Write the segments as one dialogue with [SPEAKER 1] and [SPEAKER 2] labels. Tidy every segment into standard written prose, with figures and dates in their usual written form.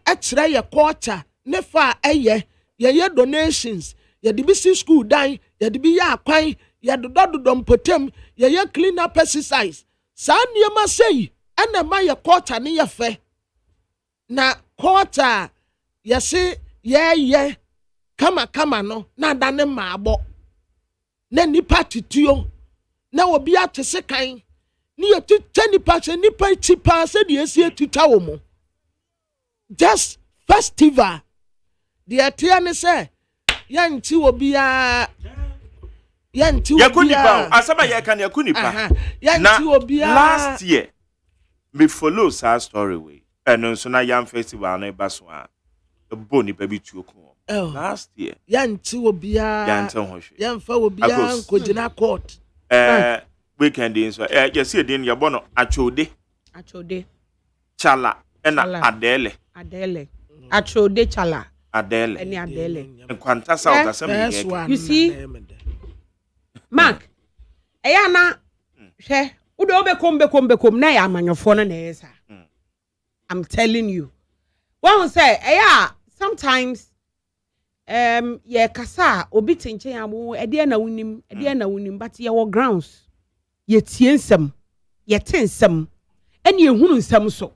[SPEAKER 1] etre ye culture ne fa eye ye donations ye de bi school dan ye de bi ya akwan ye dododo mpotem ye clean up exercise sa niema sei ena ma ye culture ne ye fe na culture ye se ye kama no na dane maabo na nipa tituo na obi atese kan ni ye nipa se nipa tipa se de esi tuta wo mo just festival the atia ne se yanti obi a
[SPEAKER 2] yakunipa asaba ye kan yakunipa
[SPEAKER 1] yanti obi a
[SPEAKER 2] last year me follow sa story we eno so na yam festival na eba so a boni pa bi tuoko last year
[SPEAKER 1] yanti obi a
[SPEAKER 2] yanti ho hwe
[SPEAKER 1] yamfa obi a nkojina court
[SPEAKER 2] weekend in so you see din ya bono achode chala ena adele
[SPEAKER 3] achode chala
[SPEAKER 2] adele
[SPEAKER 3] eni adele
[SPEAKER 2] nkwanta south assembly
[SPEAKER 3] you see Mark eya na hwe udo bekom na ya amanyofo no na yesa I'm telling you one say eya sometimes ye kasa obi tinchen amo ede na wunim but ye wo grounds ye tiensem ye tensem ene ehunu nsem so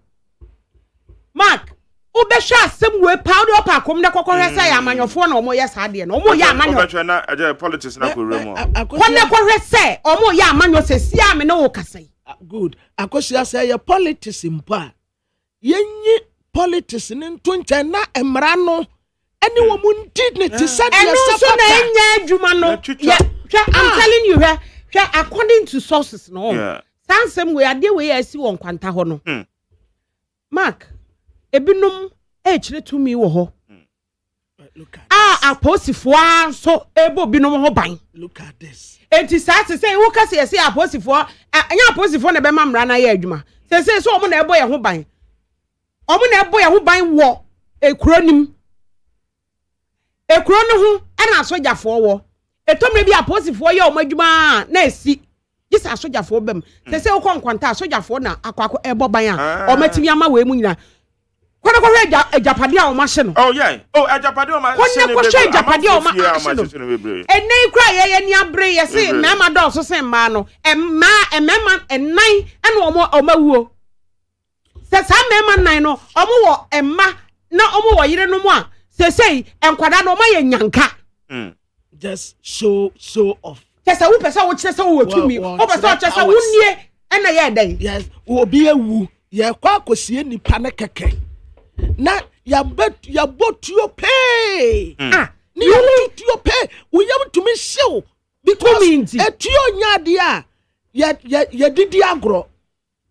[SPEAKER 3] Mark obehwa asem we powder up akom na kokohwe say amanyofo na omo ye saade na omo ye amanyo
[SPEAKER 2] na politics na ko remo
[SPEAKER 3] kone kohwe say omo ye amanyo se sia me na wo kasai
[SPEAKER 1] good akosia say ye politics mpa yenyi politics ni ntonche na emra no ene wo mu dignity said
[SPEAKER 3] yourself so na enya adwuma no I'm telling you here according to sources no sansem we ade we asi won kwanta ho no Mark ebinum echire to me wo ho aposifo so ebo binum ho ban
[SPEAKER 1] look at this
[SPEAKER 3] enti say wo kase yesi aposifo anya aposifo na be mamra na ye adwuma say so omo na ebo ye ho ban wo ekronim ekro no ho ana asojafo wo etomre bi aposifo ye omo adwuma na esi gisa asojafo bem say wo konkwanta asojafo na akwako ebo ban a omatimi ama we mu nyina kwana kwa ejapade a o ma hye no
[SPEAKER 2] oh yeah ejapade o ma
[SPEAKER 3] hye no kwana kwa ejapade o ma hye no ene kra ye ni abre ye se mema do so se mma no emema enan ene o ma wuo se sa mema nan no omo wo emma na omo wo yire no mu a se enkwada no ma ye nyanka
[SPEAKER 1] just show off
[SPEAKER 3] kesa wo pesa wo kire se wo watumi wo pesa wo kire wo nie ene ye den
[SPEAKER 1] yes obi ewu ye kwa akosie nipa ne keke na ya botuo pay ni you botuo pay we yam to me show because etuo nyade a ya didi agro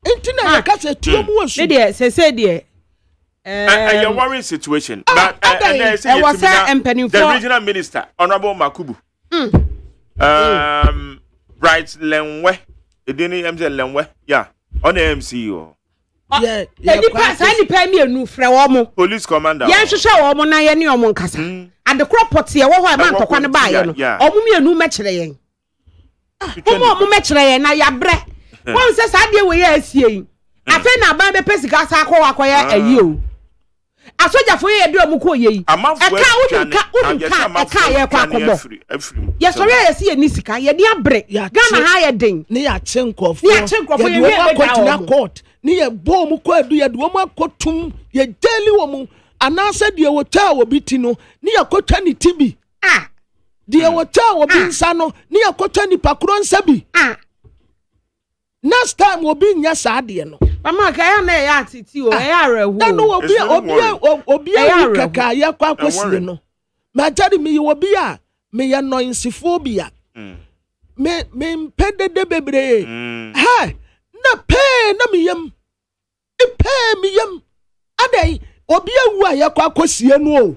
[SPEAKER 1] enti na ya kase tuo mu wasu
[SPEAKER 3] de se de
[SPEAKER 2] a worrying situation but and say the regional minister honorable Makubu Bright Lenwe edini MZ Lenwe yeah on the MCO
[SPEAKER 3] yeah ni pa mi enu frɛ wo mo
[SPEAKER 2] police commander
[SPEAKER 3] ye hwehwɛ wo mo na ye ne wo mo nkasa ade crop ye wo ho e ma ntokwa ne ba ye no omo mi enu mɛkyerɛ yen omo mɛkyerɛ yen na ya brɛ won se sa de we ye asie yi afi na ban be pesika sa akɔyɛ ayi o asojafo ye de omo ko ye yi eka uduka ye kwa akɔbɔ ye sori ye si ye ni sika ye de abrɛ Ghana ha ye den
[SPEAKER 1] ne ya chenkofo ye we akɔtina court ni ye bom ko adu ye de wo makotum ye daily wo mu anase de wo taa wo biti no ni ye kotwa ni tibi de wo taa wo bi nsa no ni ye kotwa ni pakro nsa bi next time wo bi nya saade no
[SPEAKER 3] mama ka ya na ya atiti o ya rehu
[SPEAKER 1] na no obi kaka ya kwa kwesi no ma jari mi wo bi a me ye noisifobia me mpedede bebre ha na pay na miyam pay miyam adai obi awu a ye kwa kosie no o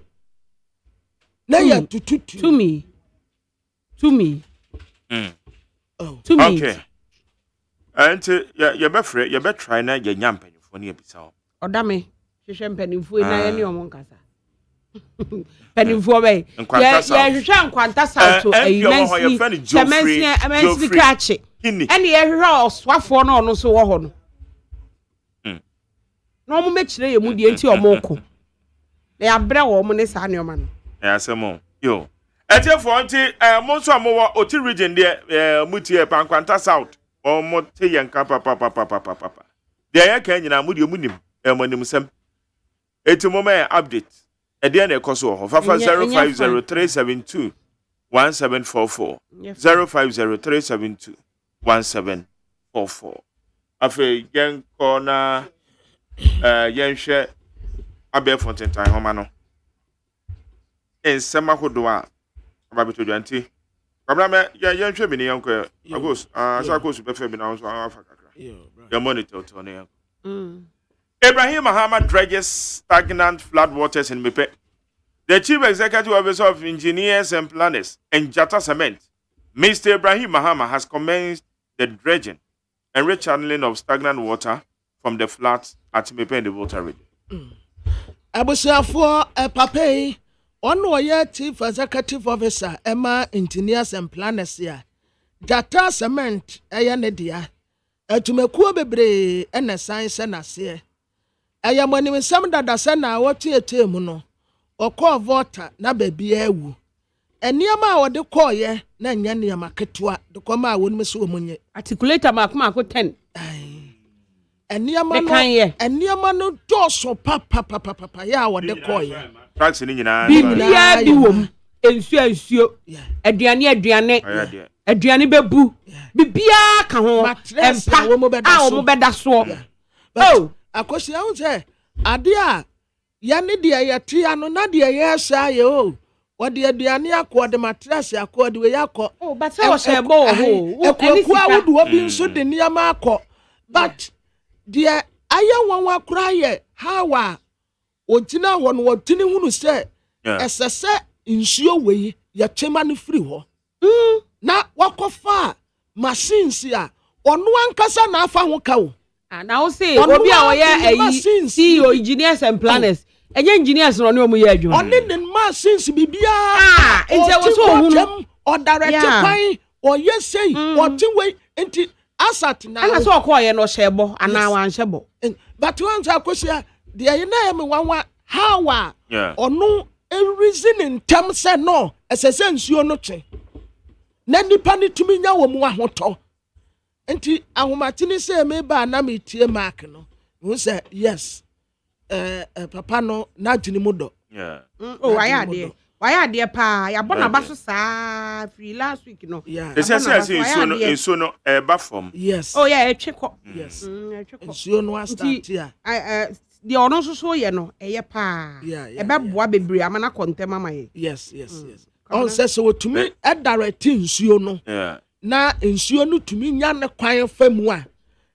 [SPEAKER 1] na ya tututu
[SPEAKER 3] to me
[SPEAKER 2] okay ante ye be try na ye nyampanifo na ebisa o
[SPEAKER 3] odame hwehwe mpanifo na ye ne omo nkasa panifo be ye hwehwe nkwanta sauto ayimansi semensi krache ene ye hwehwe oswafo na ono so wo ho no na omo mechire ye mu die nti omo ko na ya bra wo mo ne sa ne ma no
[SPEAKER 2] asemo yo etiefo nti mo nso amowo oti region de mutie Pankwanta South o mo te yenka papa de ya kan nyina mo de munim monim sem eti mo me update e de na ekoso ho fafa 050372 1744 050372 1744 afi yen kona yenhwe abe Fontentan homa no ensema hodo a ababeto dwanti kabla me yenhwe bi ne yenko agos asakos be fe bi na so afa kakra ya monitor to ne Ibrahim Muhammad dredges stagnant floodwaters in Mepe. The Chief Executive Officer of Engineers and Planners and Jata Cement, Mr. Ibrahim Muhammad, has commenced the dredging and rechanneling of stagnant water from the floods at Mepe in the Volta region.
[SPEAKER 1] Abusiafo Pape, Onoye Chief Executive Officer, Emma Engineers and Planners here. Jata Cement, Ayanedia, Tumekuo Bebre, and a science and a seer. AGYEMAN with some that are sent out what you tell muno, or call water, na baby ewu. And near my what they call ye, Nanya Maketua, the Koma would miss woman.
[SPEAKER 3] Articulator Mark 10.
[SPEAKER 1] And near my and near Mano Dosso papa, ya what they call ye.
[SPEAKER 2] Tracks in India,
[SPEAKER 3] Ensure, Adriane, Bebu, Bibia, Cajon, and swap. Oh.
[SPEAKER 1] Akosi ahun se ade a ya ne de ya tia no na de ya sha ye o wo de aduane akọ de mattress akọ de we yakọ
[SPEAKER 3] oh but say wo se bo ho
[SPEAKER 1] ekuaku awudu obi nso de niam akọ but de aye wonwa kura ye hawa ogina ho no wotini hunu se esese nsuo we ya chema no free ho na wakofa machines a ono ankasa na afa ho ka wo
[SPEAKER 3] and I will say, Obi CEO engineers and planners. And engineers no no ye adwuma.
[SPEAKER 1] On the machines bibia.
[SPEAKER 3] Enti we so hu
[SPEAKER 1] or direct kwai or yes say or tinwe enti asat na.
[SPEAKER 3] Ana so call ye no shebo ana wan shebo.
[SPEAKER 1] But once akosia de ye na me wanwa how ono a reason in terms say no esese nsuo no twe. Na nipa ni tumi nya wo mu ahoto. Enti ahomatini se me ba na me tie mark no who say yes papa no na jini mudo
[SPEAKER 3] oh why are pa ya bona ba so sa free last week no
[SPEAKER 2] they say so no eba form
[SPEAKER 1] yes
[SPEAKER 3] oh yeah etweko
[SPEAKER 1] yes so no start here
[SPEAKER 3] the ono so ye no eye pa ebe boa bebre amana kontem amaye
[SPEAKER 1] yes on say so to me e direct nsuo no na nsuo no tumi nya ne kwan famu a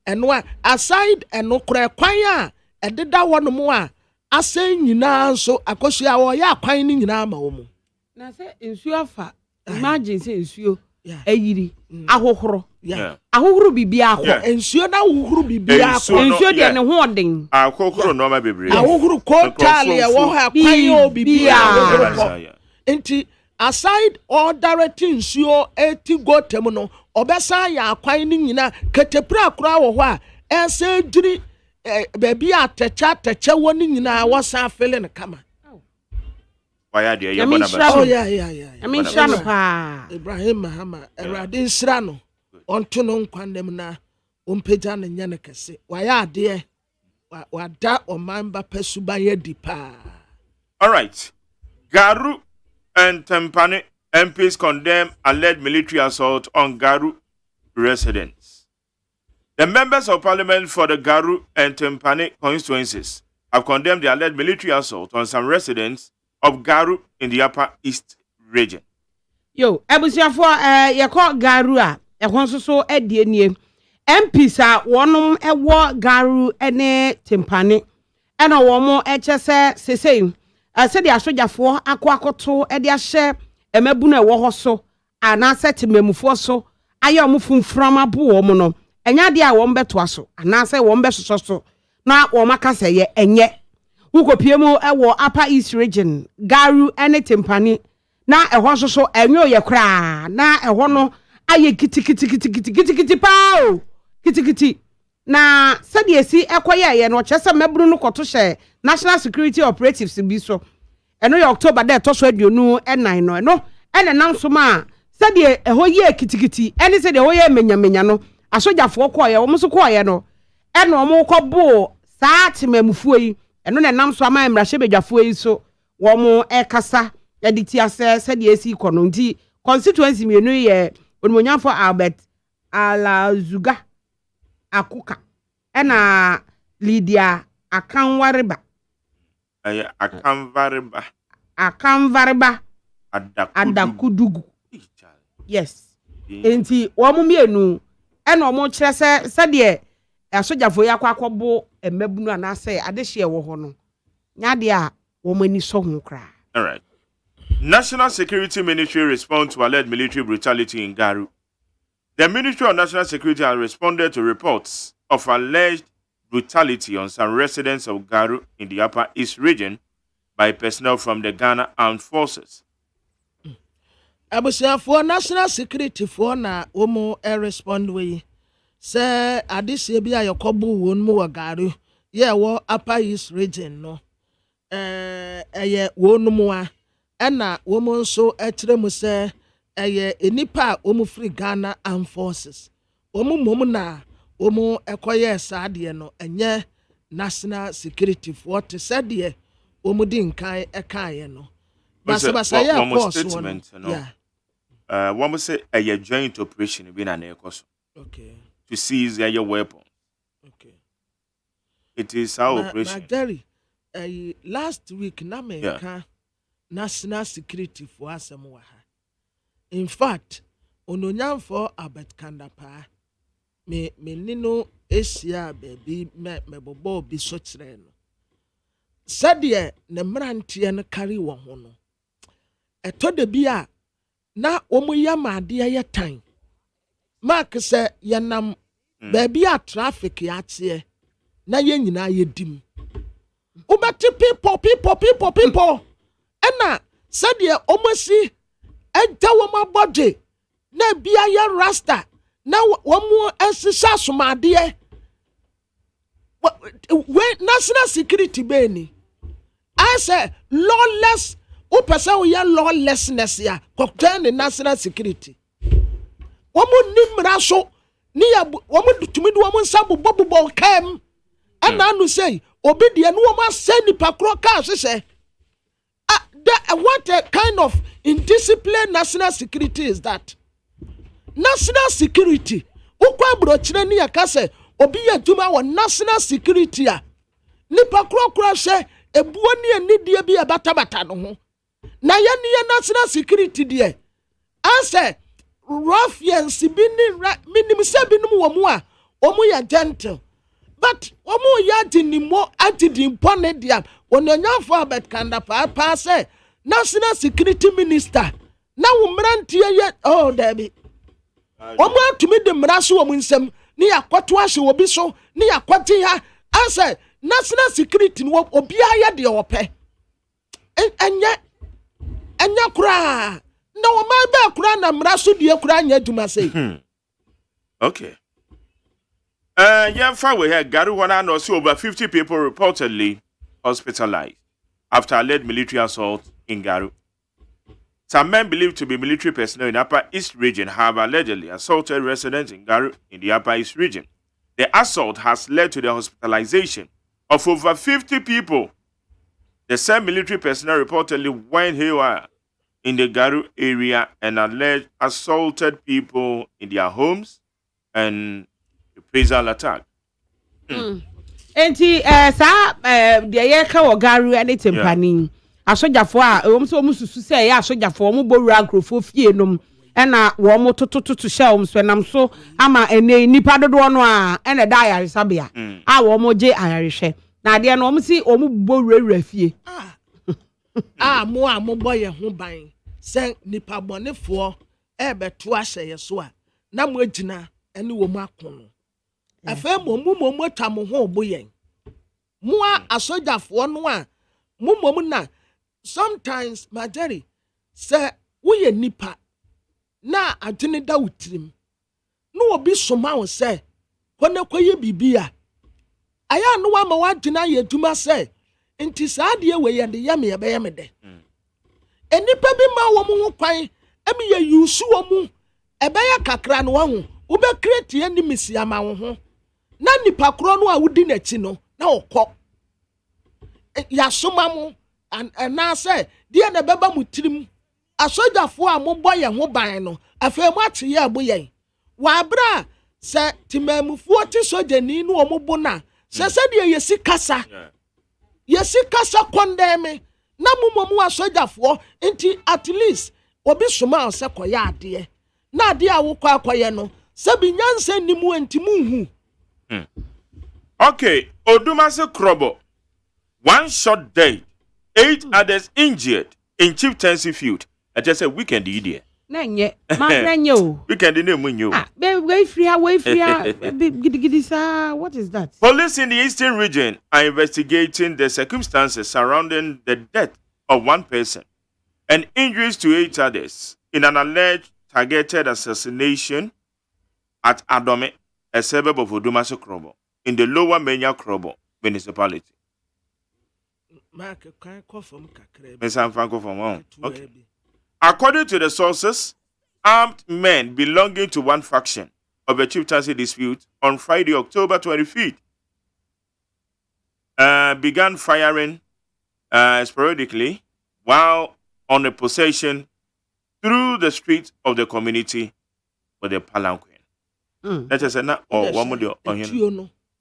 [SPEAKER 1] eno a aside eno kura kwan a ededa wono mu a asen nyina so akosua wo ya kwan ni nyina ma wo mu
[SPEAKER 3] na se nsuo afa imagine se nsuo ayiri ahohoro ahohoro bibia akọ
[SPEAKER 1] nsuo na ahohoro bibia akọ
[SPEAKER 3] nsuo de ne ho odin
[SPEAKER 2] ahohoro no ma bebre
[SPEAKER 1] ahohoro ko tale e wo ha kwan o bibia enti aside all directing nsuo eti gotem no obesa ya akwan ni nyina ketepra akura wo ho a ense diri baby atecha woni nyina wasa fele ne kama
[SPEAKER 2] waya de ye bona ba
[SPEAKER 1] oh yeah
[SPEAKER 3] I mean shano pa
[SPEAKER 1] Ibrahim Muhammad erade nsra no onto no nkwanem na ompeja ne nya ne kese waya de wada omamba pasuba ye dipa.
[SPEAKER 2] All right, Garu and Tempane MPs condemn alleged military assault on Garu residents. The members of parliament for the Garu and Tempane constituencies have condemned the alleged military assault on some residents of Garu in the Upper East region.
[SPEAKER 3] Yo, abusiafo yekọ Garu a ehon so edienie MPs a wonum ewo Garu ene Tempane ena womo echese sesei asedi asojafo akoto ede ahye emabu na ewo ho so ana setememufo so aye omfunfram abo wo mo no enya de a wo mbeto aso ana se wo mbesoso so na wo makasa ye enye ukopiemu ewo Upper East region Garu ene Tempane na ehon so enyo ye kra na ehon no aye kitikiti pao kitikiti na sedi esi ekoye ye no chese mebru no koto hye National Security Operatives bi so eno ya October de to so aduonu enan no eno ene nam so ma se de eho ye kitikiti ene se de ho ye menyamenya no asojafo ko ye wo so ko ye no eno mo ko bo saa temamufuo yi eno ne nam so ama emrahye bedwafo yi so wo mo ekasa editi ase se de esi ko no nti constituency mienu ye onimonyafo Albert Alazuga Akuka ena Lydia Akanwareba Akanvareba Adakudugu yes enti wo mo mienu ena mo kire se de asojafo ya kwakobo emabunu anase adehye wo ho no nyade a wo mani so ho kra.
[SPEAKER 2] All right. National Security Ministry responds to alleged military brutality in Garu. The Ministry of National Security has responded to reports of alleged brutality on some residents of Garu in the Upper East region by personnel from the Ghana Armed Forces.
[SPEAKER 1] For National Security for na omo respond we say adise bia yakobu won mu Garu ye wo Upper East region no eye wonu mu a ena womo nso ekyere mu se eye enipa omu free Ghana Armed Forces omu mom na omu ekoye saade no enye National Security for te said ye omu din kan ekaye no basa ye
[SPEAKER 2] statement no womo say eye joint operation bi na ekoso
[SPEAKER 1] okay
[SPEAKER 2] to seize your weapons.
[SPEAKER 1] Okay.
[SPEAKER 2] It is our operation.
[SPEAKER 1] Jerry, last week na me National Security for asemwa ha. In fact, ononyamfo Albert Kandapa me nino Asia baby me bobo bi so kire no. Sade ne mrantie no carry won ho no. Eto de bia na omuyama ade ye tan. Mark say yanam baby a traffic ya tie na ye nyina ye dim. Ubati people ena said ye omosi enta woma body na bia ya rasta na womu ensisa somade we National Security beni I say lawless o person we lawlessness ya contain the National Security womu nimra so ni ya womu tumi do womu nsabu bobo kam ena anu say obi de no womu aseni pakro ka hwehwe what a kind of indisciplined National Security is that? National Security ukwa brochire ni yakase obi yaduma wa National Security a nipa krokro hye ebuo ni anidie bi abatabata no ho na ye ni National Security de ase ruffians bi ni minim se bi num wo mu a omu ya gentle but omu ya dinimo antidimpo dia ononyafo Albert Kandapa pa say National Security Minister na wumrantie ye oh dabi omu atumi de mraso omu nsem ni yakoto ahye obi so ni yakote ha ase National Security no obi aya de ope enya kura na wo ma ba kura na mraso de kura anya duma sei
[SPEAKER 2] okay yeah, we had Garu one and also over 50 people reportedly hospitalized after alleged military assault in Garu. Some men believed to be military personnel in the Upper East region have allegedly assaulted residents in Garu in the Upper East region. The assault has led to the hospitalization of over 50 people. The same military personnel reportedly went haywire in the Garu area and alleged assaulted people in their homes and reprisal attack.
[SPEAKER 3] Enti sa de ye ka wo Garu ane tempani asojafo a so mususu se ya asojafo mo bowura agrofo fie nom ena wo mo tototo shelm so nam so ama ene nipa dodo no a ene da ayaresabia a wo mo je ayarehwe na de no mo si o mo bowura fie
[SPEAKER 1] mo boye ho ban se nipa bonefo beto ahye ye so a na mo agina ene wo mo akono afa mo tam ho boyen mo asojafo no a mo na sometimes Majeri say we nipa na adwene da wutrim no obi soma wo say kone koye bibia aya no wa ma wadwena ye duma say nti saade we ye de ye me be ye me de enipa bi ma wo mu ho kwan emi ye yusu wo mu ebeya kakra no wo wo be create enemies ama wo ho na nipa kro no a wudi na chi no na okọ ya soma mu na say dia na beba mu tirim asojafo a mo boye ho ban no afa mu ate ye aboye wa bra se timamufuo ti sojani no mo bo na se de yesi kasa condemn na mumomu asojafo nti at least obi soma se koya ade na ade a wo kwa akoye no se bi nyanse nimu antimu hu.
[SPEAKER 2] Okay, Odumase Krobo, one shot dead, 8 others injured in Chieftaincy field. I just said weekend idiot.
[SPEAKER 3] Nanye, man,
[SPEAKER 2] Weekend in the
[SPEAKER 3] ah, wait free, what is that?
[SPEAKER 2] Police in the Eastern region are investigating the circumstances surrounding the death of one person and injuries to 8 others in an alleged targeted assassination at Adome, a suburb of Odumase Krobo, in the lower Menya Krobo municipality. Okay. According to the sources, armed men belonging to one faction of a chieftaincy dispute on Friday, October 25th, began firing sporadically while on a possession through the streets of the community with the palanquin. Let us say now, or one more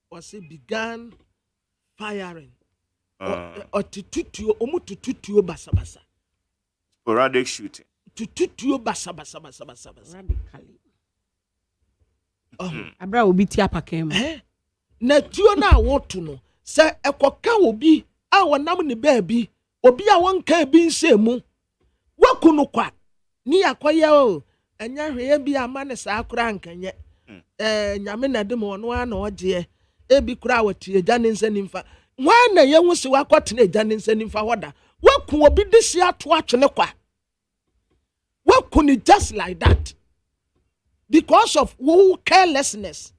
[SPEAKER 1] was began firing. Or tututuo basa.
[SPEAKER 2] Sporadic shooting.
[SPEAKER 1] Tututuo basa.
[SPEAKER 3] Radically. Abra obi ti apakem.
[SPEAKER 1] Na tuo na wotu no. Se ekoka obi a wonam ne baabi, obi a wonka bi nsemu. Wakunu kwa. Ni akoye o. Enya hweye bi ama ne saa kura nkanye. Nyame na de mo no ana oje. Ebi kura wati eja ne nsanimfa. Wana ye wusi wakotene eja ne nsanimfa hoda. Waku obi disi ato atwene kwa. Waku ni just like that. Because of carelessness.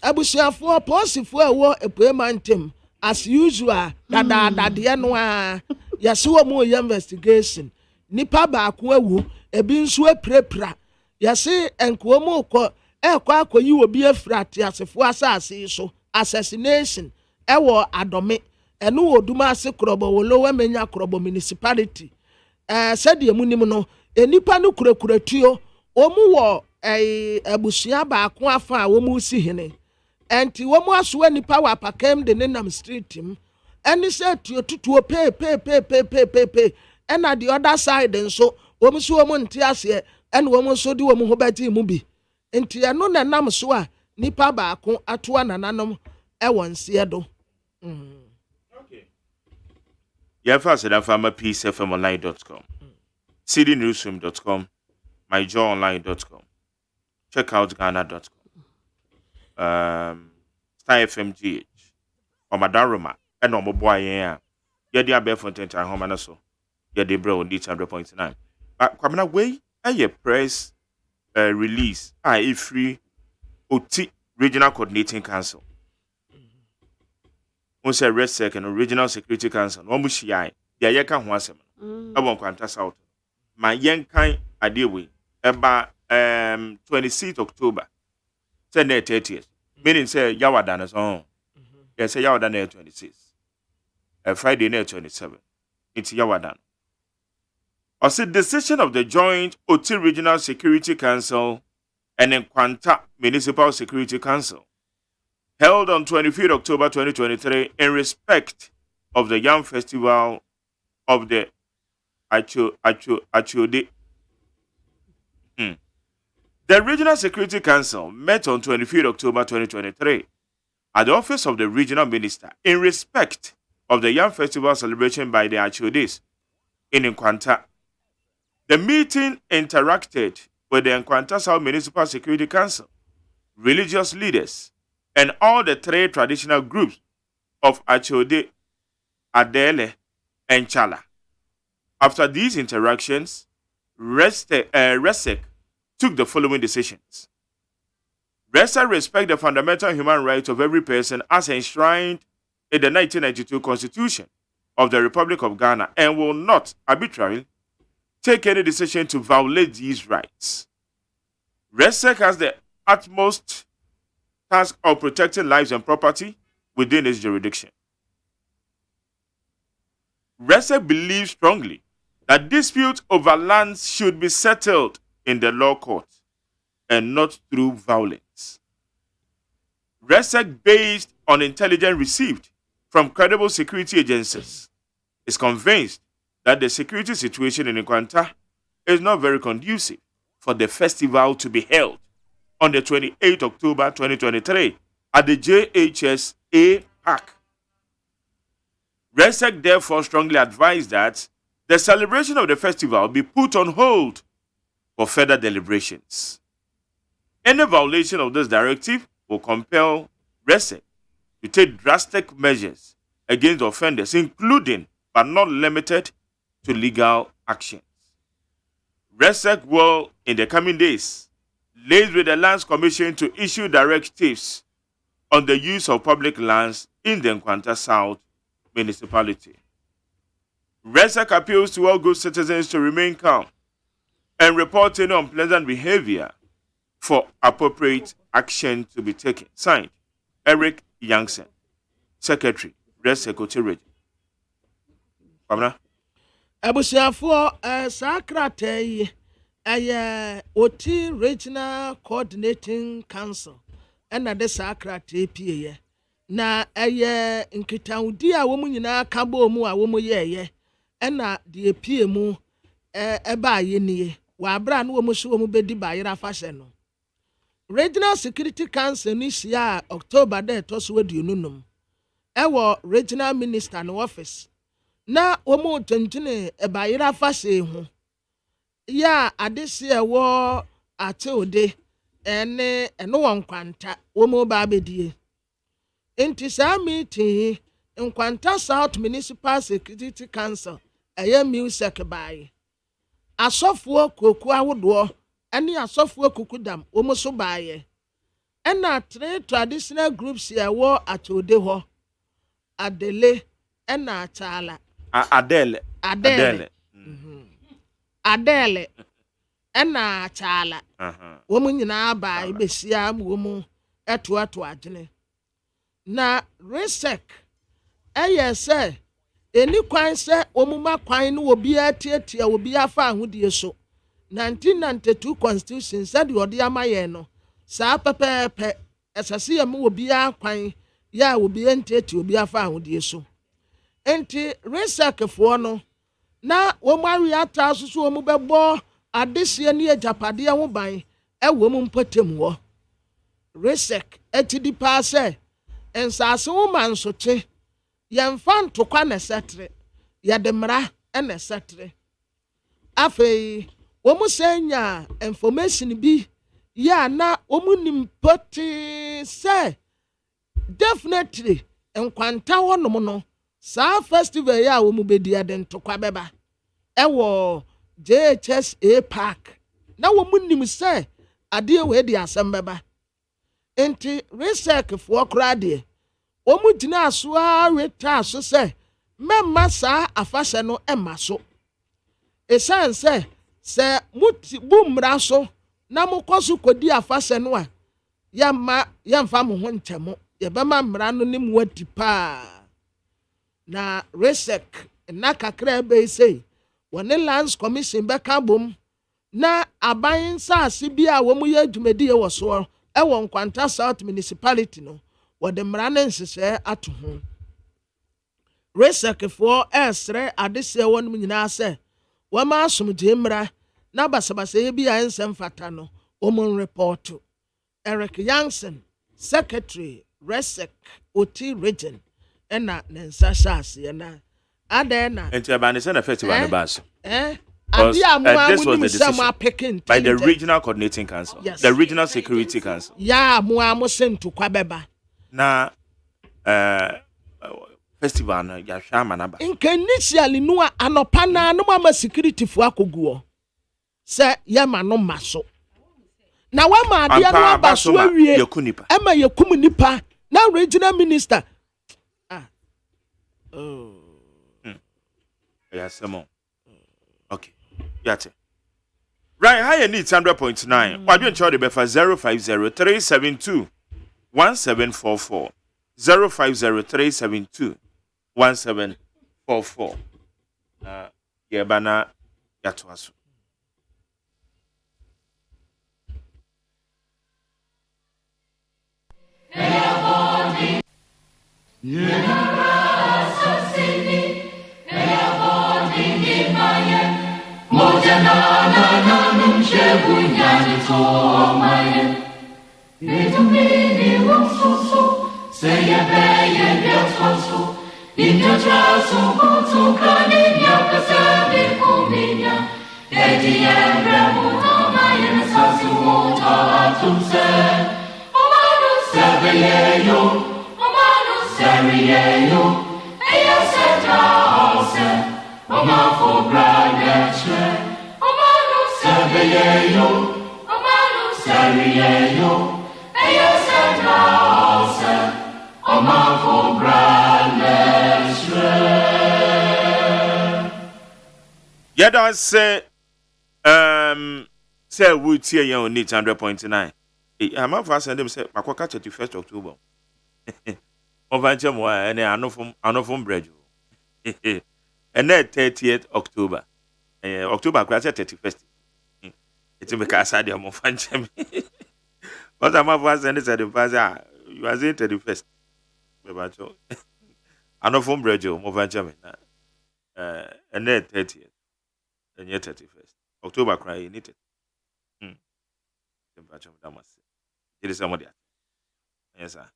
[SPEAKER 1] Abusiafo posifo ewo epoemantem as usual dada de no a yesi wo mu investigation nipa ba ko awu ebi nso aprepra yesi enko mu ko akoyi obi afrati asefo asase so assassination ewo Adome eno Odumase Krobo wo lower Menya Krobo municipality said emunim no enipa no kurekuratuo omu wo abusua ba ko afa a wo mu si hene enti wo mu aso nipa wa pakem de nenam street him eni say tutuo pe and the other side nso wo mu so wo mu nte ase ene wo mu so di wo mu ho bati mu bi enti eno na nam so a nipa ba ko ato anananom wonse do.
[SPEAKER 2] Okay. Yeah, first at peacefmonline.com, cdnewsroom.com, myjoyonline.com. Check out Ghana.com. Star FMGH. Or Madaroma. And no more boy, yeah. Yeah, the Abbey Fontaine home and so. Yeah, the bro, need 100.9. But coming away, a press release. Free OT Regional Coordinating Council. Once Red Second Regional Security Council. One mushi ya yeka ho asem. Abon kwanta South. My young kind idea we about 26th October. Say na 30th. Meaning say Yawadan is on. Yes, say Yawadan na 26th. Friday na 27th. It's Yawadan. Also, decision of the joint OT Regional Security Council and Nkwanta Municipal Security Council held on 25th October 2023 in respect of the Yam Festival of the Achuode. The Regional Security Council met on 25th October 2023 at the office of the Regional Minister in respect of the Yam Festival celebration by the Achiodes in Nkwanta. The meeting interacted with the Nkwanta South Municipal Security Council, religious leaders, and all the 3 traditional groups of Achiode, Adele, and Chala. After these interactions, RESEC took the following decisions. RESEC respects the fundamental human rights of every person as enshrined in the 1992 Constitution of the Republic of Ghana and will not arbitrarily take any decision to violate these rights. RESEC has the utmost task of protecting lives and property within its jurisdiction. RESEC believes strongly that disputes over lands should be settled in the law court and not through violence. RESEC, based on intelligence received from credible security agencies, is convinced that the security situation in Nkwanta is not very conducive for the festival to be held on the 28th October 2023 at the JHSA Park. RESEC therefore strongly advised that the celebration of the festival be put on hold for further deliberations. Any violation of this directive will compel RESEC to take drastic measures against offenders, including but not limited to legal actions. RESEC will, in the coming days, liaise with the Lands Commission to issue directives on the use of public lands in the Nkwanta South municipality. RESEC appeals to all good citizens to remain calm and report any unpleasant behavior for appropriate action to be taken. Signed, Eric Youngson, Secretary, RESEC Region. Pamela?
[SPEAKER 1] Abusiafo Secretary OT Regional Coordinating Council and the Secretary PA. Na nkitaudi a womu nyina kabo mu a womu yeye na de pie mu eba yenie wa bra na womu so womu bedi bayira fashe no Regional Security Council ni sia October de to so aduonum ewo Regional Minister no office na womu tontene bayira fashe ho ya adese ewo ateode ene won kwanta womu ba bedie Inti saa meeting Nkwanta South Municipal Security Council music bae. Asofo koku awodo ene asofo kokudam omuso bae. Ena three traditional groups here wo atode ho. Adele ena Achala.
[SPEAKER 2] Adele.
[SPEAKER 1] Adele ena Achala. Womu nyina bae besia womu eto agene. Na RESEC say eni kwan se omuma kwan no obi atiatia obi afa ahodie so 1992 constitution said the odi amaye no saa pepepe esase ya mu obi akwan ya obi entiatia obi afa ahodie so enti RESEC fo no na omari ata so omu bebo adehye ne agapade ho ban ewo mu mpatem wo RESEC etidi pa se ensase woman soche yemfa ntokwa na setre yademra na setre afei womu senya information bi ya na womu nimpoti se definitely Nkwanta wonom no saa festival ya womu bedi ade ntokwa beba ewo JHSA Park na womu nim se ade we di asem beba enti RESEC fo krade omu gina aso a weta aso se memma saa afahye no emma so esan se muti bumra so na mukoso kodi afahye no a yamfa mo ho ntemo yebema mra no ne mu adi pa na RESEC na kakra be sei woni Lands Commission be ka bom na aban saase bi a wo mu ye adwumadi ye wo so ewo Nkwanta South Municipality no wode mrana nsese ato ho RESEC for esre adese wonum nyina se wama asomje mra na basabasa ye bi a ensem fata no omon report Eric Youngson, Secretary RESEC OT Region ena nensa shase na adena
[SPEAKER 2] enti abane se na festival ne baso
[SPEAKER 1] this
[SPEAKER 2] was the decision by the Regional Coordinating Council, yes. The Regional Security Council.
[SPEAKER 1] Yeah, mo sent to Kwabeba.
[SPEAKER 2] Na festival na ya shama na ba.
[SPEAKER 1] Initially no anopana no mama security fo akoguo. Se yema no maso. Na wa ma ade no abaso awie. Ema yekum nipa na regional minister.
[SPEAKER 2] Yes, Simon. Okay. Yate. Right, higher needs 100.9. What do you enjoy the befa 050372 1744 050372 1744. Yebana Yatwasu. Yada say we tear you need 100.9. I'm not fast and them say Makwaka 31st October. Over mo and anofum bread. And then 30th October. October class 31st. It's because I am of Fanchem. But I'm fast and said you are saying 31st. Anofum bread over German. And then 30th. And yet 31st. October cry you need it. It is somebody. Yes, sir.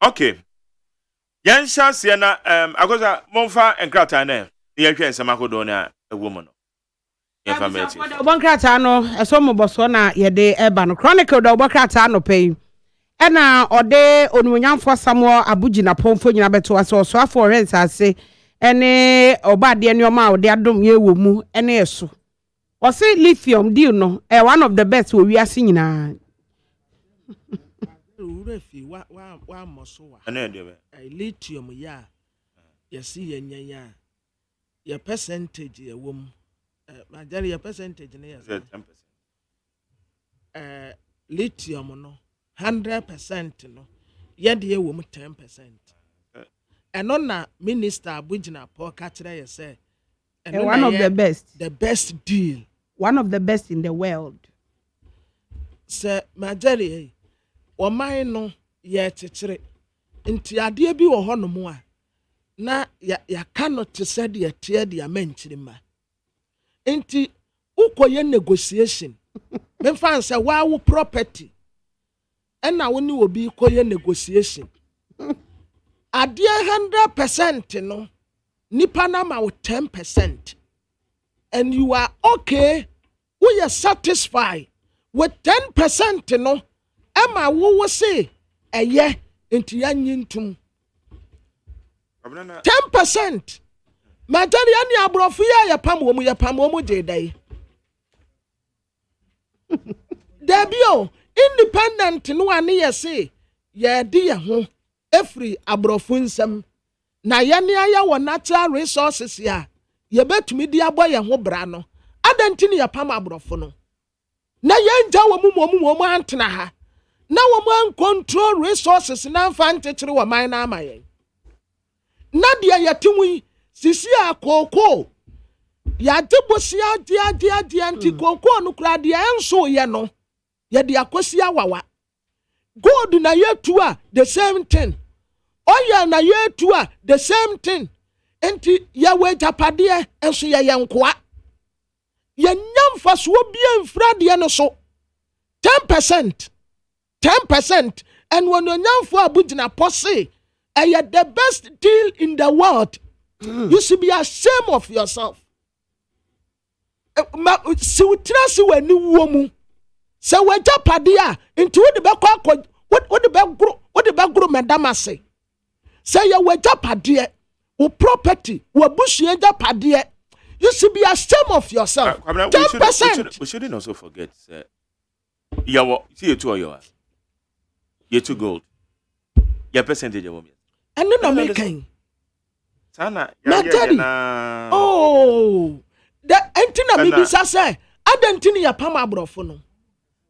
[SPEAKER 2] Okay. Yan Siena, I was a Monfa and Cratane. The Yakin Samacodonia, a woman.
[SPEAKER 3] One cratano, a somo bosona, ye de Eban Chronicle, the Wakratano pay. And now, or day on when young for some more Abujina Pomfo, beto us or so for rents, I say, any or bad in your mouth, they don't ye will move any so. Or say lithium, do you know, one of the best we are singing.
[SPEAKER 1] Refi wa mosowa. Lithium ya. You see ya. Your percentage ya wom. Majari your percentage na ya. 10%. Lithium no 100% no. Yet ye wom 10%. And on na minister Abujina Paul Kachira say.
[SPEAKER 3] One of the best.
[SPEAKER 1] The best deal.
[SPEAKER 3] One of the best in the world.
[SPEAKER 1] Sir Majari Wamai no ye chichere. Inti adie bi wo hono mu a na ya cannot said ye tear the menchirima. Inti ukoye negotiation. Memfa say wa wo property. Na wo ni obi koye negotiation. Adie 100% no nipa na ma wo 10%. And you are okay. We are satisfied with 10% no. Emma wo say eye enti yanyintum 10%. Majari ani abrofu ya pam wo mu de dai. Debio independent no ane ye say ye di ye ho efri abrofu nsem na ye ne aya wo natural resources ya ye betumi di abo ye ho bra no adenti ne ye pam abrofu no na ye nja wo mu antena ha na wo man control resources na mfantechere wo man na amaye na de yatimu sisi akoko ya debosia dia anti koko no kra de enso ye no ye de akosia wawa gold na yetu a the same thing oil na yetu a the same thing enti ye we japade enso ye yenkoa ye nyamfa so bia mfrade no so 10%. 10%. And when you know for Abujina Posse, the best deal in the world, you should be ashamed of yourself. Si utrasi we ni womu. Se we japadia into the back what the back group madama say. Say ya we japadia, o property, o bush ye japadia. You should be ashamed of yourself. 10%.
[SPEAKER 2] We shouldn't also forget, see you two yours. You two gold. Your percentage of women.
[SPEAKER 1] And then I'm making.
[SPEAKER 2] Sana,
[SPEAKER 1] Natari. Oh, the antina me bisa say, I don't think ya pama brofono.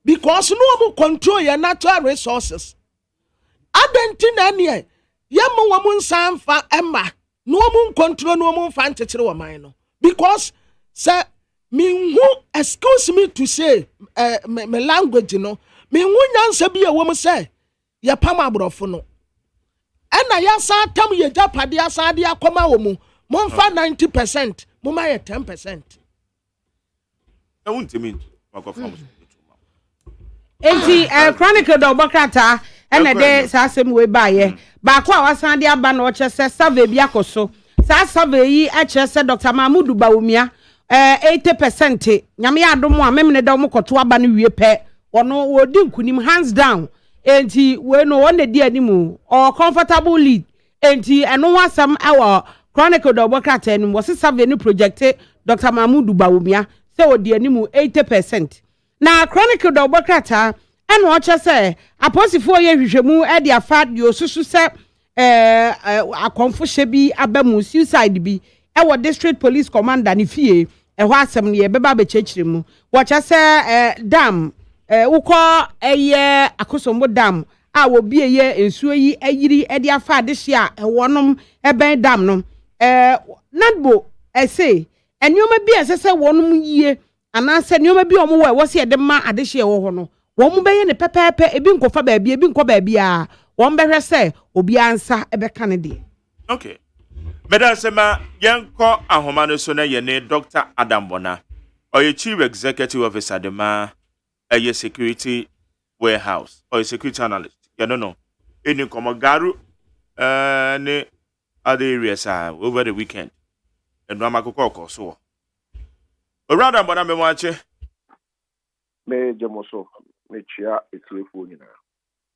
[SPEAKER 1] Because no one control your natural resources. I don't think any yamu woman san fa Emma. No one control no one fan to mine. Because, sir, me who excuse me to say, my language, you know, me who answer be a woman say, ya pama brofono. And I yasa tam ye japadi asadi akoma womu. Monfa 90%, mama ye 10%.
[SPEAKER 2] I won't mean.
[SPEAKER 3] Enti chronicle do bokata ene de sa asem we baye ba kwa wasan de aba na o chese survey bi akoso sa survey yi a chese Dr. Mahmoud Bawumia 80% nyame adom a memne da mo koto aba no wie pe ono wodi nkunim hands down enti we no one di animu or comfortable lead enti eno wasam awo chronicle do bokata enu wo survey ni project Dr. Mahmoud Bawumia se odi animu 80%. Na chronicle do bokrata eno oche se aposifo ye hwehwemu e dia fa de osusu se akonfo hye bi abamu suicide bi e wo district police commander ni fie e ho asem ne ye beba be chechire mu wo che se dam ukọ eye akosombo dam a wo bie ye ensuo yi ayiri e dia fa de hye a e wonom e ben dam no nadbo say enyoma bi asese wonom yie anase nioma bi omo we wose de ma adehye wo ho no wo mo beye ne pepepe ebi nkofa baabia ebi nkọ baabia wo mbehwe se obi ansa ebeka ne de.
[SPEAKER 2] Okay, meda sema yenko ahoma no so na ye ne Dr. Adam Bona oye chief executive officer de ma a security warehouse or security analyst you know any komo Garu ne other areas over the weekend and no makoko so around Bona me wache
[SPEAKER 4] me jemoso me chia etilefo nyina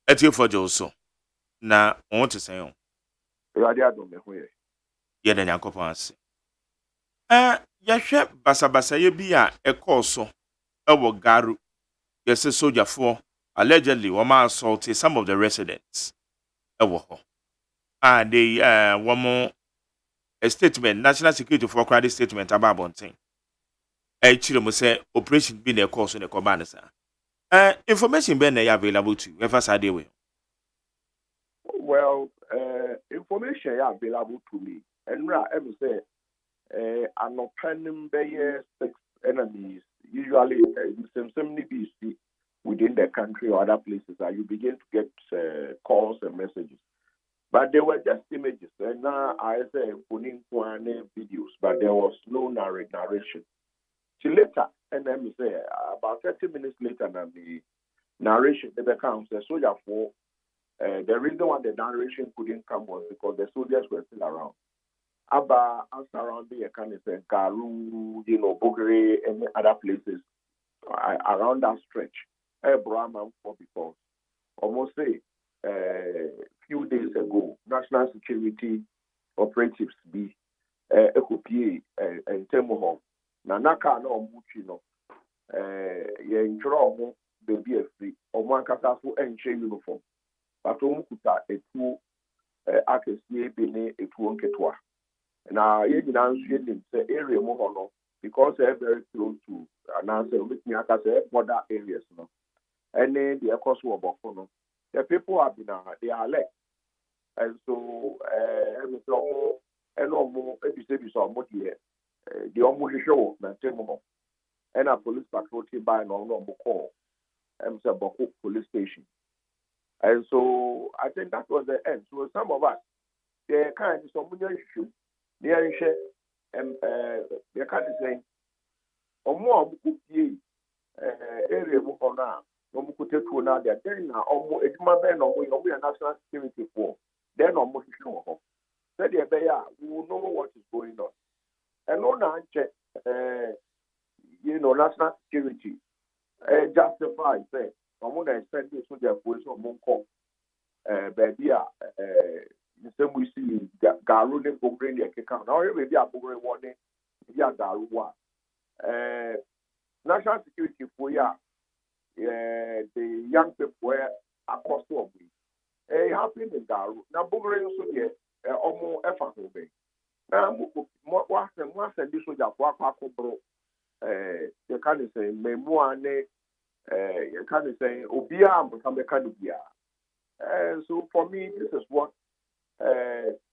[SPEAKER 2] etilefo joso na won te sen on
[SPEAKER 4] radio adom me ho
[SPEAKER 2] ye de nyankopon ase ya hwe basabasa ye bi a ekoso ewo Garu yes soldier for allegedly woma assaulted some of the residents ewo ho and they womo a statement national security for credit statement about bonten chire mo say operation bi na course na koba na sa information be na available to you ever side way.
[SPEAKER 4] Well, information available to me and em say an opening be 6 enemies usually same BC within the country or other places you begin to get calls and messages, but they were just images and now I say putting videos, but there was no narration. Later, and then we say about 30 minutes later, the narration the accounts the soldier for the reason why the narration couldn't come was because the soldiers were still around. Abba around the kind of Garu, Bogre, and other places around that stretch. Brahman for because almost say few days ago, national security operatives be Ekopie and Temohom. Na naka na omuchi no ye ntwere omo baby afri omo ankasa so enche uniform but omo kuta etu akesie bi ne etu onketwa na ye nyina nso ye nim se area mo ho no because they are very close to announce with me akasa border areas no and the cost of bofo no the people have been they are alert and so every so and omo ebi so omo here the almost show na temo and a police patrol team by no call Boko police station, and so I think that was the end. So some of us they kind of some issue they are share and they kind of saying more area mo na no mo kutetu na there then na omo eduma be no mo national security for then omo show said the we will know what is going on. And no national security justify say I'm going to spend this with their voice on Monco. Baby, the same we see Garu de Bogre account. Now, maybe a Bogre warning, Garu. National security for ya, the young people were across the way. happened in Garu. Now, Bugre also there, almost ever moving. Now, what and this was a quack bro. You can't say, Memoine, you can't say, Obia, become a canubia. So for me, this is what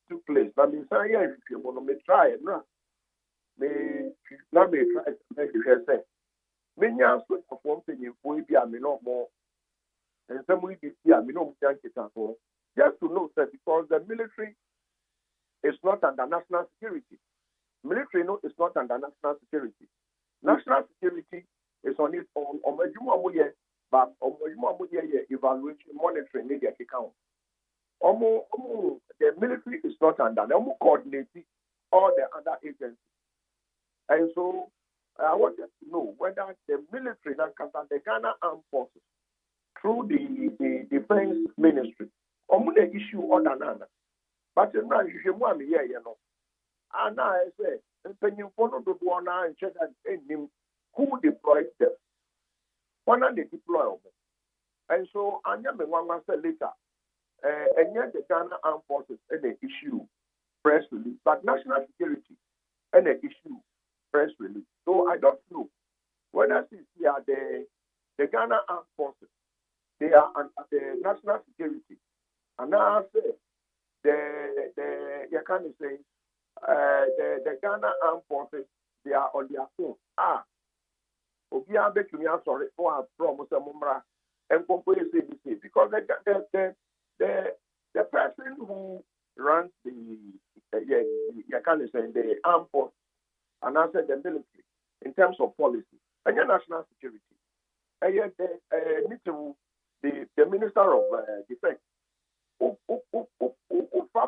[SPEAKER 4] took place. But in some years, if you want to try it, no, let me try to make you say. Many are so perform things in Phobia, me no more. And some we be here, me no more just to know that because the military is not under national security. Military no is not under national security. National security is on its own. But evaluation, monitoring, media account. The military is not under. They coordinating all the other agencies. And so I wanted to know whether the military, the Ghana Armed Forces, through the defense ministry, they issue order nana. But you know, and now I say, when you follow the one and check and who deployed them, when they deploy them. And so I am one say later, and yet the Ghana Armed Forces and they issue press release, but national security and they issue press release. So I don't know whether they are the Ghana Armed Forces, they are under the national security, and now I say you can't say the Ghana Armed Forces, they are on their own. Obia bet me sorry for a promise Mumra and CBC because the person who runs the armed force and answer the military in terms of policy and your national security. And yet the Minister of Defense who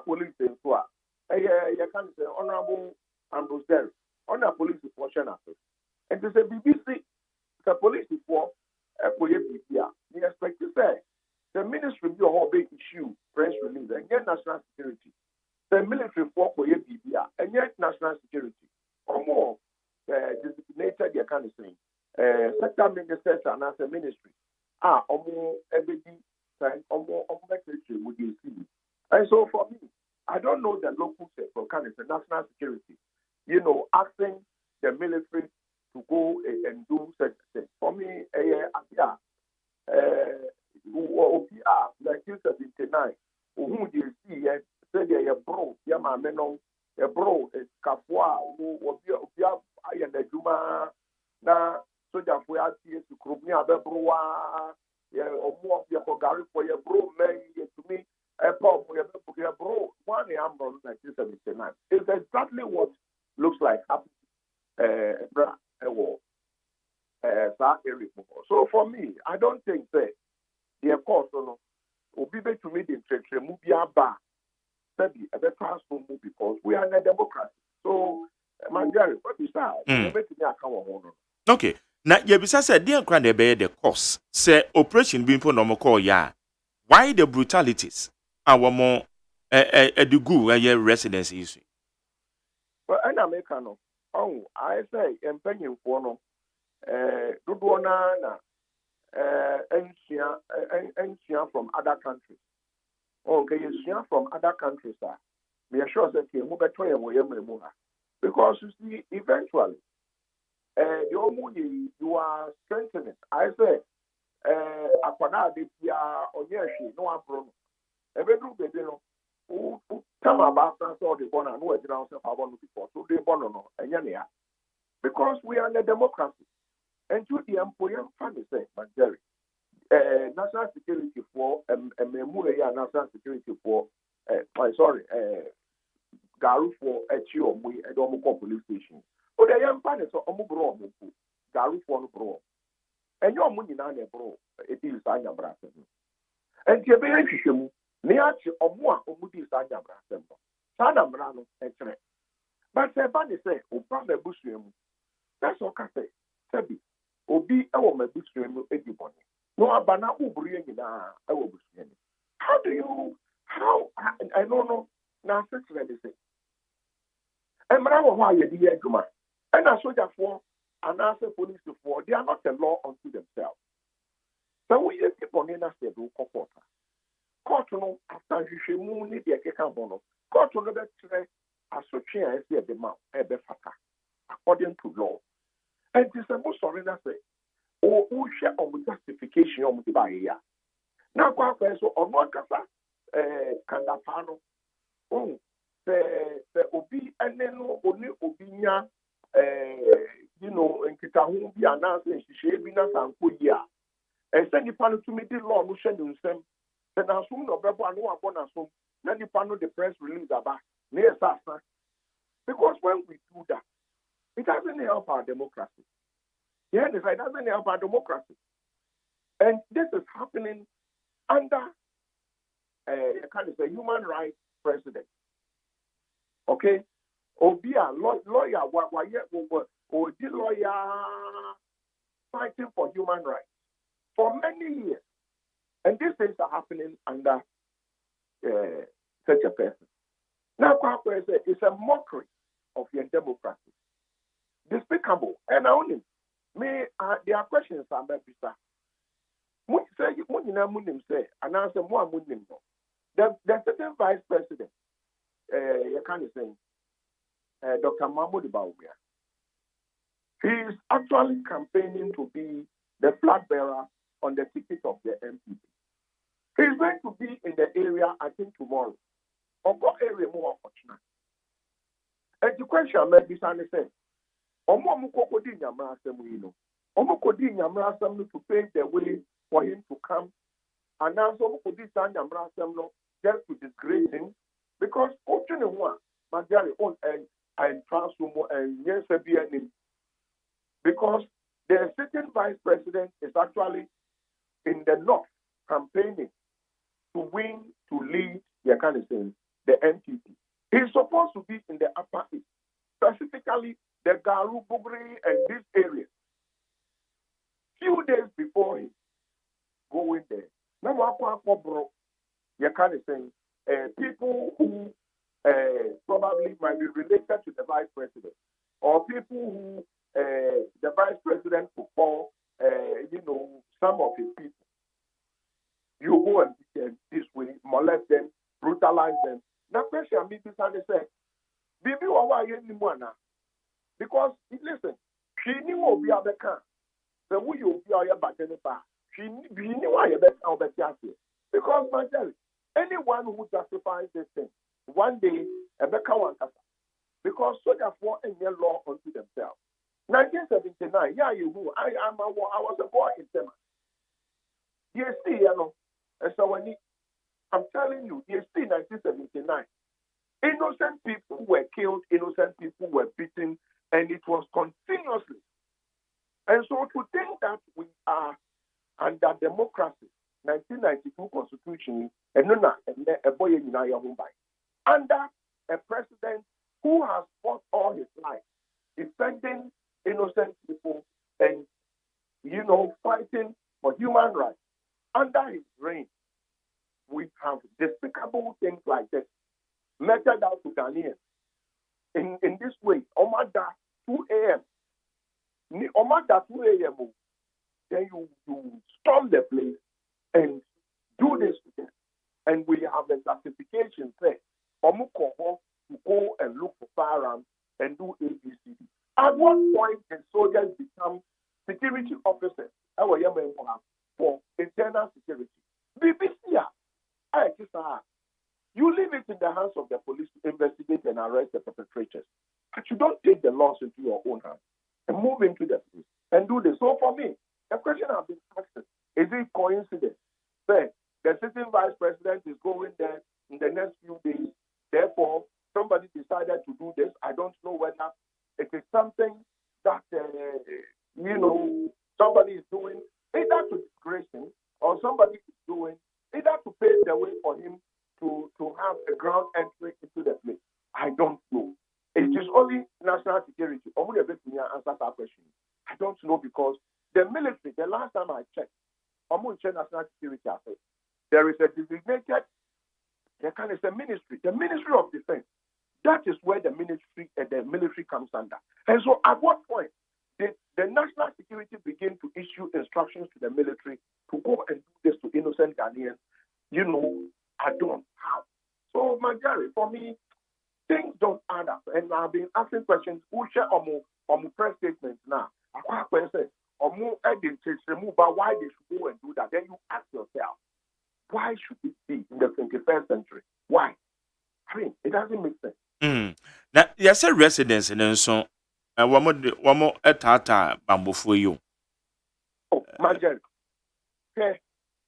[SPEAKER 4] police in Swa. You can say Honorable Ambrose Derry, on a police portion of it. And to say BBC, the police for we expect to say the ministry will all big issue press release and yet national security. The military for BBA and yet national security or more designated the kind of thing. Sector ministers and as a ministry or more everything or more secretary would you see. And so for me, I don't know the local sector kind of national security, asking the military to go and do such things. For me, 1979, who you see, said a bro, Yamameno, a bro, a Kafua, who will be I and the Juma, na Soja Fuati to Krumia, Bebroa, or more of your Garu for your bro, man, to me, a pop for your bro, 1 Amber 1979. It's exactly what looks like happening. So for me, I don't think that the course will be to me the movie bar study a better transform because we are in a democracy. So Manjari, what is that?
[SPEAKER 2] Okay. Now Yebisa said dear grand the course say operation being for normal call why the brutalities are more the good residence issue?
[SPEAKER 4] Well, I'm American. Oh, I say, employing for no, Dudwana, Asia from other countries. Okay, Asia from other countries, sir. We are sure that you move because you see, eventually, you are strengthening. I say, Aquana, they are on your sheet, no one problem. Every group, they know. Come about all the born and who are around before, so they born no, and because we are in a democracy. And to the employer, family say, Jerry, national security for national security for Garu for Echiomu and Omoko police station. But the young fan is Omubro, Garu for no bro. And your money now, bro, it is Sanya Brassen. And Tiabe Niachi or more Omudi Sanya Brassen. Sana Brano, etc. But Sabani say, Upame Bushim, that's all Cafe, Sabi, Obi, our Bushim, everybody. No, Abana Ubri, I will be. How I don't know, now, such say. And why you did Juma. And I saw that for and answer police for they are not the law unto themselves. So we people in us they do comfort. court no after you mu ni de keka bono court no be tre asotwe a ese de ma e be fata according to law. And this is most sorry na say o share on justification on the buy ya na kwa so ono kasa kandapano oh the obi eneno oni obi nya you know nkita hu bi anase nhihye bi na sanko yi a say nipa no to me the law no hwe nsem the na sum no bebo anu abo na sum na nipa no the press release aba na yesa because when we do that it doesn't help our democracy. Yeah, it doesn't help our democracy. And this is happening under kind of a human rights president. Okay? Or be a lawyer, or the lawyer fighting for human rights for many years. And these things are happening under such a person. Now, it's a mockery of your democracy. Despicable. And only me, there are questions I'm about to say. When you say, and answer more Muslim. The certain vice president, you can't say, Dr. Mahmoud Baumia. He is actually campaigning to be the flag bearer on the ticket of the MPP. He is going to be in the area, I think, tomorrow. Or what area more opportunity? And the question may be saying, Omokodi Nyamrasem to pave the way for him to come. And now Omokodi Nyamrasem just to disgrace him because Majari own and transform and yes because the sitting vice president is actually in the north campaigning to win to lead the MPP. He's supposed to be in the upper east, specifically the Garu, Bugri, and this area. Few days before him going there. Now, you can't say people who probably might be related to the vice president, or people who the vice president could call, some of his people. You go and beat them this way, molest them, brutalize them. Now, question me this and they say, Bibi, why you anymore now? Because listen, she knew what we are the can. The way you be our back in the bar. She knew why you better our better. Because Marjorie, anyone who justifies this thing, one day a better one casa. Because so therefore any law unto themselves. 1979, yeah, I was a boy in Tema. Yes, and so I'm telling you, yes, 1979. Innocent people were killed, innocent people were beaten, and it was continuously. And so to think that we are under democracy, 1992 constitution, under a president who has fought all his life, defending innocent people and, fighting for human rights, under his reign, we have despicable things like this. Meted out to Ghanaians in this way, Omada 2 a.m. Omada 2 a.m. Then you storm the place and do this to them. And we have a justification there. Omukoho to go and look for firearms and do ABCD. At what point can soldiers become security officers for internal security? BBC, you leave it in the hands of the police to investigate and arrest the perpetrators. But you don't take the laws into your own hands and move into the police and do this. So for me, the question I've been asking, is it coincidence? Say, the sitting vice president is going there in the next few days. Therefore, somebody decided to do this. I don't know whether it is something that, somebody is doing either to disgrace him or somebody is doing either to pave the way for him to have a ground entry into the place. I don't know. It is only national security. I'm going to answer that question. I don't know because the military, the last time I checked, I'm going to check national security. There is a designated, a ministry, the Ministry of Defense. That is where the military comes under. And so at what point did the national security begin to issue instructions to the military to go and do this to innocent Ghanaians? I don't have. So, my Jerry, for me, things don't add up. And I've been asking questions. Who share on press statements now? I quite say, or more remove, but why they should go and do that? Then you ask yourself, why should it be in the 21st century? Why? I mean, it doesn't make sense.
[SPEAKER 2] Now, yes, a residence and so, one more at Tata bamboo for you.
[SPEAKER 4] Oh, my Jerry. Okay.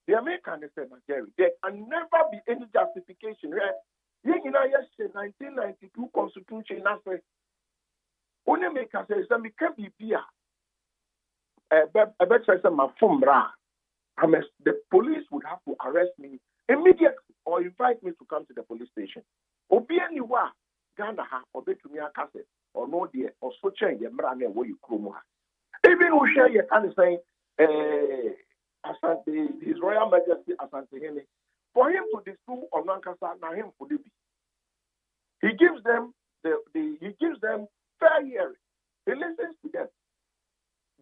[SPEAKER 4] The Americans say, my Jerry, there can never be any justification. Right? You know, yes, 1992 Constitution, that's why. Only make us say, some can be here. I bet my phone the police would have to arrest me immediately or invite me to come to the police station. Obiani wa Ghana ha or bet to me a cassette or no dear or so change your brand where you come. Even we share your kind of saying, His Royal Majesty Asante Hene, for him to dispute on Nankasa, now him for the he gives them fair hearing. He listens to them.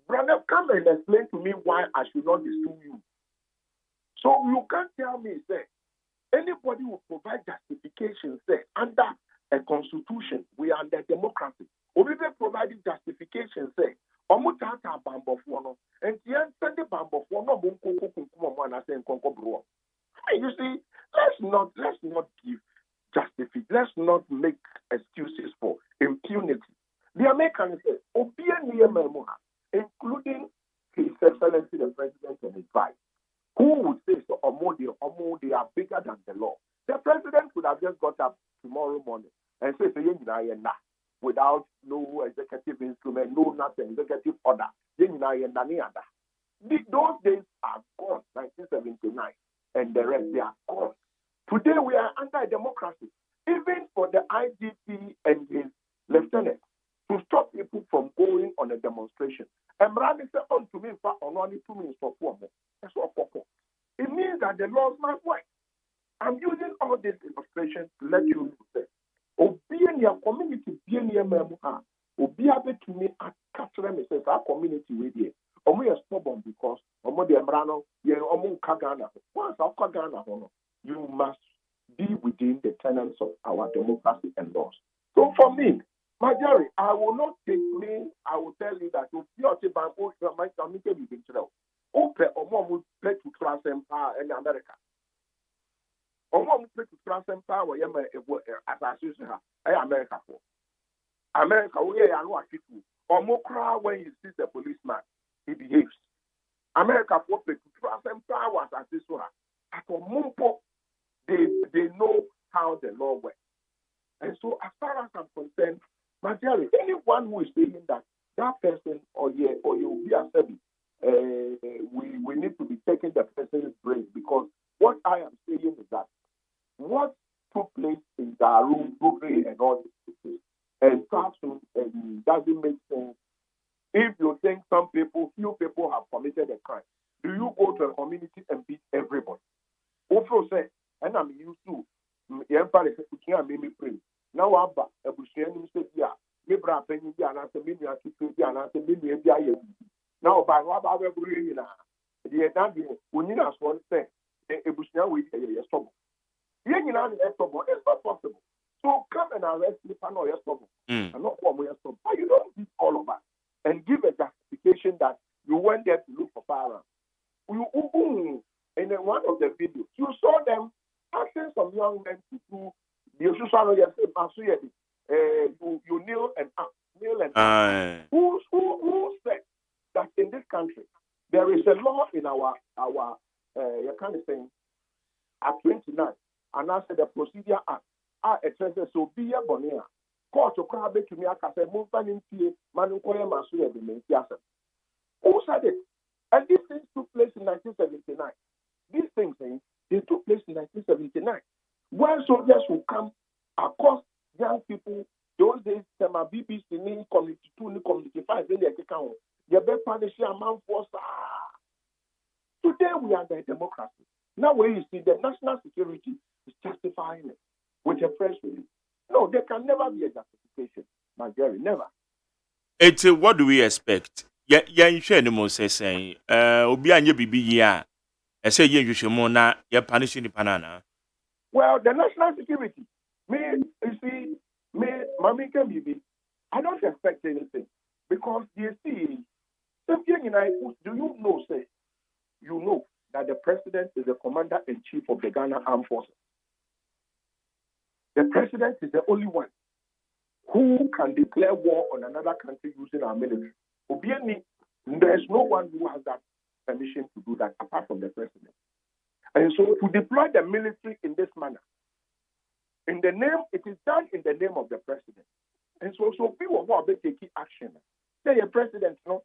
[SPEAKER 4] Brother, come and explain to me why I should not dispute you. So you can't tell me, say, anybody will provide justification, say, under a constitution, we are under democracy. Or we providing justification, say, Omutata Bambofono, and the answer the Bambofono, you see, let's not give justification, let's not make excuses for impunity. The Americans say, including His Excellency the President and his wife, who would say so they are bigger than the law. The president could have just got up tomorrow morning and say, without no executive instrument, no nothing, executive order. Those days are gone, 1979, and the rest, they are gone. Today we are under a democracy. Even for the IGP and his lieutenant to stop people from going on a demonstration. And Brady said, to me, only 2 minutes for 4 more. That's what purpose. It means that the laws must work. I'm using all these illustrations to let you know that Obi your community, be near Memuha, Obi able to me at Catherine says our community with you. We are stubborn because the Embrano, Kagana. Once our Kagana, you must be within the tenets of our democracy and laws. So for me, Majority, I will not take me, I will tell you that if you are my community will be open or more will play to transcend power in America. Or more will play to transcend power as I say, America for. America, we are not people. Or more crowd when you see the policeman, he behaves. America for play to transcend power as I say, at Mumpo, they know how the law works. And so, as far as I'm concerned, Majority, anyone who is saying that person or you will be accepted, we need to be taking the person's brain because what I am saying is that what took place in Garu, Bugre, and all these places, and classrooms, and doesn't make sense. If you think few people have committed a crime, do you go to a community and beat everybody? Also say, and I'm used to, now Abba, a Bushian said, yeah, Libra Penny, and I said, maybe I should be an answer, maybe a now by what I will bring in the Adam, when you ask one thing, a Bushian with a stubble. It's not possible. So come and arrest me, panel your stubble, and not one way stubble. But you don't beat all of us and give a justification that you went there to look for firearms. In one of the videos, you saw them asking some young men to do the social you kneel and ask. Who said that in this country there is a law in our you can't say at 29 and I said the procedure act it says so be a bonia court to crab to me I said move in Manukoya Masuya the who said it? And these things took place in 1979. These things they took place in 1979. When soldiers will come across young people, those days, some BBC, community 2, community 5, then they can you better punish a man for. Today we are the democracy. Now when you see the national security is justifying it with a press release. No, there can never be a justification, my Jerry, never.
[SPEAKER 2] It's what do we expect? Yeah, you share the most saying, Obi anye bibi ya. I say you should more na you're punishing the banana.
[SPEAKER 4] Well, the national security, me, you see, me, Mami can be. I don't expect anything because you see, something in I do you know, say, you know that the president is the commander-in-chief of the Ghana Armed Forces. The president is the only one who can declare war on another country using our military. Obieni, there is no one who has that permission to do that apart from the president. And so to deploy the military in this manner, in the name, it is done in the name of the president. And so people who are taking action, say a president, no,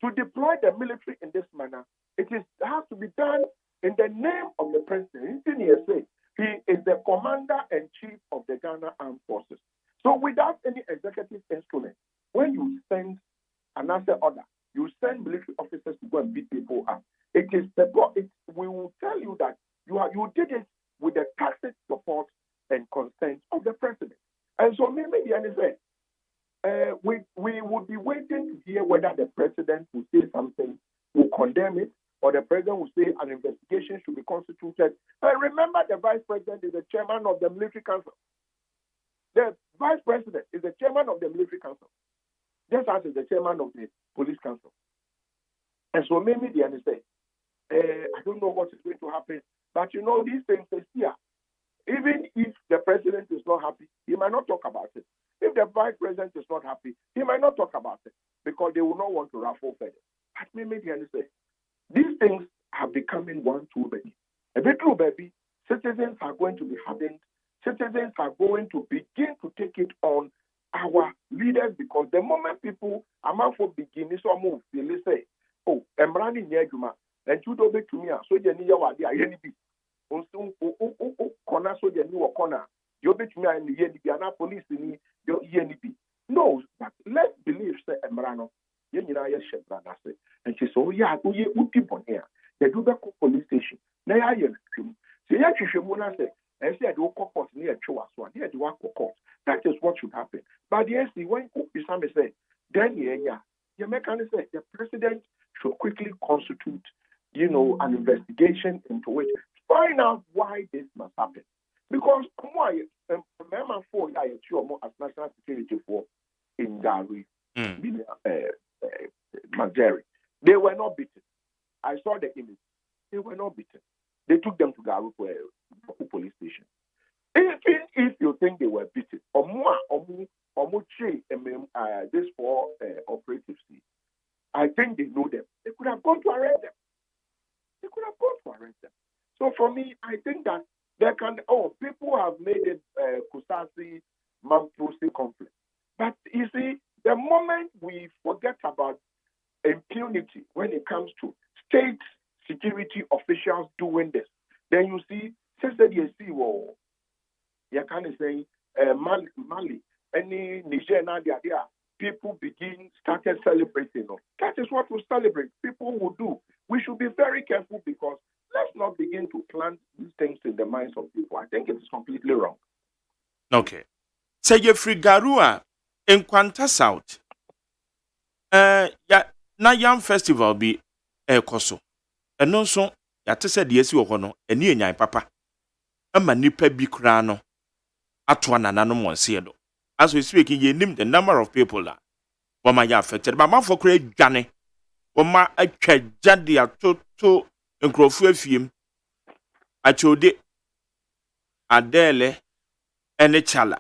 [SPEAKER 4] to deploy the military in this manner, it has to be done in the name of the president. He is the commander-in-chief of the Ghana Armed Forces. So without any executive instrument, when you send another order, you send military officers to go and beat people up. We will tell you that you did it with the tacit support and consent of the president. And so maybe we would be waiting to hear whether the president will say something, will condemn it, or the president will say an investigation should be constituted. And remember, the vice president is the chairman of the military council. The vice president is the chairman of the military council, just as is the chairman of the police council. And so maybe they understand. I don't know what is going to happen, but you know, these things is here. Even if the president is not happy, he might not talk about it. If the vice president is not happy, he might not talk about it because they will not want to ruffle feathers. But maybe they understand. These things are becoming one too many. A bit true, baby. Citizens are going to be hardened. Citizens are going to begin to take it on our leaders because the moment people among for begin this or move, they say, "Oh, I'm running near you, and you don't be to me. So you need your idea, any be. Corner so you knew a corner. You bet me and the Indiana police in your ENB. No, but let's believe, say, Emrano. And she said, "Oh, yeah, we people here. They do the police station. Now I am. See, actually, Shimona said, and said, "Oh, court near Choas one. Here, the work court. That is what should happen." But yes, when Islam said, then yeah, the mechanic said the president should quickly constitute, an investigation into it, find out why this must happen. Because remember, for as national security for in Garu, Magari, they were not beaten. I saw the image. They were not beaten. They took them to Garu police station. Even if you think they were beaten, this four operatives, I think they know them. They could have gone to arrest them. So for me, I think that people have made it Kusasi Mamprosi conflict. But you see, the moment we forget about impunity when it comes to state security officials doing this, then you see, you can't say Mali, any Niger, people started celebrating. That is what we celebrate. People will do. We should be very careful because let's not begin to plant these things in the minds of people. I think it is completely wrong.
[SPEAKER 2] Okay. Say you free Garua in Quanta South. Na yam festival be koso. And also, ya te said yes you hono, and ye nyai papa. A manipa bi krano. Atwana nanom wonsiedo. As we speak, ye name the number of people that were affected. But my for create Johnny. Woma atwa jade atoto nkrofo afiem. Achode Adele ene chala.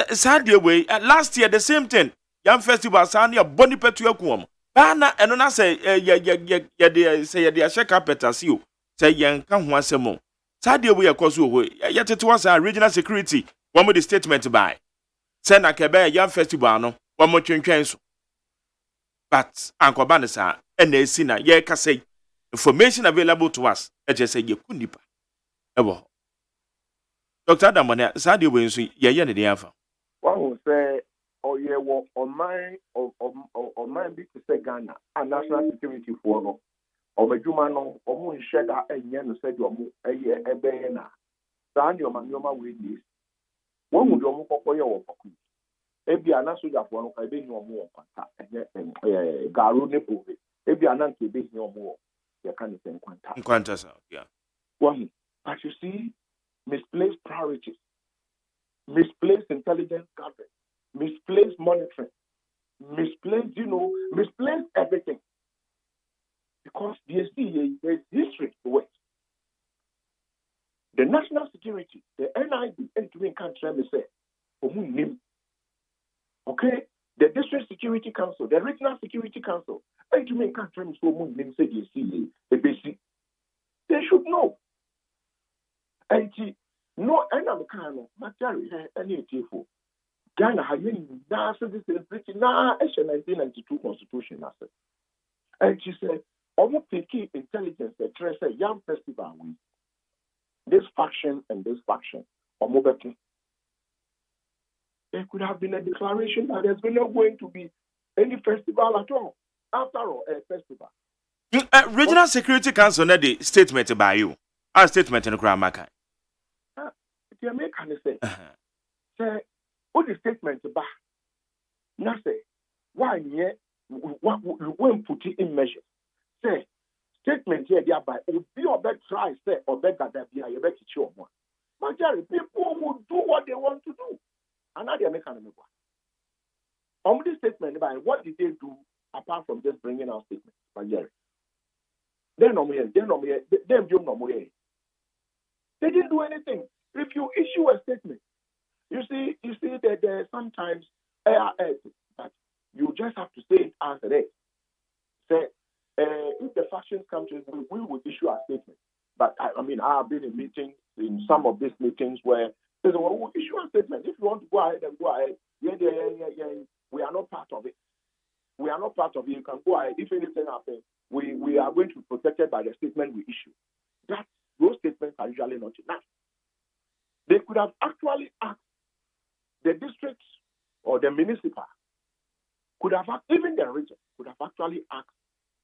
[SPEAKER 2] Sadly way last year the same thing. Young festival sani a boni petu ekuom. Bana eno na say ye shake carpet as you. Say yen kan ho asemo. Sadly way ekoso ho. Ye tete was regional security. One with the statement by. Say na kebe young festival no. One mo twentwen so. But Uncle Banessa and they see na ye ka say information available to us. E just say ye kunipa. Ewo. Dr. Adamone, Sadly way so ye ne dey afa.
[SPEAKER 4] One will say, "Oh yeah, well, on my big to say Ghana and national security for no, or Majumano, or Moon Shedder, and Yen said, a year, a bayana. Sandy or Manoma with this. One would almost for your Paku. Ebi anaso ya for no, I be no more, and Garu Nepo. Maybe ananke be here more. You can't say
[SPEAKER 2] Quantas, yeah.
[SPEAKER 4] One, but you see, misplaced priorities, misplaced intelligence gathering, misplaced monitoring, misplaced, misplaced everything. Because there's history to it. The national security, the NIB, and to me can't tell me say, okay, the district security council, the regional security council, and to me can't tell me so say they should know. And no, and I'm kind of material any for Ghana having now this is pretty now 1992 constitution. And she said, almost taking intelligence that trace a young festival with this faction and this faction, or Mobeki. There could have been a declaration that there's not going to be any festival at all. After all, a festival.
[SPEAKER 2] Regional Security Council, not the statement by you. Our statement in the Grammaca.
[SPEAKER 4] The American say, what the statement about? Now say, why yet, when put it in measure? Say, statement here thereby would be or better try, say, or better that be a better show one. But people will do what they want to do. And now the American on this statement, by what did they do apart from just bringing out statements? By Jerry. They didn't do anything. If you issue a statement, you see that there sometimes but you just have to say it as it is. Say, if the factions come to us, we will issue a statement. But I have been in meetings, in some of these meetings where they say, well, we'll issue a statement. If you want to go ahead, then go ahead. Yeah. We are not part of it. We are not part of it. You can go ahead. If anything happens, we are going to be protected by the statement we issue. Those statements are usually not enough. They could have actually asked the districts or the municipal, even the region, could have actually asked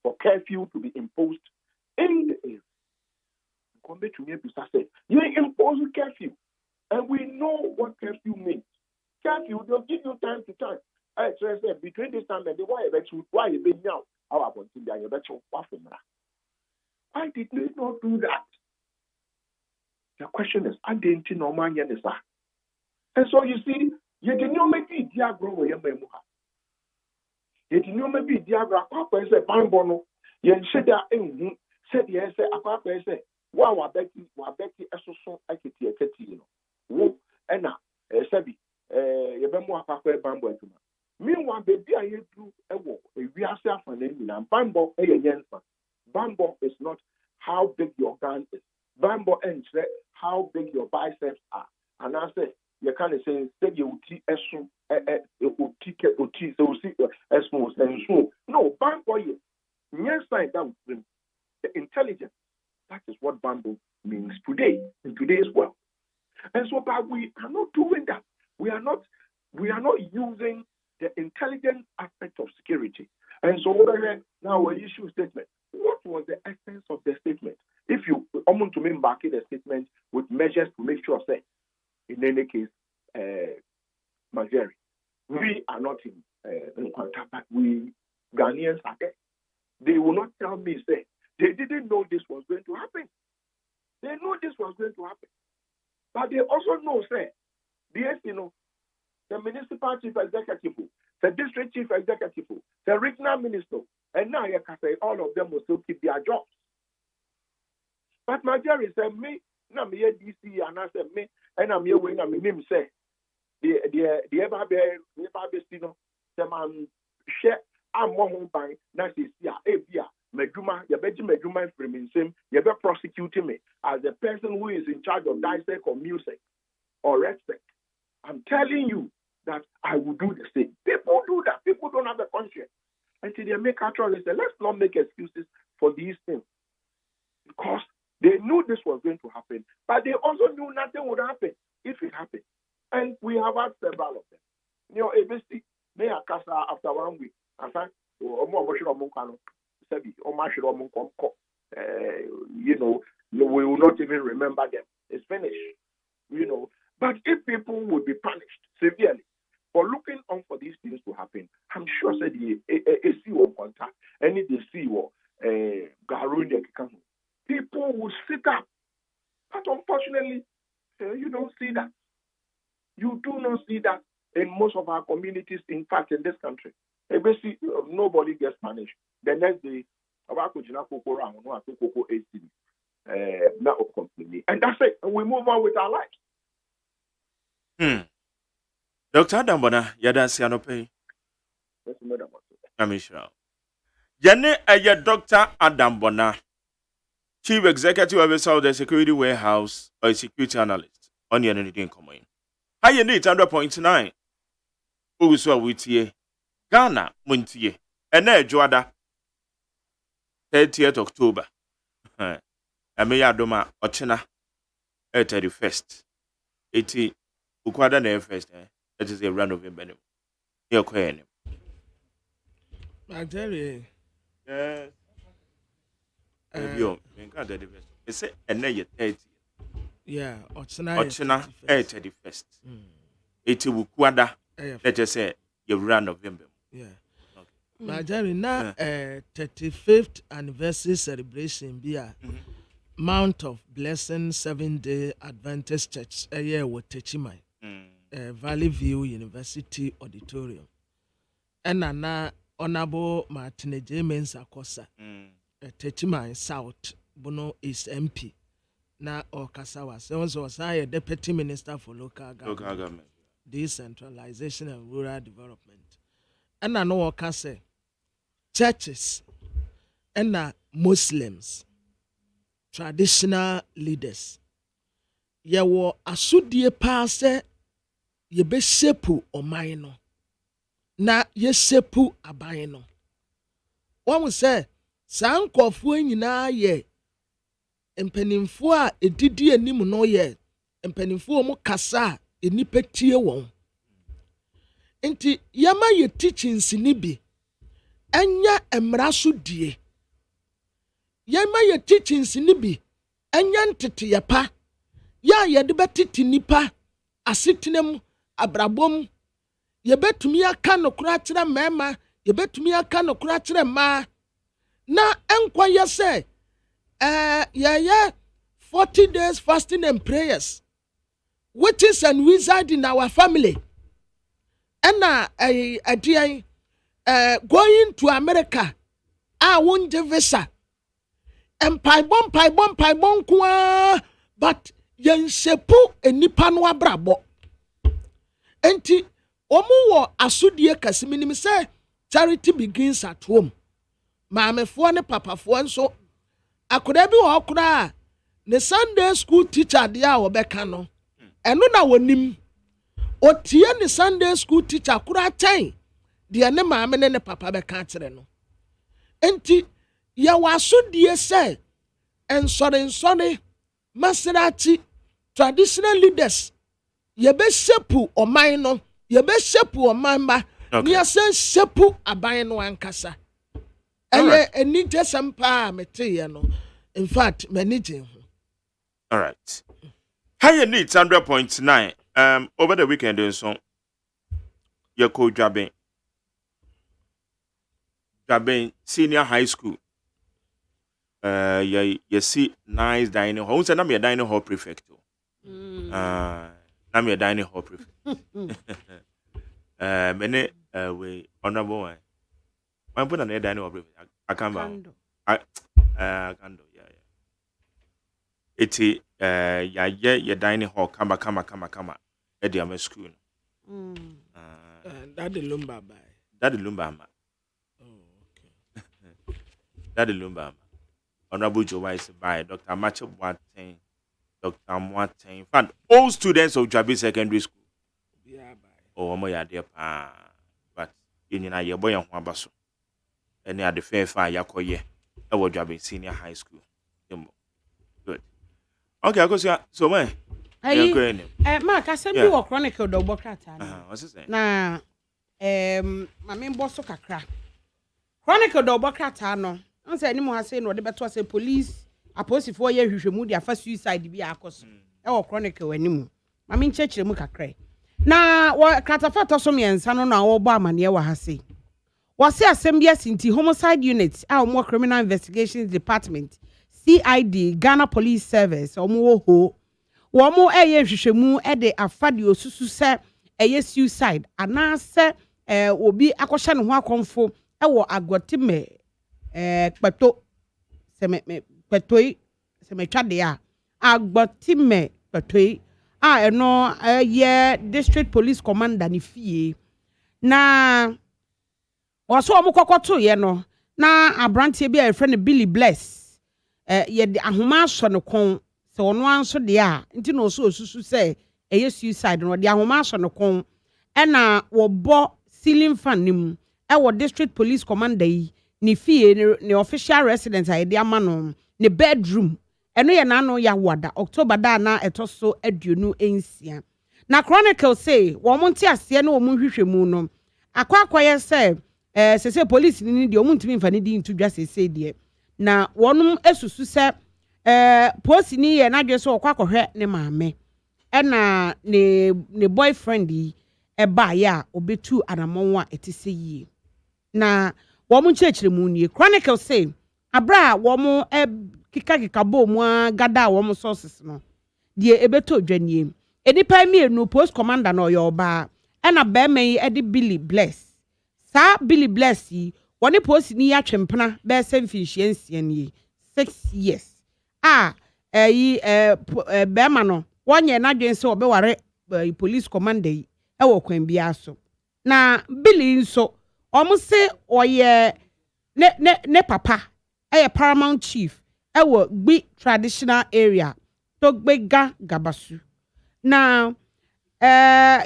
[SPEAKER 4] for curfew to be imposed in the area. Come back to me, say, you impose curfew, and we know what curfew means. Curfew, they'll give you time to time. I say between this time and the why you be now? Why did they not do that? The question is, I didn't know my yanisa. And so you see, you didn't know maybe diagram or your memoir. You didn't know maybe diagram, Papa is a bambono. You said that, said yes, a Papa is a wow, Betty, a so I could hear Ketty, and now, Sabi, your memoir, Papa Bambo. Meanwhile, baby, I do a walk, we are self and then Bambo, Bambo is not how big your gun is. Bambo and how big your biceps are. And I say, you can't say, you ticket, so see, small and so. No, Bambo, yes, that the intelligence. That is what Bambo means today, in today's world. And so, but we are not doing that. We are not using the intelligence aspect of security. And so, now we issue statement. What was the essence of the statement? If you want to back in the statement with measures to make sure, say, in any case, Majeri, we are not in contact, but we Ghanaians are there. They will not tell me, say, they didn't know this was going to happen. They know this was going to happen. But they also know, say, the municipal chief executive, the district chief executive, the regional minister, and now you can say all of them will still keep their jobs. But Majority said, me, na me DC, and I said, me, and I'm here when I'm him say, the Ebabestino, the man, share, I'm one by Nancy, Abia, Meduma, your Betty Meduma from him, you better prosecute me as the person who is in charge of dissect or music or respect. I'm telling you that I will do the same. People do that. People don't have the conscience. Until they make actual, they say, let's not make excuses for these things. Because they knew this was going to happen, but they also knew nothing would happen if it happened. And we have had several of them. ABC, they are cast after 1 week. We will not even remember them. It's finished. But if people would be punished severely, for looking on for these things to happen. I'm sure said the AC will contact any they see what Garu in the people will sit up. But unfortunately, you don't see that. You do not see that in most of our communities, in fact, in this country. Nobody gets punished. The next day, and that's it. And we move on with our lives.
[SPEAKER 2] Dr. Adambona, Yadansi Anope.
[SPEAKER 4] Yes, madam.
[SPEAKER 2] I'm sure. Jane Aya Dr. Adambona, Chief Executive Officer of the Security Warehouse or Security Analyst on the anything common. How you need 100.9. Who is what with ye? Ghana, Montie, and there, Joada, 30th October. Ameya Doma, Ochina, 31st. 80 Ukwada na first, that is a run of November. You're queen.
[SPEAKER 1] I tell you.
[SPEAKER 2] Yes. It's a near 30.
[SPEAKER 1] Yeah,
[SPEAKER 2] Ochina, 31st. 80 Ukwada, let us say, you run November.
[SPEAKER 1] Yeah. Okay. Jerry, now 35th anniversary celebration be a Mount of Blessing 7-day Adventist Church a year with Techimai, Valley View University Auditorium. And na Honorable Martin J. Mensa Kosa, Techimai South, Bono East MP, na Okasawa. So was I a Deputy Minister for Local Government, Decentralization and Rural Development. And I know what say churches and Muslims, traditional leaders. Ye wo asudie pa se ye be shepu oman no na ye shepu aban no. One say saa nkofo nyina ye empanimfo a edidi anim no ye empanimfo mo kasa enipa tie won. Enti yama ye teachings ni bi enya emra so die. Yama ye teachings ni bi enya ntete ye pa ya ye de betiti nipa asetenam abrabom ye betumi aka no kura kire mema ye betumi aka no kura kire ma na enkwa ye say ye 40 days fasting and prayers witches and wizards in our family. And going to America, I won't visa. And paibon kwa, but yen sepu enipanwa brabo. Enti omu asudie kasiminim say charity begins at home. Mame fo ne papa fo nso akoda bi wo kura ne Sunday school teacher dia obeka no. Eno na wonim otie ne Sunday school teacher kura chen de ne maame ne papa be ka kire no enti ya wasodie say ensore masirati traditional leaders ye be shepu oman no ye be shepu oman ba ni asen shepu aban no ankasa eni jesempa mete no in fact manage.
[SPEAKER 2] All right. How you need 100.9 over the weekend so your co Jaben senior high school you see nice dining hall. Who's a dining hall prefect? I'm a dining hall prefect. Many we honorable one. I'm putting a dining hall prefect. I can't yeah. It's your dining hall kama at the school.
[SPEAKER 1] That the lumba by.
[SPEAKER 2] That the lumba ma.
[SPEAKER 1] Oh, okay.
[SPEAKER 2] That the lumba. Honorable Joe Wise by Dr. Macho Boateng, Dr. Moateng. In fact, all students of Jabi Secondary School.
[SPEAKER 1] Yeah, by.
[SPEAKER 2] Oh, my dear but in your boy and Wabasso. And at the fair fire Yakoye. I was Jabi Senior High School. Good. Okay, I go see so man.
[SPEAKER 3] Mark, I send you a chronicle do bokrata.
[SPEAKER 2] What's it saying?
[SPEAKER 3] Na my main boss kakra. Chronicle do bokrata no. I say any more say no de beto say police aposi 4 year hwehwemu dia fa suicide bi akos. E wo chronicle animu. My main church mu kakra. na wa kratafa so miensa no na wo bo amane wa ha sei wase asem bia sinti homicide unit a mo criminal investigations department CID Ghana Police Service omo ho wo mo eye hwehwemu e de afade osusu se eye suicide ana se obi akosha ne ho akonfo e wo agotime kpeto se me kpetoi se me twade a agotime kpetoi a eno ye district police commander ni fie na waso omukokoto ye no na abrantie bi a friend Billy Bless ye de ahoma aso ne kon se ono anso de a nti no so osusu se eye suicide no de ahoma aso ne kon e na wo bo ceiling fan nim e wo district police commander yi ni fie ne official residence a de amano ne bedroom eno ye na no ya wada October da na etoso aduonu ensia na chronicle say wo monte ase na wo hwehwemu no akwakoye say sese police ni de omuntimi mfa ne di ntudwa sese de na wonum esusu se post ni ye na dwe so okwakohwe ne maame na ne boyfriend yi ba ya obetu anamonwa etise yi na wo mu chechire mu ni chronicle say abra wo mu kika bo mu gada wo mu sources no de ebeto dwanie enipa mienu post commander no yo ba na ba mai edi Billy Bless sa Billy Bless yi woni post ni ya twempena be semfinhyiansia ni 6 years be ma no wonye na dwen se obeware police commander yi e wo kwan bia so na Billy nso omse oye ne papa paramount chief ewo gbi traditional area to gbega gabasu na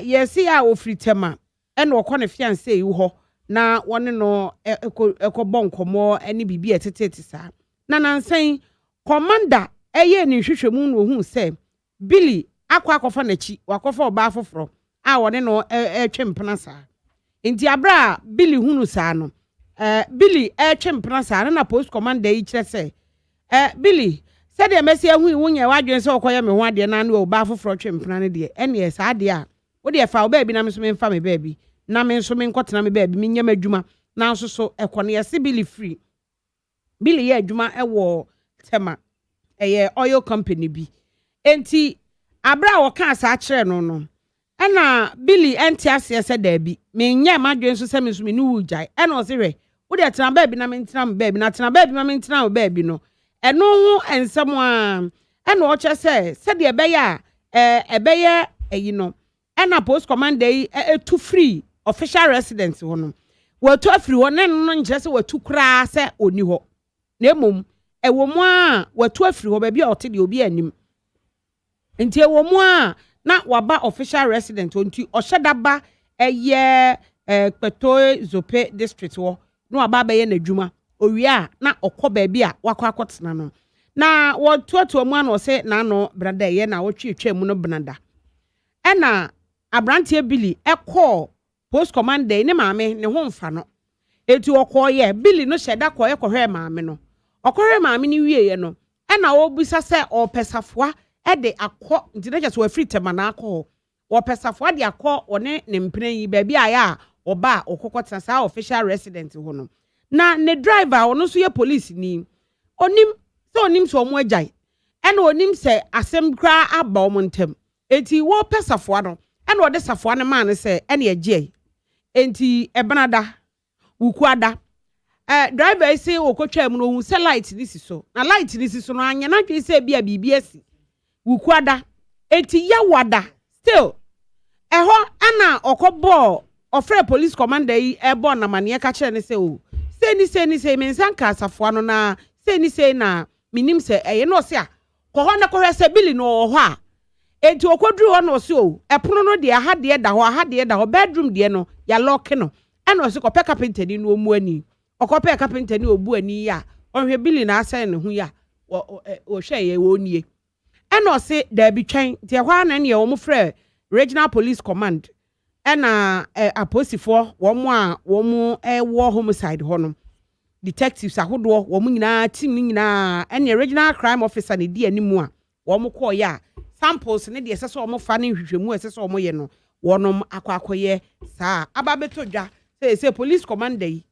[SPEAKER 3] yesi a ofritema ena okone fiance yi ho na wone no ekobon komo eni bibi etetete sa na nansan commander ni hwehwemu no hu se Billy akwakofa nachi wakofa oba afoforo a wone no twempena sa nti abra Billy hunu sa no Billy twempena sa na post commander yi kire se Billy said the Messi wunye wadwen se okoye me ho ade na na oba afoforo twempena ne de ene sa ade a wo de fa obabi na me so me mfa me baby na me nso me nkotena me baby me nyam adwuma na nso so ekone ye Billy free Billy ye adwuma ewo tema oil company bi enti abra wo ka sa kire no ena Billy enti ase se da bi me nya madwen so se me so me nu wujai ena o se hwe wo de tena baby na me ntena me baby na tena baby na me ntena me baby no eno ho ensam a ena o che se de ebeya ebeye no ena post commander yi to free official residence ho no wo to free ho ne no nje se wo tu kra se oni ho na emom ewo mu a wo to free ho ba bia o te de obi anim enti ewo mu a na waba official resident onti ohyedaba Kpeto Zope district wo no waba be ye n'adwuma owie a na okọ ba bia wakọ akọtena no na wo to mu a no se na no brada ye na wo twetwa mu no brada ena abrantie Billy ekọ post commander ne maame ne ho mfa no eti okọ ye Billy no hyeda kọ ye kọhwe maame no okọhwe maame ni wie ye no ena wo bisa se o pesafoa de akọ ntine just we free tema na akọ wo pesafoa de akọ one ne mpren yi ba bia ya oba okokotena sa official resident ho no na ne driver ono so ye police ni onim so omo agyan ena onim se asem kra aba omo ntem enti wo pesafoa no ena ode safoa ne man se ena agye enti ebenada wukuada driver say okotwa mu no hu se light ni si so na light ni si so no anya na twe se bia bibiasi wukuada enti ya wada still eho ana okobo ofre police commander yi ebo na mane ka kire ne se o se me nsanka asafoa no na se na minim se eye no se a ko ho na ko hwese Billy no ho a enti okoduru ho no se o epono no de aha de da ho bedroom de no ya lock no ena o se ko pe carpenter ni no omu ani okope carpenter ni obu ani ya ohwe Billy na asa ne hu ya o hwe ye wo nie ena o se da bi twen de ho na ne o mu frɛ regional police command ena aposifo wo mu wo homicide ho no detectives ahodo wo mu nyina team nyina ena regional crime officer ne di animu a wo mu call ya samples ne de seso wo mu fa ne hwehwemu seso wo mu ye no wonom akwakoye saa aba beto dwa say police commander yi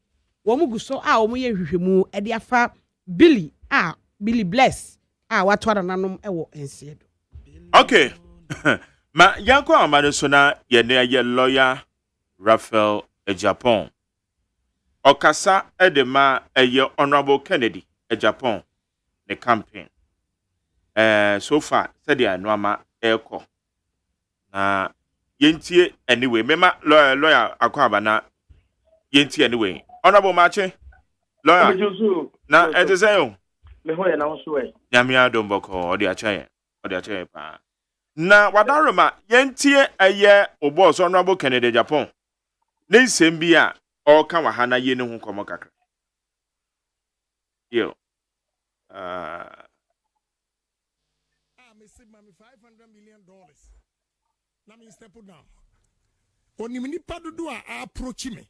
[SPEAKER 3] wo mu guso a wo mu ye hwehwemu e de afa Billy Bless watwa nanom ewo ensiedo.
[SPEAKER 2] Okay. Ma yanko amane so na ye ne ye lawyer Raphael Japan. Okasa edema eye Honorable Kennedy Japan the campaign. So far said ya no ama eko. Na yentie anyway. Mema lawyer akwaba na yentie anyway. Honorable Mache lawyer. Na eteseo.
[SPEAKER 5] Me ho ya na so e.
[SPEAKER 2] Nyame adomboko odi achaye. Odi achaye pa. Na wadaroma yentie eye obo so Honorable Kennedy Japan. Ne nsem bi a o ka wa hana ye ne ho komo kakra. Yo.
[SPEAKER 6] Me say $500 million. Na me step down. Oni mini padudu a approach me.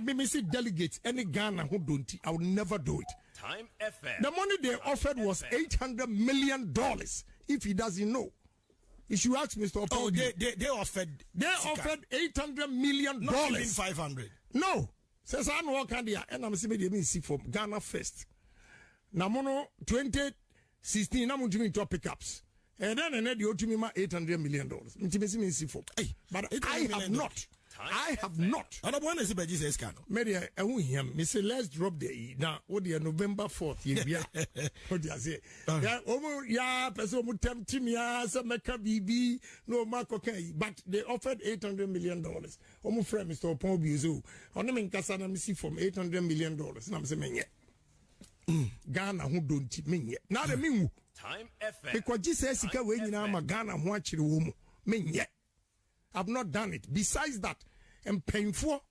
[SPEAKER 6] Me say delegate any Ghana who don't. I would never do it.
[SPEAKER 7] Time FM.
[SPEAKER 6] The money they offered was $800 million. If he doesn't know, you should ask Mr. Opobi.
[SPEAKER 7] Oh, they offered.
[SPEAKER 6] They offered $800 million.
[SPEAKER 7] Not even 500.
[SPEAKER 6] No. Says I know can there, and I'm saying they see for Ghana first. Namono 2016. I'm doing top pickups. And then they owe me $800 million. But I have not. I have not.
[SPEAKER 7] I don't want to see by Jesus can.
[SPEAKER 6] Maybe I won't hear me say let's drop the now. What the November 4th? Yeah, what do I say? Yeah, person would tempt me as a Mecca BB, no Marco K. But they offered $800 million. Omo friend Mr. Opobi Zoo. On them in Kasana, me see from $800 million. And I'm saying, yeah, Ghana who don't mean yet. Now the mean
[SPEAKER 7] Time FM.
[SPEAKER 6] because Jesus is going in our Ghana watch the woman mean yet. I've not done it. Besides that, I'm painful.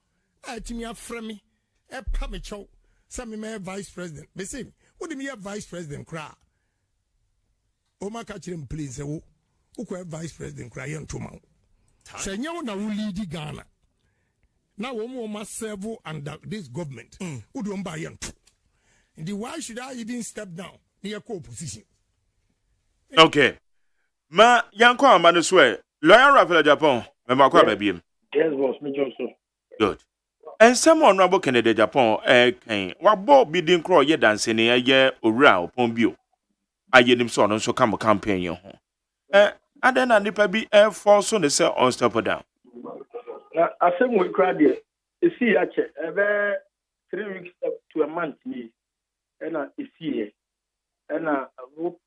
[SPEAKER 6] To me, a friend a pamicho, some me vice president. They say, what do me a vice president cry? Oh, my catch him, please. Who could vice president cry on 2 months? Say, you know, lead Ghana. Now, one must serve under this government. Who don't buy him? Why should I even step down near co-opposition?
[SPEAKER 2] Okay. Ma yanko amane swear. Lawyer Raphael Japan, remember kwa baby.
[SPEAKER 5] Yes, boss, me also.
[SPEAKER 2] Good. And some Honorable Kennedy Japan, can what Bob bidding crow ye dancing a year or row upon bio. I get him son so come a campaign your home. And then I nip be air force on the cell on step down.
[SPEAKER 5] I said we cried here. You see, actually, about 3 weeks up to a month, me, and I see, and I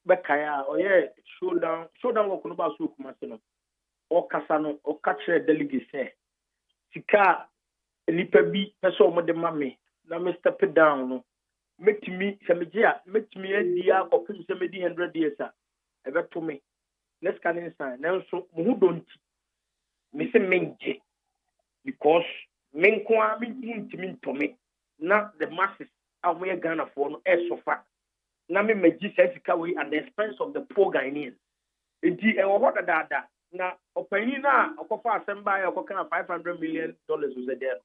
[SPEAKER 5] back or yeah, showdown, what can about so much. O kasano o katre delegate say sika nipa bi person mo de mame na me step down no metimi se megia metimi adia opin se medi 100 years a ebeto me let's can inside na so mo hu don't me se menje because menko a mentimi ntome na the masses a mo ye Ghana for no e sofa na me magi sika we at the expense of the poor Ghanaians enti e wo hoda dada na opani na okofa asemba ya okoka $500 million was there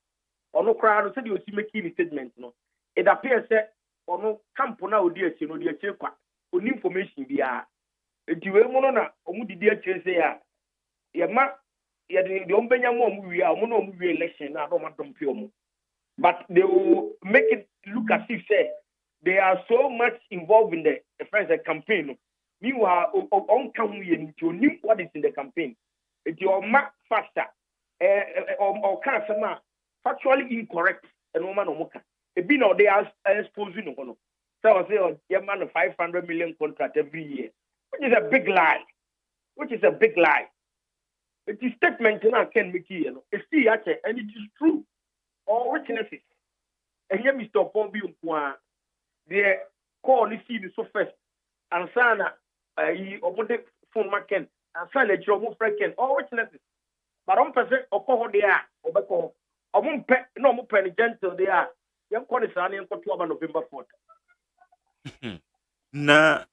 [SPEAKER 5] ono kra no said you see making statement no it appears say ono camp na odi achi no di achi kwa oni information bia enti we mu no na omu didi achi say ya ma ya de ombenya mo omu wi a omu no omu wi election na do ma dompe omu but they will make it look as if say they are so much involved in the friends campaign. Meanwhile, on come we into what is in the campaign. It's your mark faster or cancer factually incorrect and woman or mocha. It be no they are exposing no. So I say, your man a $500 million contract every year, which is a big lie. It is statement I can make here. It's still actually, and it is true. All witnesses. And here, Mr. Pombi, the call is seen so first. And Sana, omote phone market, and Sana, you freaking all witnesses. But on person, or call they are, or become, or no more penny gentle they are. Young call is running for 12 November 4th.
[SPEAKER 2] Na,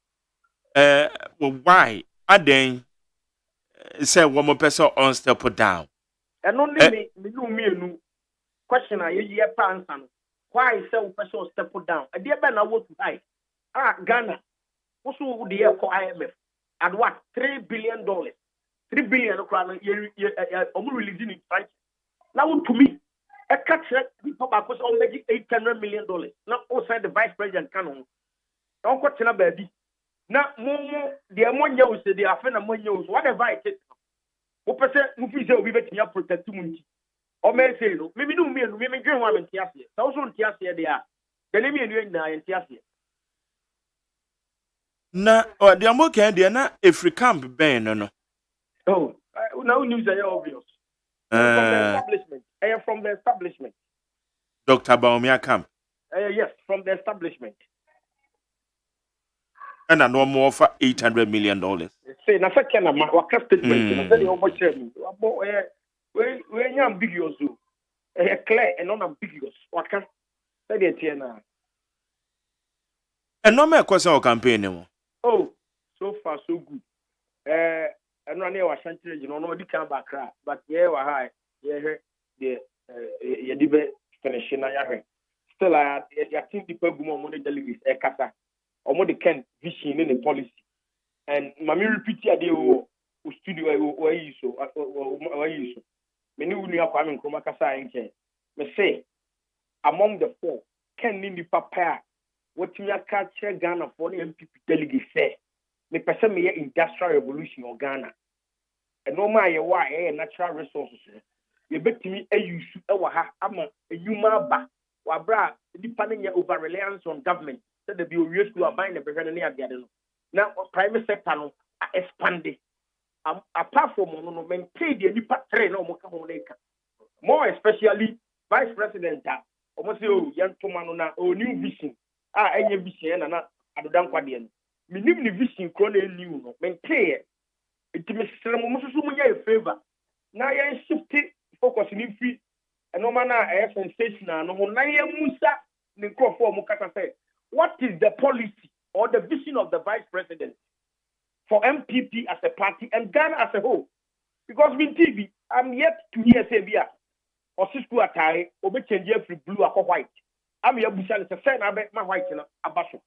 [SPEAKER 2] why? Aden say one more person on step down.
[SPEAKER 5] And only me, question I hear answer. Why sell person step down? A dear man, I want to die. Ghana. Also, the year for IMF at what $3 billion. $3 3 billion releasing it right now to me a catch people back was already $800 million now outside the vice president canon don't got to baby now more the ammonia was the affair ammonia was whatever it is what percent movie will be betting your protect or may say no maybe no me maybe dream one in Tiasia thousand Tiasia they are the name in Tiasia
[SPEAKER 2] na o de amo kan de na efri camp ben no
[SPEAKER 5] oh now news are obvious from the establishment from the establishment
[SPEAKER 2] Dr. Baumia camp
[SPEAKER 5] yes from the establishment
[SPEAKER 2] and no more for $800 million
[SPEAKER 5] say na second na wa statement na say you go share me we ambiguous clear and non-ambiguous waka say the tie na
[SPEAKER 2] and no me question o campaign mo
[SPEAKER 5] oh so far so good and no na wa chantage no di kan bakra but yeah wa high yeah the you dibe finish na ya still I think the people mo the delegates e kasa omo the can vision in the policy and mami repeat ade o studio o yi so many uni akwa me nkroma kasa enke me say among the four can ni papa what me aka chere Ghana for the MPP delegate say me person me industrial revolution of Ghana and no ma ye wa natural resources ye betimi use e wa ha ama enyuma ba wa bra nipa ne over reliance on government said the be we school buying the better than the now private sector no expanded apart from no maintain the nipa train no mo ka ho neka more especially vice president almost oh young tomano na o new vision enye vision na adodan kwade no minim ni vision kro na new no maintain it me sere mo so mo ya favor na ya shift focus ni free no man na sensational no na ya musa ni crofo mo kata say what is the policy or the vision of the vice president for MPP as a party and Ghana as a whole? Because with TV, I'm yet to hear Sabia or Cisco Atari or be change every blue or white. I'm here Bushan is a fan, I bet my white in a basho.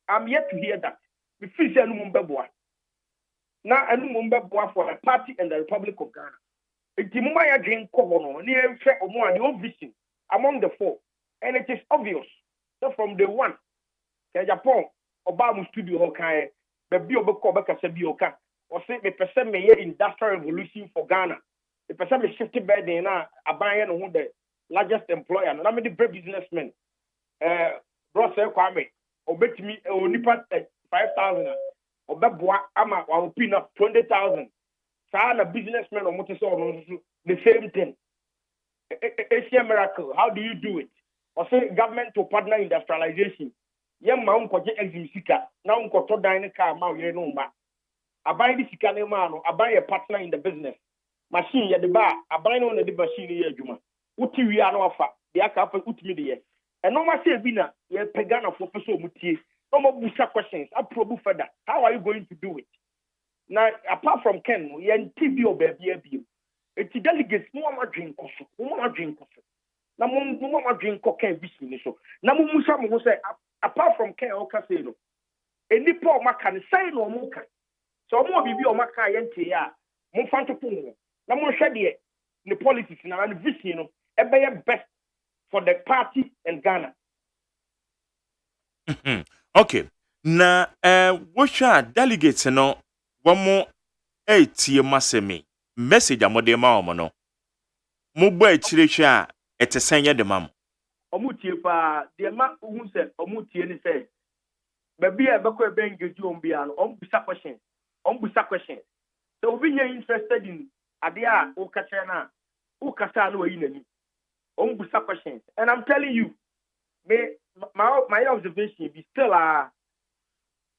[SPEAKER 5] I'm yet to hear that. We feel no Mumbabwa. Now a Mumbabwa for the party and the Republic of Ghana. It's Mumaya drink Kobono, near or more the own vision among the four. And it is obvious that from the one, Japan, Obama studio okay. Baby obeko beka sebi oka o say me person me industrial revolution for Ghana the person me shift bed na aban no ho the largest employer na me the brave businessman bro say kwame obetimi onipa 5,000 obeboa ama wa open up 20,000 sa na businessman o mote so no the same thing it's a miracle. How do you do it? Or say government to partner industrialization. Yem ma unkoje eximsika na unkoto dan ka ma we no ma aban di sika ne ma no aban ye partner in the business machine ye de ba aban no na de machine ye adwuma uti wi ano afa de aka afa utimi de ye eno ma say bi na ye pega na fo peso mutie no mo busa questions aprobu further how are you going to do it now apart from Ken ye ntibi obabi abi eti delegates mo ma dwen koso na mo ma dwen kokan vision ni so na mo musa mo say apart from Ken Okaseno, any poor Macan say no muka. So more be your Maca Yentia, Monfantopo, Namon Shadi, the politics and vision, a better best for the party and Ghana.
[SPEAKER 2] Okay. Na what shall delegates no one more 8 year massemi message a modema mono. Mobile chirisha et a sanya de mam.
[SPEAKER 5] Omutie pa de ma hu se omutie ni se baby e be ko be engage on bia no ombusa questions so we are interested in ade a o ka che na o ka sa na wayi nani ombusa questions and I'm telling you my observation be still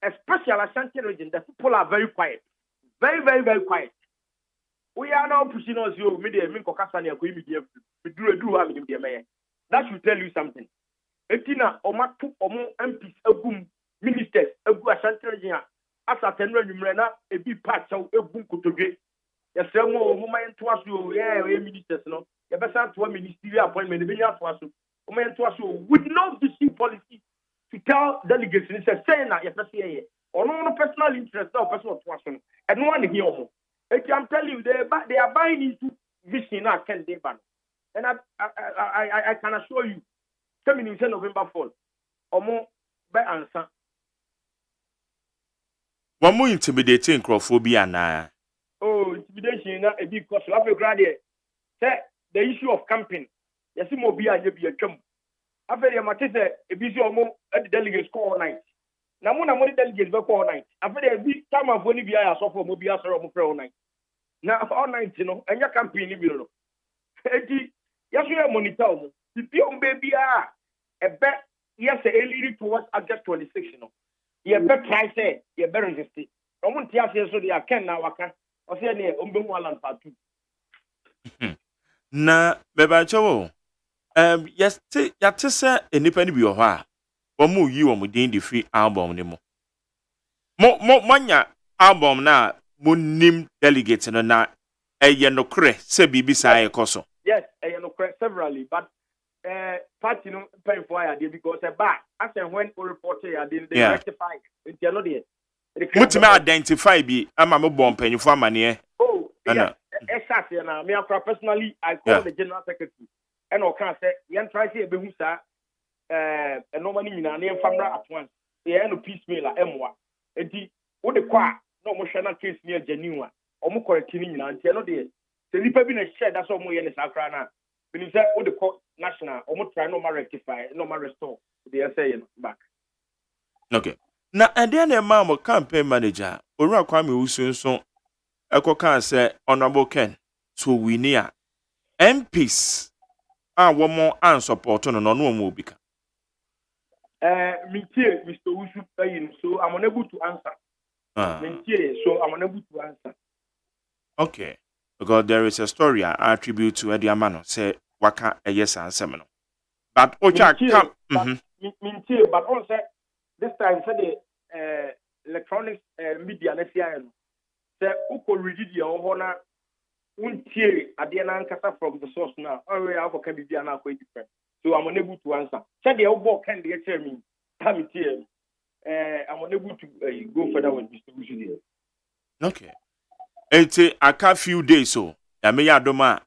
[SPEAKER 5] especially Ashanti region the people are very quiet very very very quiet we are now pushing us you media me ko kasa na ko media we do am media me. That should tell you something. Etina omatu omo MPs egum ministers egu Ashanti region asa tenra numre na ebi patch egum kotodwe. Yesemo omo mayento aso ministers no. Ye besa to ministerial appointment be nya to aso. Omo ento aso with no vision policy to tell delegates ni say na ye pese ye. Ono no personal interest na person to aso no. Eno one here omo. I'm telling you, they are buying into vision now. Can they ban? And I can assure you, coming in November fall, or more by answer.
[SPEAKER 2] One more intimidating crowdphobia na.
[SPEAKER 5] Oh, intimidation na a big cost. Love a graduate. Say the issue of camping. You see, more be a chum. After the matter, a busy or more at the delegates call night. Now, when I'm delegates go all night. After the big time of when we are so for Mobias or all night. Now, all night, you know, and your campaign, you know. Yes, we are monitor. The young baby are a bet. Yes, a leading towards August 26, you know. You better try say, you better resist it. I want to ask you so they are can now. I can. I say, near Umbumwalan part 2.
[SPEAKER 2] Na beba chowo. Yes, yate se enipa ni bi wo ha. Omu yi wo mudin di free album ni mo. Manya album na munim delegate no na eye no kre se bibi sa ekoso.
[SPEAKER 5] Yes, no correct severally, but party no pay for ya because a back as and when we report ya they rectify it you know there.
[SPEAKER 2] Mutime identify bi ama me bom panyufo amane.
[SPEAKER 5] Oh, yeah. Exactly na me akra personally I call the general secretary and o can say yen try say e be hu sa normally nyina na famra at once. E no piecemeal a emwa. Enti wo de kwa no mo hwe na case ni genuine a o mo correct ni nyina ntia no there. Se nipa bi na share that's all mo ye ne sakra na. Meaning say wo de ko national o mo try no ma rectify no ma restore the say back.
[SPEAKER 2] Okay. Na ade na ma mo campaign manager Owura Kwame Usunso ekoka say honorable Ken so we near MPs wo mo an support no no mo obika.
[SPEAKER 5] Mintie Mr. Usu so I'm unable to answer. Mintie so I'm unable to answer.
[SPEAKER 2] Okay. Because there is a story I attribute to Eddie Amano say waka a yes answer no. But Ocha come
[SPEAKER 5] Mintie but also this time say the electronic media na CIN say uko read the ohona untie ade na nkasa from the source now already how can be na quite different. So I'm unable to answer. Say the obo can dey tell me I'm unable to go further with Mr. Usu.
[SPEAKER 2] Okay. Eti aka few days so ya me ya doma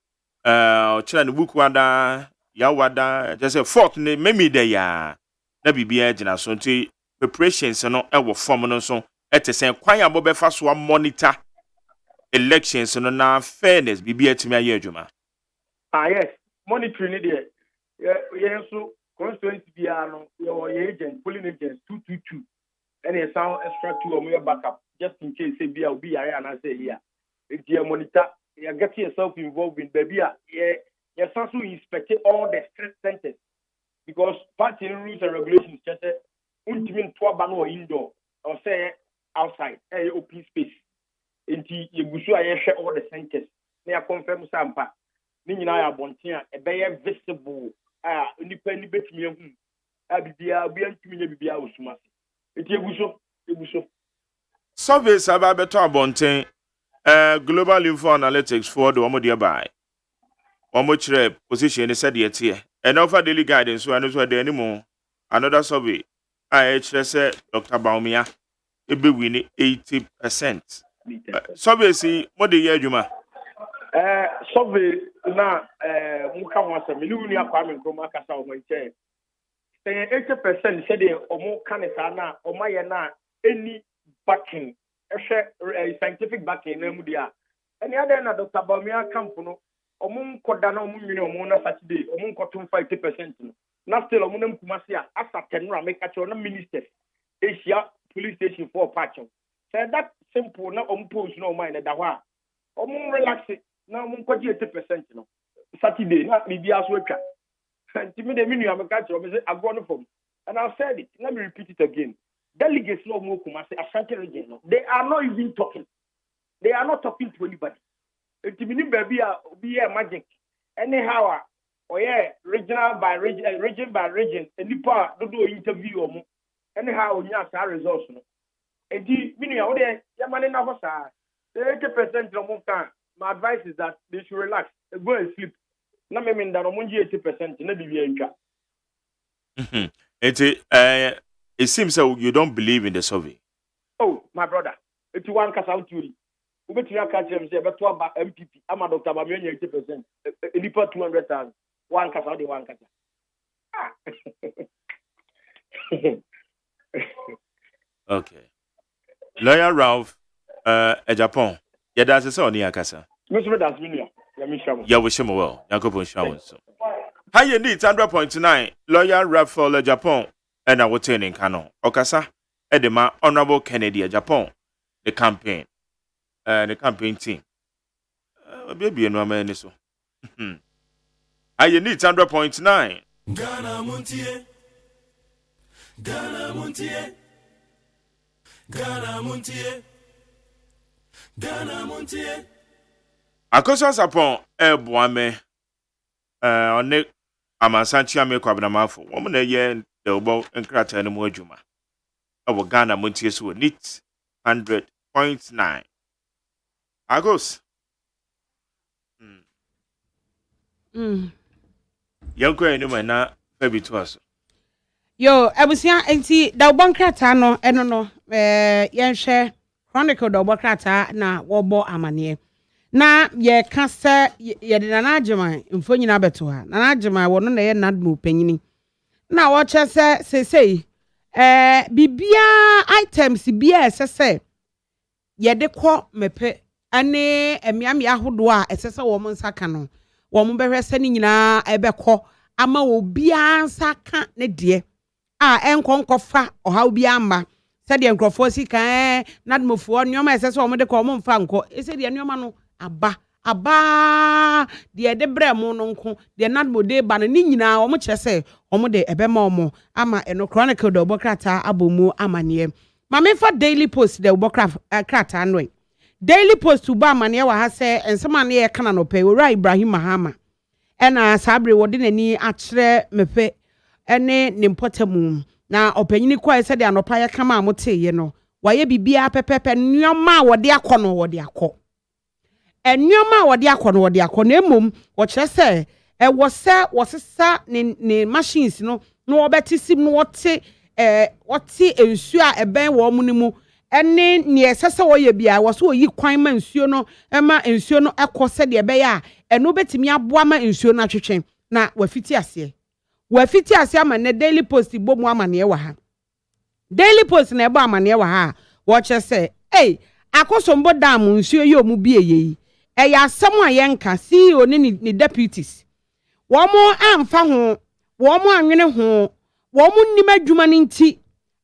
[SPEAKER 2] chira ne buku wada ya wada just say fourth ne memi de ya na bibia gina so nti preparations no e wo form no so etesen kwan ya bobefa so monitor elections no na fairness bibia timi aye adwuma.
[SPEAKER 5] Yes, monitoring there. Yeah, so constituency bia no your agent polling agents 222 and a sound extra 2 or more backup just in case say bia obi yare and I say here. If you monitor, you get yourself involved in baby. You also inspect all the street centers because party rules and regulations just say, "Untimin tuaba no indoor or say outside, open space." Until you go through all the centers. They are confirmed sampa. Nini na ya bontia e be visible. Independent bet me abibia ntumi nya bibia osuma. Enti eguso.
[SPEAKER 2] Surveys about better abonten global info analytics for the one dear by. One much position is said yet here. And offer daily guidance so I know there anymore. Another survey. I said Dr. Baumia it be winning 80%. Survey see what the year Juma.
[SPEAKER 5] Survey na muka wasa miluni Kwame Nkrumah kasa o manche. Say 80% said the omo kanisa na oma ye na any backing scientific backing na mu dia. Any other na Dr. Baumia camp no omo nkoda na omo nwini omo na Saturday omo nkotum 50% no. Na still omo nam kumase a asa 10 ra make catch na ministers Asia police station for patch. Say that simple na omo post no mind da ho a omo relax na omo nkoji 80% no. Saturday na bibia so atwa. Antimi de minu am catch omo say agro no from. And I said it. Let me repeat it again. Delegates no more Kumasi Ashanti region. No. They are not even talking. They are not talking to anybody. It's be a magic. Anyhow, or regional by region, region by region, and the part do interview or more. Anyhow, you have our results. And the meaning of the Yaman and Avasa, the 80% of time. My advice is that they should relax, go and sleep. No, I mean that 80% in the
[SPEAKER 2] It seems that you don't believe in the survey.
[SPEAKER 5] Oh, my brother, it's one cast out to ubetumi aka kyerɛ m sɛ ɛbɛto aba MPP ama Dr. Bamianya 80%. Nipa 200,000. One kasa de one kasa.
[SPEAKER 2] Okay. Lawyer Ralph Japan. Yeah, that's a son yakasa.
[SPEAKER 5] Mr. Dasminia.
[SPEAKER 2] Yeah, wish him well. Yakopon Shawn. How you need 100.9 Lawyer Ralph Japan and I will turn in Kano. Okasa Edema Honorable Kennedy Japan. The campaign. The campaign team. Baby and woman so. How you need 100.9
[SPEAKER 7] Ghana Montie. Ghana Montie. Ghana Montie. Ghana Montie.
[SPEAKER 2] Akoso sapon boame one amansanchi ame kwabnamafo wo na ye de obo nkrata no mu adwuma e Ghana Montie so NIT 100.9 Agos Yanko enu na fabitu aso
[SPEAKER 3] Yo, abusia enti da obonkrata no eno no yenhwe Chronicle da obonkrata na wobo amane na ye kasa ye de na agyeman mfo nyina beto ha na agyeman wono na ye nadmo panyini na wo chese sesei bibia items bia sese ye de kɔ mepe ane emiame ahodo a esese wo mo nsaka no wo mo behwe se ni nyina ebekɔ ama obia nsaka ne de enkonkofa oha obia ama se de nkrofo sika nadmofo nyoma esese wo mo de kɔ mo mfa nkɔ ese de nyoma no aba de de brɛ no nko de nadmode ba no ni nyina wo mo kyerɛ se wo mo de ebema wo ama eno Chronicle de obokrata abomu amane ma me fa Daily Post de obokrata no Daily Post uba amane wa ha se ensema ne ye kana no pe owura Ibrahim Mahama ena sabre wode nani akyerɛ mepe ene ne mpotamu na opanyini kwa se de anopa ye kama amote ye no waye bibia pepepe nyoma wode akɔ no wode akɔ enyoma wode akɔ no wode akɔ na emom wo kyerɛ se wosesa ne machines no no obeti sim no wote ensuo a eben wo mu ne mu ene ne esese wo ye bia wo so yi kwan ma ensuo no ema ensuo no ekɔ se de ebe ya eno betimi aboa ma ensuo na twetwen na wafiti ase ama ne Daily Post bomu amane wa ha Daily Post na ebo amane wa ha wo kyerɛ se akosombo dam nsuo ye omu bie yi eya asɛm a yenka CEO ne deputies wo mo amfa ho wo mo anwene ho wo mo nnim adwuma ne nti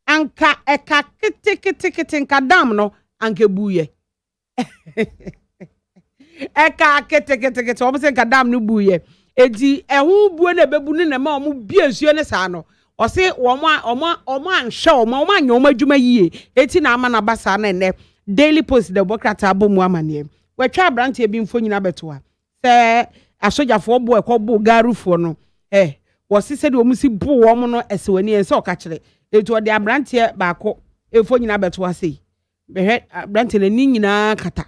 [SPEAKER 3] anka eka kete nka dam no anka buye eka kete wo mo se nka dam no buye edi ehu buo na bebu ne na ma wo mo bie nsuo ne saa no o se wo mo anhwe wo mo anya wo adwuma yie eti na ama na basa na ne Daily Post de bokrata abomu amane wetwa abrantie bi mfo nyina beto ha se asojafo bo ekobo garufo no wo se de wo musi bo wo mo no esewani ense o ka kire etu de abrantie baako efo nyina beto ha sei behwe abrantie na ni nyina kata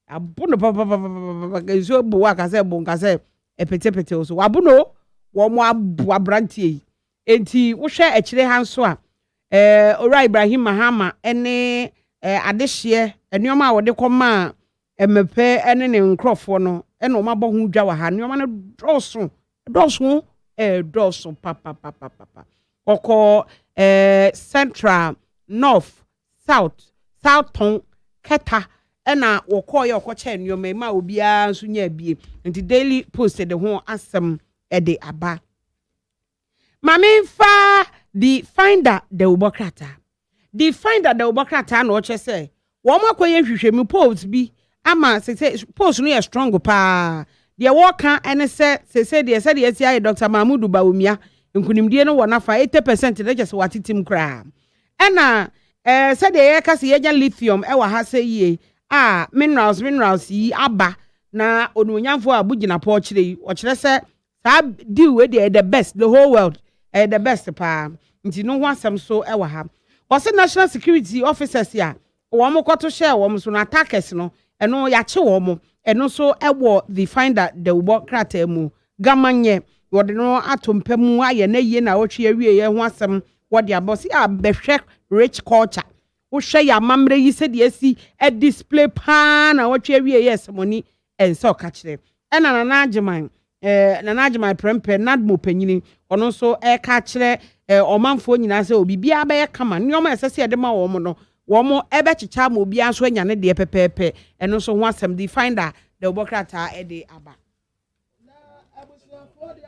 [SPEAKER 3] abono papa ezo bo wa ka se bo nka se epetepete so wabono wo mo abu abrantie enti wo hwe akire ha nso a ora Ibrahim Mahama ene adehye enyoma a wode kɔma emepe ene ne nkrofo no ene o mabɔ ho dwa wa ha enyoma no doso papa oko Central North South Keta ena wokɔ ye okɔcha enyoma ma obia nso nya bie nti Daily Post de ho asem de aba mame fa the finder de ubokrata the finder de ubokrata na oche se wo makoye hwehwemi post bi ama se post no ye strong pa de wo ka ene se de esi aye Dr. Mahmudu Bawumia nkunimdie no wo na fa 80% de just watitim kra ena se de ye ka se ye lithium e wa ha se yie minerals yi aba na ononyamfo abugina po kire o kire se sa deal we the best the whole world the best pa nti no ho asem so e wa ha o se national security officers ya wo mo koto share wo mo so na attackers no eno ya che wo mo eno so e wo the finder the ubo krata mu gamanye wo de no atompamu aye na ye na wo twe awie ye ho asem wo de abosi behwe rich culture wo hwe ya mamre yi se de asi e display pa na wo twa wie yes money ense o ka kire ena na agyeman na agyeman prempe nadmo panyini ono so e ka kire omanfo nyina se obibia be kama nyoma esese de ma wo mo no wo mo ebe chicha ma obi anso anya ne de pepepe eno so ho asem di finder the obokrata e de aba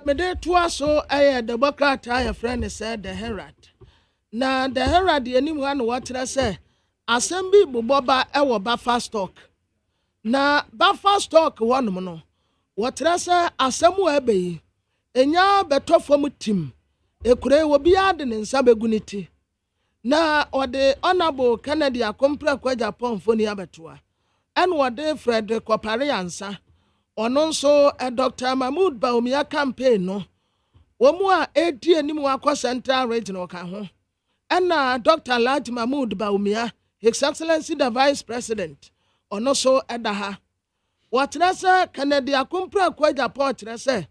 [SPEAKER 1] me de to aso the obokrata your friend said the Herald na the Herald enim ha no watra se asem bi boboba e wo Buffer stock na Buffer stock wonom no watra se asem wo ebe enya beto fom tim ekure wo bia de ne nsa beguniti na ode honorable Kennedy akompra kwa Japan foni abetoa en wode Fred Kopare ansa ono nso Dr. Mahmoud Baumia campaign no wo mu a edi anim akọ Central Regional ka ho na Dr. Laj Mahmoud Baumia His Excellency the Vice President ono so edaha watrasa Kennedy akompra kwa Japan trese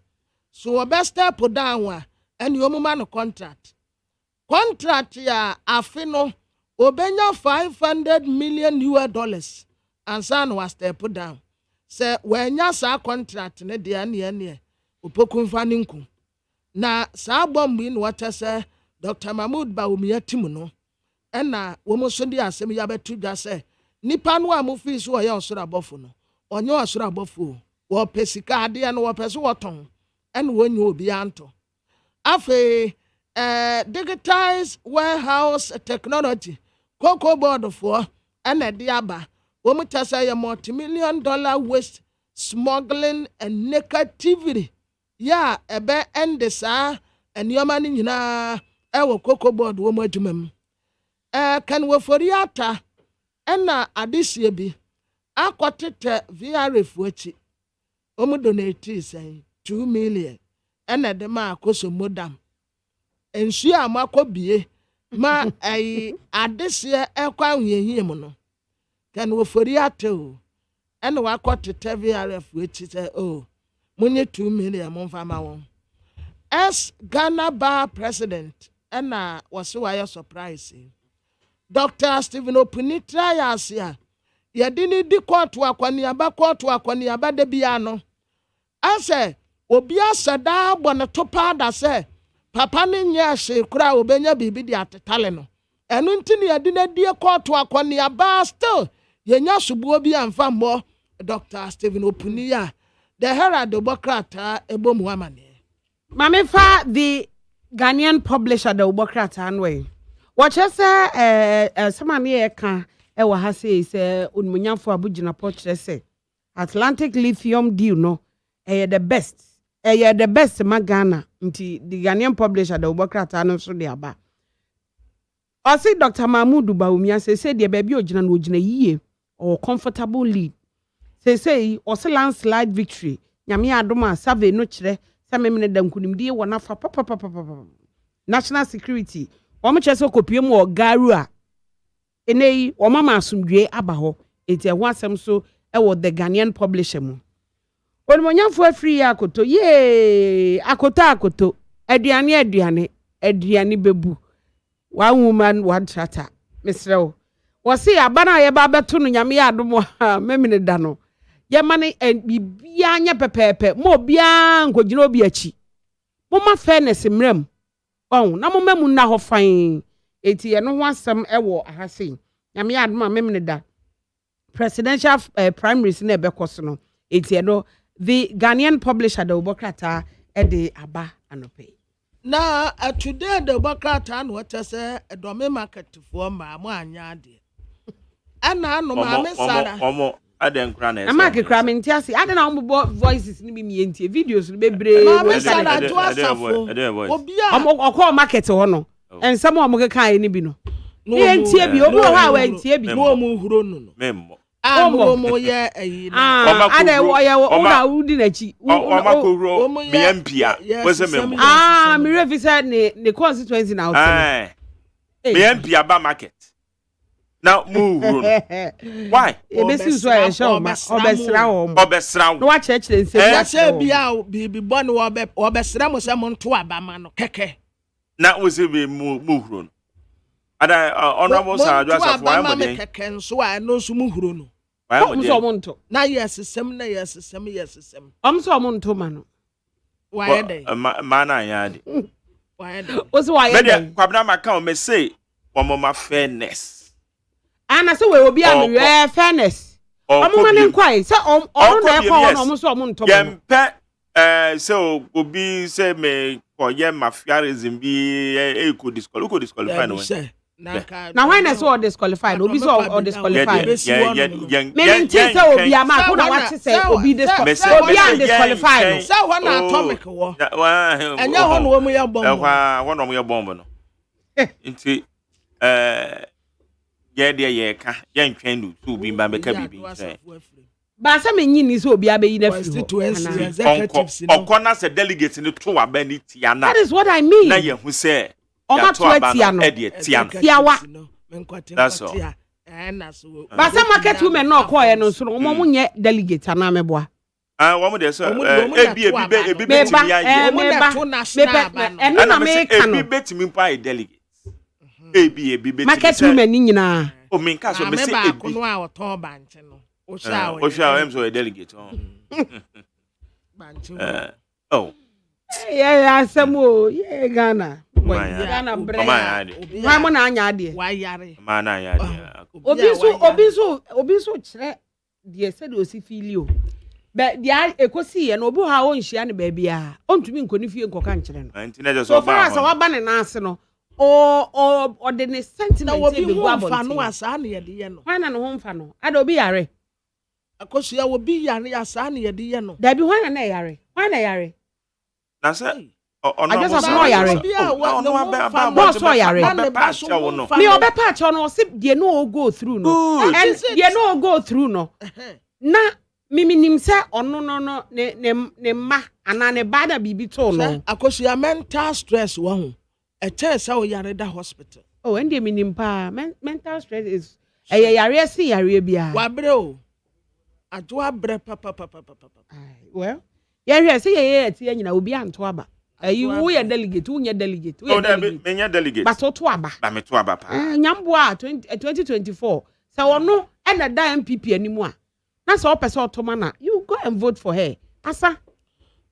[SPEAKER 1] so be step down a en yomuma no contract ya afino obenya $500 million ansa no was step down say wenya sa contract ne de ne opokunfa ninku na sa bombi no wata say Dr. Mahmoud Baumia timu no na womo so di asem ya betu dwa say nipa no amufi so ye osoro abofo no onye osoro abofo wo pesika ade no wo pese woton en wonye obi anto afe digitized warehouse technology cocoa board for de aba wo mutasa ya multi-million-dollar waste smuggling and negativity ya ebe ende sa eniyoma ni nyina wo cocoa board wo madwumam kan wo foriata na adesie bi akotete VRF wachi wo mu donate say 2 million de ma akoso modam ensu amakobie ma adesie ekwa hwehiem no kan wo foriata o wakotete VRF wachi say munye 2 million monfa ma won as Ghana Bar President was why surprise Dr. Stephen Opunitra yasia yedini di court akwaniaba de bia no ase obi asada bona topa da se papa ne nya hye kura obenya bibi di atetale no enu ntini yedina die court akwaniaba still yenya subuo bi amfa mbo Dr. Stephen Opunia the Herald Obokrata ebomu amane
[SPEAKER 3] Mame fa the Ghanaian publisher the Obokrata anwe watch say someone here ka wa ha say unmunyamfo abugina portrait say Atlantic lithium deal no the best the best magana nti the Ghanaian publisher the Obokrata no so de aba o say Dr. Mahmoud Baumia say the baby ogina no ogina yie or comfortable lead say o say landslide victory nyame adoma survey no kire say memene da nkunimdie wona fa papa national security omo chese kopie mu o Garu a enei o mama asumdwe aba ho enti ho asem so e wo the Ghanaian publisher mu onmonyamfo afri akoto ye akoto aduane bebu one woman one charter misrew wo se abana ye ba beto no nyame adomo ha memene da no ye mane bibia nya pepepe mo bia nkogina obi achi mo ma fairness mrem na mo mamu na ho fan eti ye no ho asem ewo ahase nyame adoma memne da presidential primaries na ebekoso no eti no the Ghanaian publisher the Obokrata de aba anope
[SPEAKER 1] na today the Obokrata no what say edome market for ma mo anya ade ana no ma me sara
[SPEAKER 2] omo aden kra na
[SPEAKER 3] amake kra me ntiase ade na ombo voices ni bi mi entie videos ni bebre
[SPEAKER 1] we sara to asafo obia
[SPEAKER 3] okọ market ho no ensam o mo keka ni bi no ni entie bi obo ha wa entie bi
[SPEAKER 1] no mu huro no
[SPEAKER 2] memmo
[SPEAKER 1] mo ye ayi
[SPEAKER 3] na ade wo ye wo na udi na chi
[SPEAKER 2] o makoro me empia wese memmo
[SPEAKER 3] me refisa ne constituency na
[SPEAKER 2] outside me empia ba market now move why
[SPEAKER 3] ebesi so e show ma
[SPEAKER 2] obesra
[SPEAKER 3] no wa church nse
[SPEAKER 1] ya se bia bibi bon obesra mo se mo nto aba ma no keke
[SPEAKER 2] na wo se be move Ada honorable sir just of why
[SPEAKER 1] mo
[SPEAKER 2] mo
[SPEAKER 1] keken so a no so mu huro no.
[SPEAKER 2] Why mo
[SPEAKER 3] so monto.
[SPEAKER 1] Na yes sem.
[SPEAKER 3] So monto man.
[SPEAKER 1] Why dey?
[SPEAKER 2] Man anya de.
[SPEAKER 1] Why dey?
[SPEAKER 3] What's why?
[SPEAKER 2] Me dey kwabna maka o me say my fairness.
[SPEAKER 3] Ana so we obi am fairness. Omo man nkwai say on na e kwa on so monto.
[SPEAKER 2] Yempe so obi say me koye mafiarism bi could disqualify no.
[SPEAKER 3] Now when I saw disqualified, obi so disqualified.
[SPEAKER 2] Me
[SPEAKER 3] say obi am ko na what say obi disqualified. Obi am disqualified.
[SPEAKER 1] Say one atomic wo. Enya ho no mu ye bomb.
[SPEAKER 2] Ho no mu ye bomb no. Nti ye de ye ka ye ntwen du so obi ba meka bibi say.
[SPEAKER 3] Ba say me nyini so obi abeyi na fi.
[SPEAKER 2] Okona say delegate ni to wa ba ni tia na.
[SPEAKER 3] That is what I mean.
[SPEAKER 2] Na ye hu say
[SPEAKER 3] Oma tia no. Tiawa.
[SPEAKER 2] That's all.
[SPEAKER 3] Ba say market women no call ye no so no mo nye delegate ana meboa.
[SPEAKER 2] Woman dey so ebi betimi aye.
[SPEAKER 3] Eno na me ka no.
[SPEAKER 2] Ebi betimi pa e delegate. Ebi betimi.
[SPEAKER 3] Market women ni nyina.
[SPEAKER 2] O me nka so me say ebi.
[SPEAKER 1] No a oton banche no. O sha
[SPEAKER 2] em so a delegate. Oh.
[SPEAKER 3] Yeah, asemo. Yeah, Ghana. Ghana bread. Why mo na anya ade?
[SPEAKER 1] Why yare?
[SPEAKER 2] Ma na anya ade.
[SPEAKER 3] Obi so kire de se de osi filio. Be dia ekosi ye no obi ha o nhia ne ba bia. Ontumi nkoni fie nkoka nkire no.
[SPEAKER 2] Nti na je
[SPEAKER 3] so
[SPEAKER 2] so ba.
[SPEAKER 3] So wa ba ne na ase no. O de ne sentiment
[SPEAKER 1] e be go afa no asa na ye de ye no.
[SPEAKER 3] Why na no ho mfa no? Ada obi yare.
[SPEAKER 1] Akosu ya obi yare asa na ye de ye no.
[SPEAKER 3] Da bi why na yare? Why na yare?
[SPEAKER 2] Na say
[SPEAKER 3] I just have no yare.
[SPEAKER 2] No
[SPEAKER 3] so yare. Me obe patch no se de no go through no. And de no go through no. Na miminim se ono no ne ma ana ne bada bibi to no.
[SPEAKER 1] Akosu ya mental stress wo ho. E che se o yare da hospital.
[SPEAKER 3] Oh, and minim pa mental stress is yare si yare bia.
[SPEAKER 1] Wa bre o. Ajo abre papa.
[SPEAKER 3] Well, yare se ye ti anyina obi anto aba. You we delegate, you delegate.
[SPEAKER 2] Oh, me delegate.
[SPEAKER 3] But so to aba.
[SPEAKER 2] Ba me to aba pa.
[SPEAKER 3] Nyamboa 2024. So ono e na da MPP animu a. Na so person otomana, you go and vote for her. Asa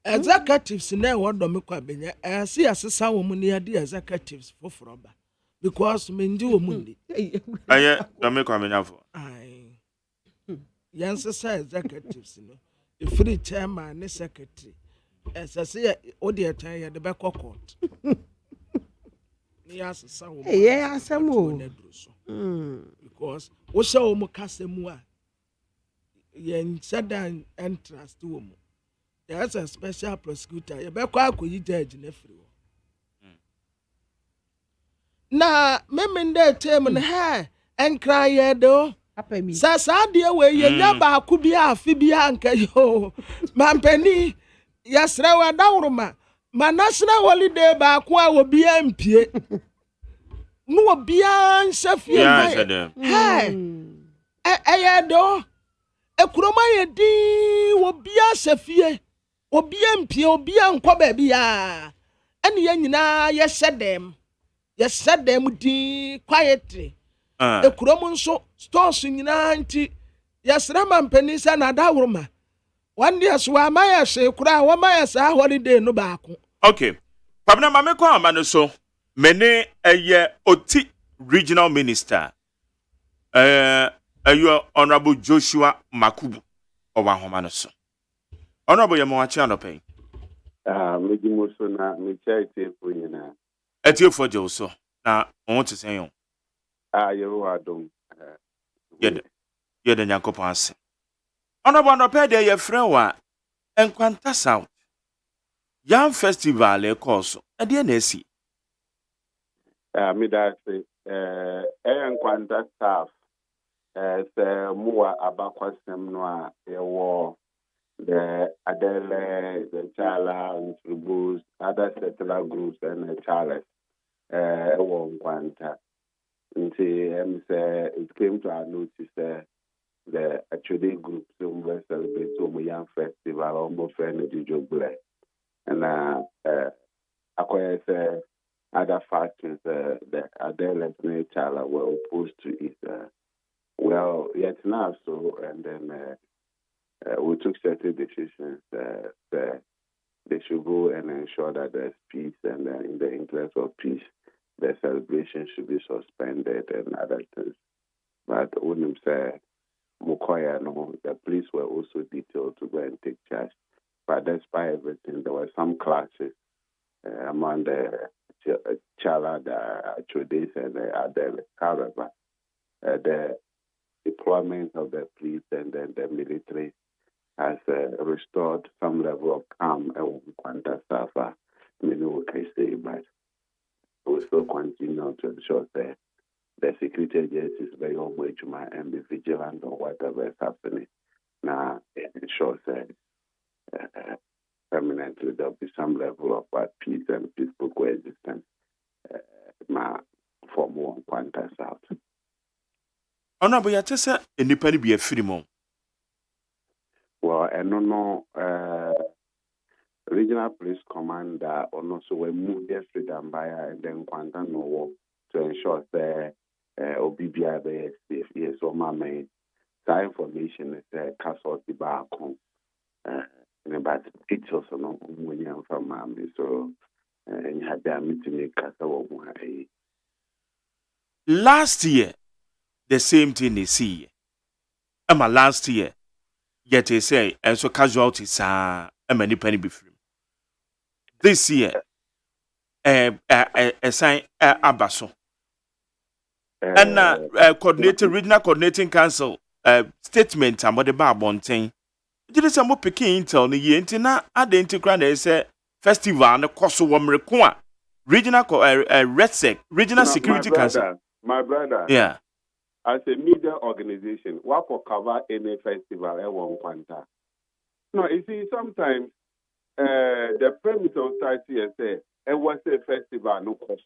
[SPEAKER 1] executives na wo do me kwa benya. See asesa wo mu ne ade executives foforo ba. Because me ndi wo mu ndi.
[SPEAKER 2] Aye, do me kwa benya fo.
[SPEAKER 1] Ai. Yansesa executives no. Free chairman ne secretary. Say odi tan ye de be court. Ni asesa wo.
[SPEAKER 3] Yeah, asemo.
[SPEAKER 1] Because wo sha wo mu kasemu a ye nsadan entrance to wo mu. There's a special prosecutor. You be kwa akoyi judge na free wo. Na memende tem na ha enkra ye do. Sasa de we ye nya ba ku bi afi bi anka yo. Mampani yasra wa dawruma. Ma national holiday ba ku a obi ampie. No obi an shafie. Hey. Do. Ekuroma ye di obi a shafie. Obi ampie obi ankọ ba bia. Ene ye nyina ye hyedem. Ye hyedem di quietly. Ekurom nso stores nyina nti yasra mampani sa na dawruma. One day so amaya she kura wa maya sa holiday no baako.
[SPEAKER 2] Okay. Pabna mame kwa amano so mene eye oti regional minister ayo honorable Joshua Makubu owa homa no so. Honorable Yemowachi anopen.
[SPEAKER 8] Mejimo so na me chaite fo nyina.
[SPEAKER 2] Etiefo je so na won te sen yon.
[SPEAKER 8] Yeru adom.
[SPEAKER 2] Yede Nyankopon ase. Honorable no pe de ye friend wa Enkwanta South. Yam festival e course. E de na esi.
[SPEAKER 8] Me da say Enkwanta staff se muwa abakwasem no a ewo the Adele, the Chala, and Tribus, other settler groups and the Charles Enkwanta. It came to our notice the actually group so celebrate so young festival almost energy job and acquire other factions, the Adele and Chala were opposed to it. Well, yet now, so, and then we took certain decisions. They should go and ensure that there's peace, and in the interest of peace, the celebration should be suspended and other things. But when say Mukoya, no, the police were also detailed to go and take charge. But despite everything, there were some clashes among the Chala, the Chodis, and the Adele. However, the deployment of the police and then the military has restored some level of calm and Kwanta Safa. We can say, but we still continue to ensure that the security agencies very much and be vigilant on whatever is happening. Now, it ensures that permanently there'll be some level of peace and peaceful coexistence for more Kwanta South.
[SPEAKER 2] Honorable, you just said independent be a free.
[SPEAKER 8] Well, I don't know. Regional Police Commander also will move their freedom by and then Kwanta no to ensure that OBBI is safe. Yes, so my main that information is casualty back home. But it's also not when you're from Mammy, so you had that meeting in
[SPEAKER 2] Last year, the same thing they see. Last year, yet they say, and so casualties are a many penny before. This year, a sign Abaso. And regional coordinating council statement about the bar bonting. Did some more picking intel the year into na identical say festival and the cost of one regional RedSec, regional security council.
[SPEAKER 8] My brother,
[SPEAKER 2] yeah.
[SPEAKER 8] As a media organization, what for cover any festival at one Kwanta? No, you see, sometimes the premise of society is say it was a festival, no cost.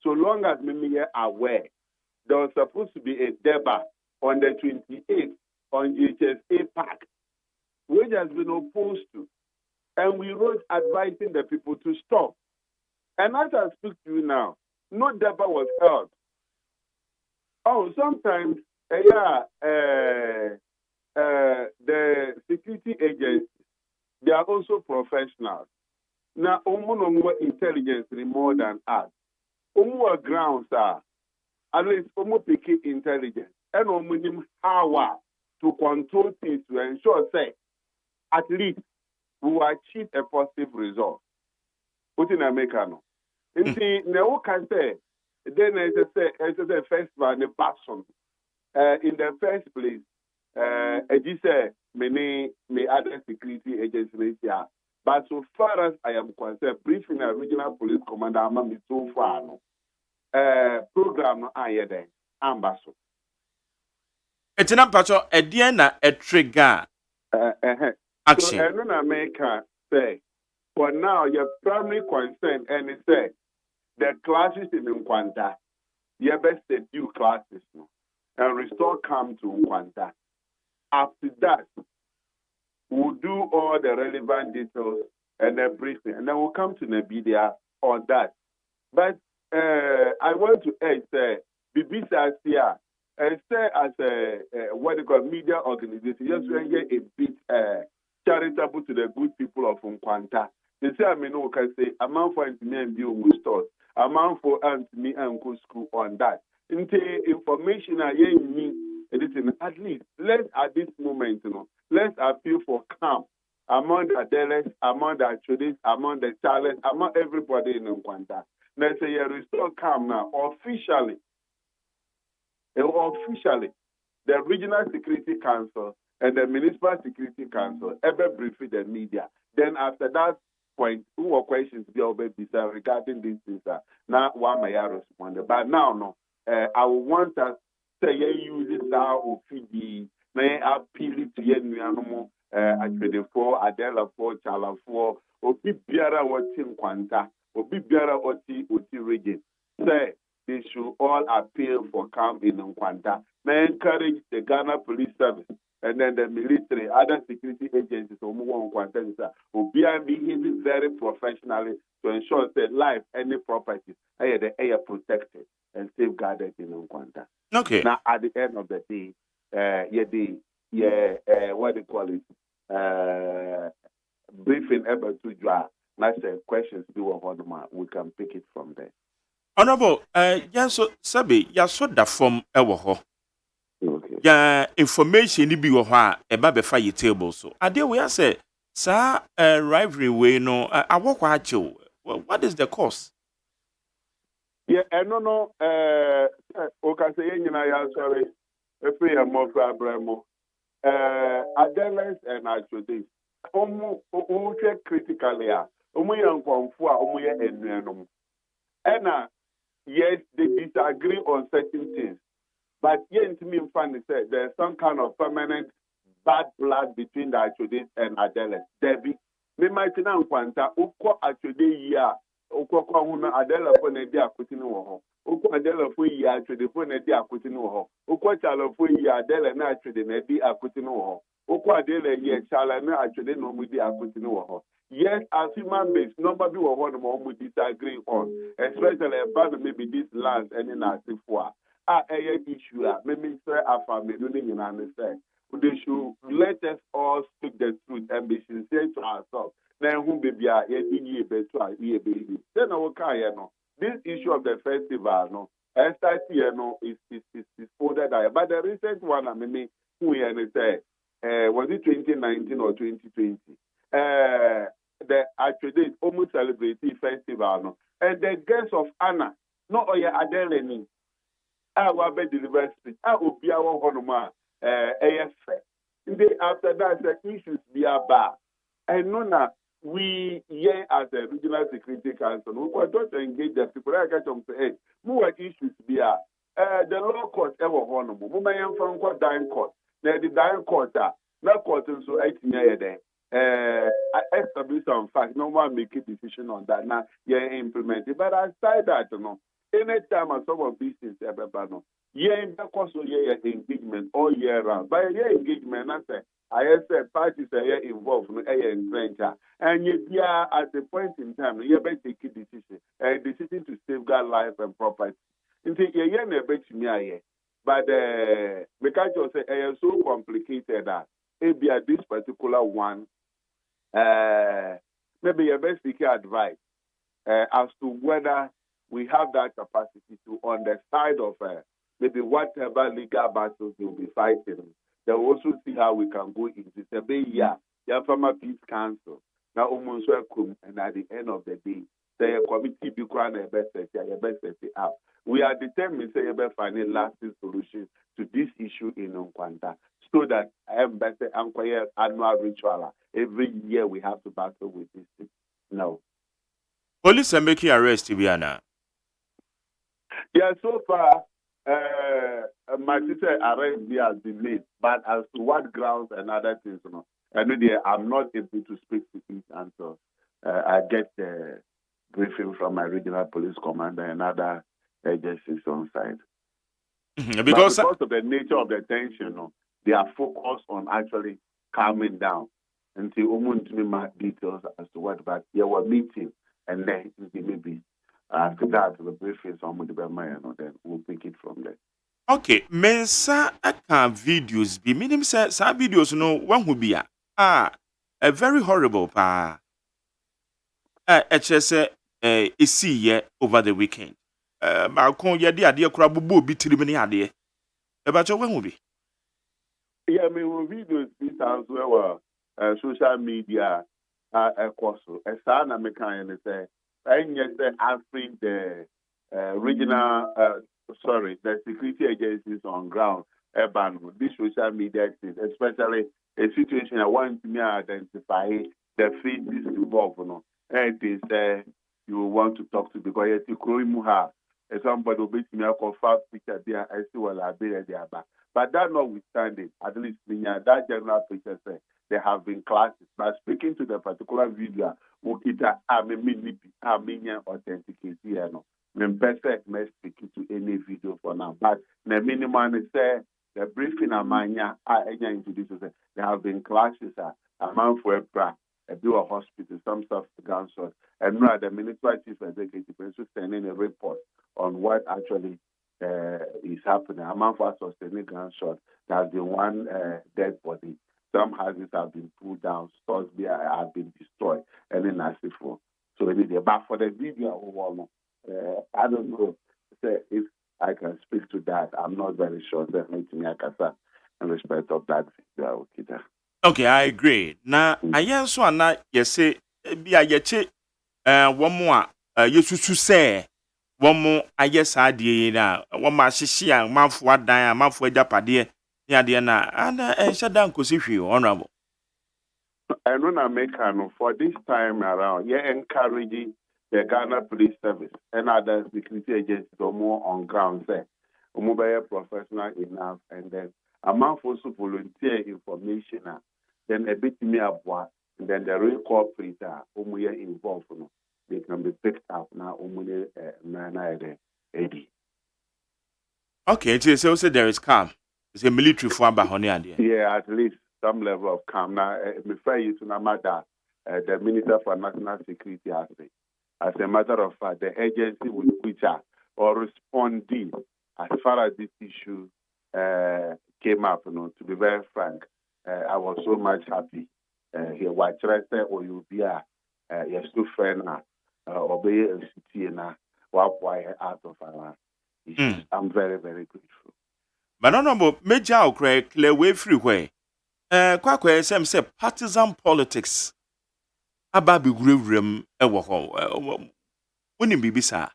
[SPEAKER 8] So long as me are aware, there was supposed to be a debate on the 28th on GHSA Park, which has been opposed to. And we wrote advising the people to stop. And as I speak to you now, no debate was held. Oh, sometimes, the security agents, they are also professionals. Now, more intelligence more than us. More grounds are, at least, more picking intelligence. And how to control things to ensure, say, at least we will achieve a positive result. What in America? No? In the can say, then as I say, first one, the person. In the first place, as you say, many other security agencies here. But so far as I am concerned, briefing a regional police commander, I'm so far. Program I had ambassador.
[SPEAKER 2] It's an ambassador, a DNA, a trigger. Action.
[SPEAKER 8] So, and America say, for now, your primary concern, and it say, the classes in Kwanta, you best due classes no, and restore calm to Kwanta. After that, we'll do all the relevant details and the briefing, and then we'll come to Nabidia on that. But I want to say, BBC here, and say as a what they call media organization, yes, we are a bit charitable to the good people of Kwanta. They say, I mean, no, can say, a man for me and you stores. A man for me and go school on that. Into information I need at least let's at this moment, let's appeal for calm among the Delegates, among the Chieftaincy, among the Challenges, among everybody in Kwanta. Let's say restore calm now. Officially, the Regional Security Council and the Municipal Security Council ever briefed the media. Then after that point, who are questions be regarding these things? Now, one may respond. But now, no, I want us to use this now may appeal to any animal, actually for Adela for Chala for, or be Biara or Tim Kwanta, or be Biara or T region. Say they should all appeal for calm in Kwanta. May encourage the Ghana Police Service and then the military, other security agencies, Obia behaving very professionally to ensure that life, any property, the air protected and safeguarded in Nkwanta.
[SPEAKER 2] Okay.
[SPEAKER 8] Now, at the end of the day, what do you call it? Briefing able to draw. That's questions do we can pick it from there.
[SPEAKER 2] Honorable, so Sabi, so da from Ewoho.
[SPEAKER 8] Okay.
[SPEAKER 2] Ya information ni bi wo ho a eba be fa table so. Ade we say sa rivalry we no awokwa achew. What is the cause?
[SPEAKER 8] Yeah, no o ka say nyina ya sorry. Efe ya mo fra bremo. Adolescents and Casualties. Omo critically a. Omo yankwamfo a omo ye enuanom. Yes, they disagree on certain things. But here in me funny said there's some kind of permanent bad blood between the Casualties and Adele. Debbie, me might now quanta uko Casualties ya uko kwa huna Adele for ne dia kutini wo uko Adele for ya Casualties for ne dia kutini wo uko Charles for ya Adele na Casualties ne dia kutini wo uko Adele ye Charles na Casualties no mu dia kutini wo. Yes, as human beings, nobody will want to disagree on, especially about maybe this land and in our for. Issue, maybe say a family doing understand. They should let us all speak the truth and be sincere to ourselves. Then who be a year baby. Then I no. This issue of the festival, no, and start here no is older than. But the recent one, I mean, who say, was it 2019 or 2020? The actually almost celebrating festival, no, and the guests of Anna, no, Adele. I will be delivered speech. I will be our honor. After that, the issues be about. And no, we here as a regional security council, we want to engage the people. I get them to say, more issues be the law court ever honor. We may have from court dying court. Now the dying court, not court so 18 years there. I establish some fact. No one make a decision on that. Now, implement it. But aside that, anytime I some of these things, no, also engagement all year round. By engagement, I said parties are involved in venture, and yet, at the point in time, you better take a decision, a decision to safeguard life and property. But because you say it is so complicated that maybe at this particular one, maybe you best seek advice as to whether we have that capacity to, on the side of maybe whatever legal battles we'll be fighting, then we'll also see how we can go into the Farmer Peace Council. Now, almost welcome, and at the end of the day, the committee be crying a best set out. We are determined to find a lasting solution to this issue in Nkwanta, so that I am better annual ritual. Every year we have to battle with this thing. No.
[SPEAKER 2] Police are making arrest, Ibiana.
[SPEAKER 8] Yeah, so far, my sister arrest has been made, but as to what grounds and other things, I know I'm not able to speak to it until I get the briefing from my regional police commander and other agencies on site.
[SPEAKER 2] Because
[SPEAKER 8] of the nature of the tension, they are focused on actually calming down until almost more details as to what. But yeah, we're meeting, and then maybe after that, the briefing some with the then we'll pick it from there.
[SPEAKER 2] Okay, mensa aka videos be minim say some videos no one who be a very horrible pa say see over the weekend. Ma kon ye de ade kura bobo bi tirim ne ade e ba cho when be.
[SPEAKER 8] Yeah, I mean videos this as well social media course esa na me kan say answering the regional the security agencies on ground urban this social media things, especially a situation I want to identify the phases involved, and it is you want to talk to because you have somebody will be me a confirmed picture there I see what I be there but that notwithstanding, at least that general picture say there have been classes, but speaking to the particular video, Ukita authenticate here no. Perfect speaking to any video for now. But the minimum is the briefing amanya into this there have been clashes a man for a do a hospital, some stuff gunshot, and now the military chief executive is sending a report on what actually is happening. A man for sustaining gunshot, there has been one dead body. Some houses have been pulled down, stores have been destroyed, and then I see for. So but for the video, I don't know if I can speak to that. I'm not very sure. Definitely, I can say in respect of that video.
[SPEAKER 2] Okay, I agree. Now, I also ana say be a yeche one more yesusu say one more ayesa die na one ma hihye a manfo adan a manfo agapade ya de na ana enhyada nkosi hwe honorable.
[SPEAKER 8] And when I make for this time around, encouraging the Ghana Police Service and other security agencies to more on ground say, mobile professional enough, and then a man for volunteer information, then a bit me up what, and then the real corporate whom we are involved, they can be picked up now.
[SPEAKER 2] Okay, so there is calm. It's a military for Bahoni.
[SPEAKER 8] Yeah, at least some level of calm. Now, me fair you to Namada, the Minister for National Security has said. As a matter of fact, the agency with which or responding as far as this issue came up, to be very frank, I was so much happy. Here, what I say, or you be yes, to friend, obey a city now, what why out of our issues. I'm very, very grateful.
[SPEAKER 2] But honorable major clear way freeway. Kwakwe say partisan politics. Ababi gurem ewo ho. Woni bibisa.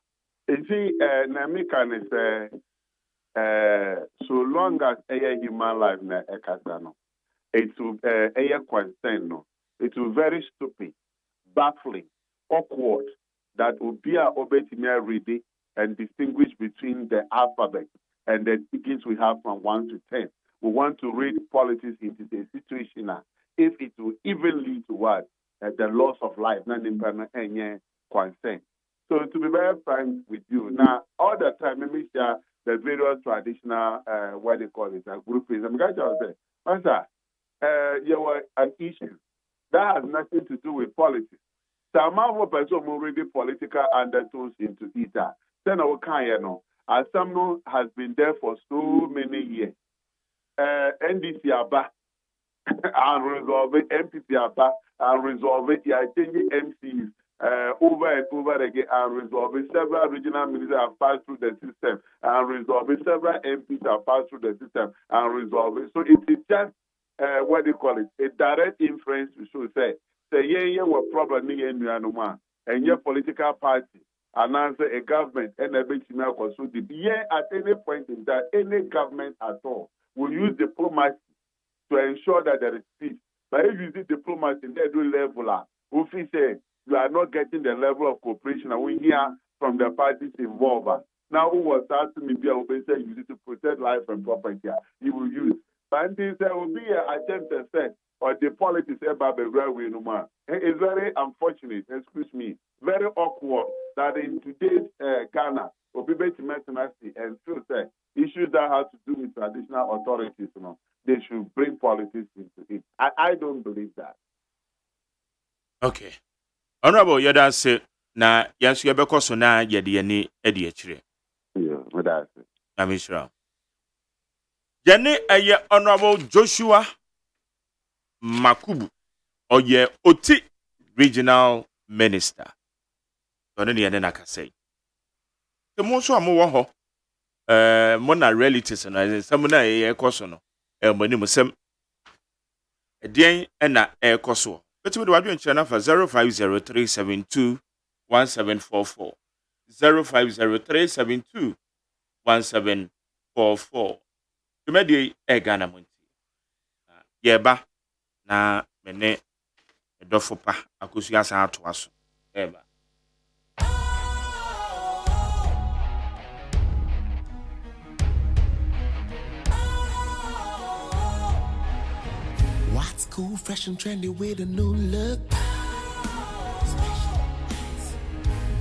[SPEAKER 8] You see, Namika is so long as a human life na ekasano, it will a concern no. It will very stupid, baffling, awkward that will be a obetimia reading and distinguish between the alphabet and the digits we have from 1 to 10. We want to read politics into the situation if it will even lead to what? The loss of life, not in concern. So to be very frank with you, now all the time, let me share the various traditional, what they call it, groupings. I'm going to say, Master, you were an issue that has nothing to do with politics. Some of person who read political undertones into it. Then our kind, as someone has been there for so many years. NDC aba and resolve it, MPP aba and resolve it. Yeah, changing MCs over and over again and resolve it. Several regional ministers have passed through the system and resolve it. Several MPs have passed through the system and resolve it. So it is just what they call it, a direct inference to show say what problem and your political party announce a government and a bit so at any point in time, any government at all will use diplomacy to ensure that there is peace. But if you use diplomacy in every level, if you say you are not getting the level of cooperation and we hear from the parties involved. Now, who was asking me, say you need to protect life and property, you will use. But there will be an attempt to say, or the politics about the railway no more. It's very unfortunate, excuse me, very awkward that in today's Ghana, or people and feel say issues that have to do with traditional authorities, they should bring politics into it. I don't believe that.
[SPEAKER 2] Okay. Honorable, you say na yes, you because so na yedi ani edi achire.
[SPEAKER 8] Yeah, that's it.
[SPEAKER 2] I'm sure. Jene eye Honorable Joshua Makubu oye Oti Regional Minister. Ono ne na ka say. The mo so amowo ho mo na relatives na some na eye ekoso no mo ni mo sem edien na ekoso. Between the radio channel for 0503721744 0503721744. Tumedi Ghana Montie. Yeba na mene edofopa akosu asa ato aso. Eba.
[SPEAKER 7] What's cool, fresh and trendy with a new look?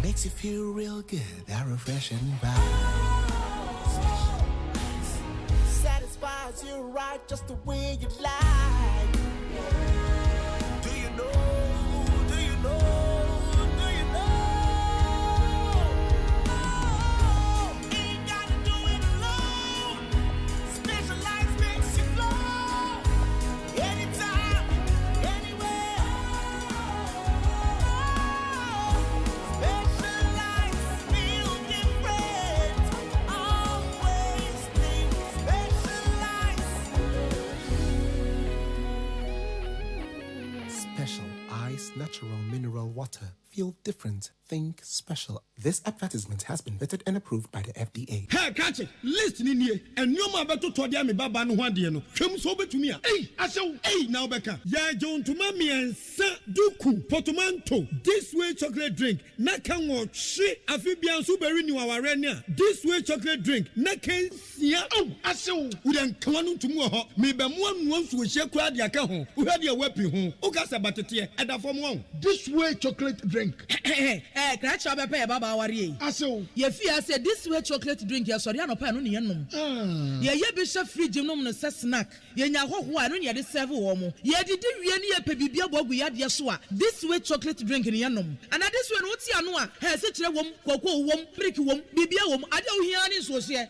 [SPEAKER 7] Makes you feel real good, that refreshing vibe. Satisfies does you right just the way you like. Do you know? Do you know? Do you know? Ain't gotta do it alone. Specialized makes you flow. Anytime, anywhere. Specialized feel different. Always think specialized. Special Ice Natural Mineral Water. Feel different. Think special. This advertisement has been vetted and approved by the FDA.
[SPEAKER 6] Hey, catch it. Listen in here. And you ma beto to dia me baba no hwade no. Twem so betumi a. Hey, asew. Hey, now beka. Ya John to mami ensa duku portmanteau. This way chocolate drink. Na kan wo hwe afibia nso beri ni waware ni a. This way chocolate drink. Na kan sia. Oh, asew. Wo den kan no ntum wo ho. Me be mo anu nso wo hye kura dia ka ho. Wo hwa dia wapi ho. O ka sa batete e da fom wo. This way chocolate drink.
[SPEAKER 9] Crash up a pair, Baba Wari.
[SPEAKER 6] Aso.
[SPEAKER 9] Ye fear said this way chocolate drink, your sorry, no pan on the enum. Ye bishop free genome and snack. Ye know who I don't yet serve warm. Ye did really a pebibia bog we had yasua. This way chocolate drink in the enum. And at this one, what's Yanua has such a woman, cocoa wom, prick wom, bibia wom. I don't hear any so here.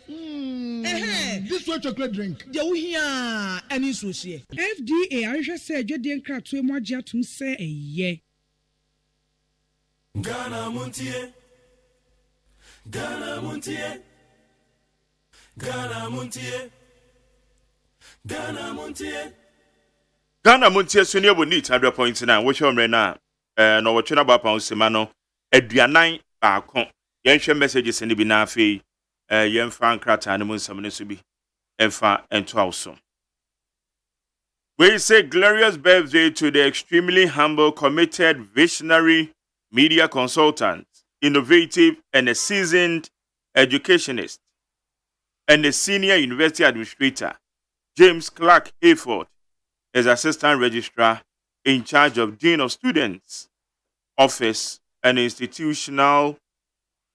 [SPEAKER 6] This way chocolate drink.
[SPEAKER 9] You hear any so here.
[SPEAKER 10] FDA, I just said you didn't crack to more jet to say a ye.
[SPEAKER 7] Ghana Montie, Ghana Montie, Ghana Montie, Ghana Montie.
[SPEAKER 2] Ghana Montie senior will need 100.9. Which one right now? No, what you know about Semano? Adrianine Barcon. Yensham messages in the Binafi. Yen fan crat animal summon to be. Enfa and 12. We say glorious birthday to the extremely humble, committed, visionary media consultant, innovative, and a seasoned educationist, and a senior university administrator, James Clark Hayford, as assistant registrar in charge of Dean of Students Office and Institutional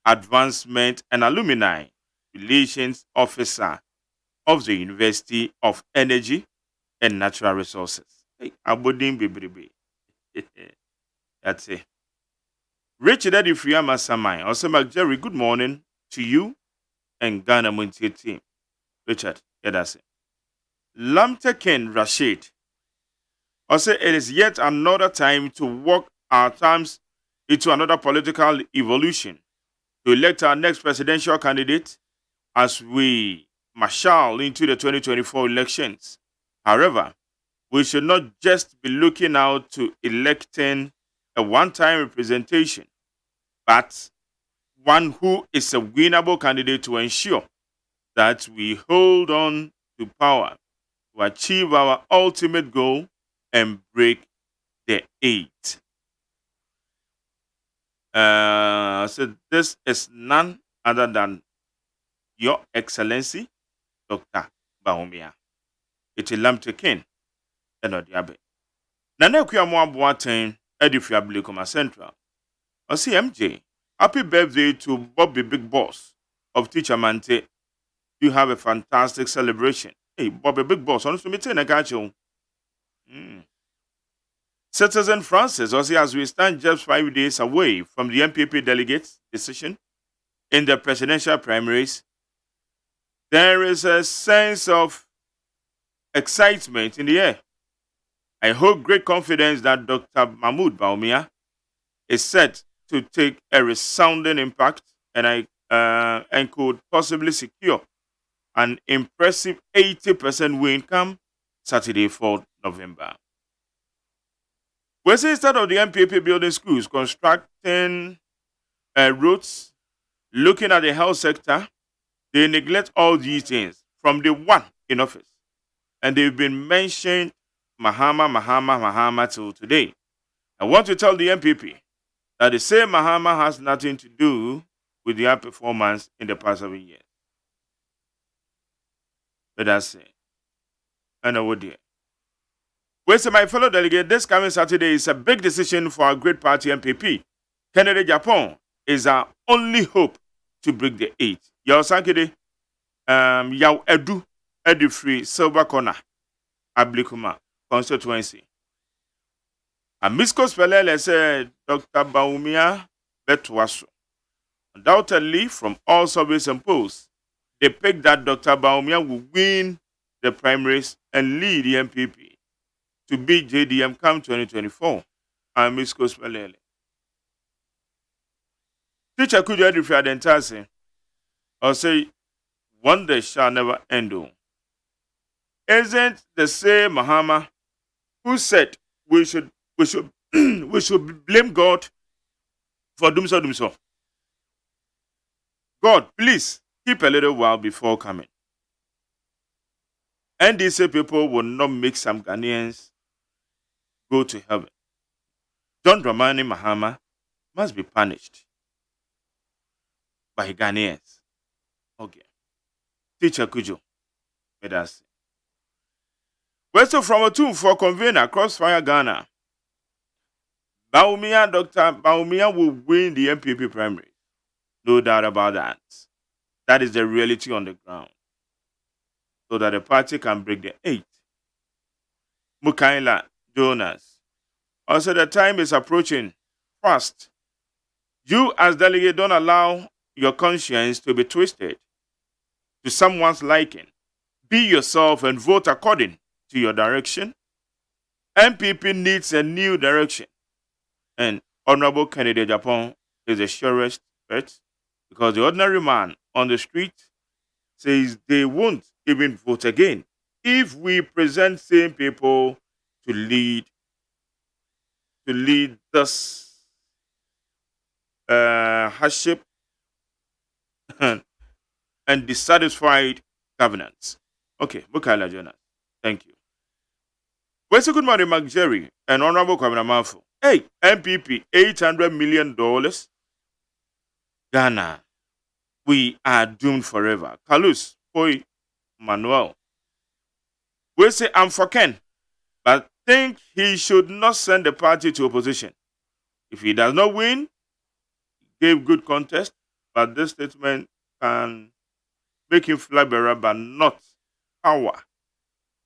[SPEAKER 2] Advancement and Alumni Relations Officer of the University of Energy and Natural Resources. Hey, Abodin Bibribi. That's it. Richard Eddie Friama Samai, also Jerry, good morning to you and Ghana Montie team. Richard, yeah, that's it. Lamtekin Rashid, also it is yet another time to walk our times into another political evolution to elect our next presidential candidate as we marshal into the 2024 elections. However, we should not just be looking out to electing a one-time representation, but one who is a winnable candidate to ensure that we hold on to power to achieve our ultimate goal and break the 8. So this is none other than Your Excellency, Dr. Baumia. It is Lamtekin and Odiabe. Nana Kuyamwa Boateng, Edifia Blikoma Central. Or CMJ, happy birthday to Bobby Big Boss of Teacher Mante. You have a fantastic celebration. Hey, Bobby Big Boss, on to meet in a gacho. Citizen Francis, also as we stand just 5 days away from the MPP delegates' decision in the presidential primaries, there is a sense of excitement in the air. I hold great confidence that Dr. Mahmoud Baumia is set to take a resounding impact and could possibly secure an impressive 80% win come Saturday, 4th November. We see instead of the MPP building schools, constructing roads, looking at the health sector, they neglect all these things from the one in office. And they've been mentioned Mahama till today. I want to tell the MPP that the same Mahama has nothing to do with their performance in the past 7 years. But that's it. And I would dear. Well, so my fellow delegate, this coming Saturday is a big decision for our great party MPP. Canada Japan is our only hope to break the 8. Yaw Sankede, Yaw Edu, Edifree Silver Corner, Ablikuma constituency. A Misko Spelele said Dr. Baumia Betwaso. Undoubtedly, from all surveys and polls, they picked that Dr. Baumia will win the primaries and lead the MPP to beat JDM come 2024. And Misko Spelele. Teacher could you edify the entire say, or say, wonder shall never end. Isn't the same Mahama who said we should we should blame God for doom so? God, please keep a little while before coming. And these people will not make some Ghanaians go to heaven. John Dramani Mahama must be punished by Ghanaians. Okay. Teacher Kujo, let us see. West from a tomb for convener Crossfire Ghana. Dr. Baumia will win the MPP primary. No doubt about that. That is the reality on the ground. So that the party can break the 8. Mukaila Jonas. Also, the time is approaching fast. You, as delegate, don't allow your conscience to be twisted to someone's liking. Be yourself and vote according to your direction. MPP needs a new direction. And Honorable candidate Japan is the surest bet because the ordinary man on the street says they won't even vote again if we present same people to lead this hardship and dissatisfied governance. Okay, Bukaila Jonas. Thank you. Well, so good morning, Mark Jerry and Honorable Kwabena Mafo. Hey, MPP, $800 million. Ghana, we are doomed forever. Kalus, Poi, Manuel. We say I'm for Ken, but think he should not send the party to opposition. If he does not win, he gave good contest, but this statement can make him flag bearer, but not power.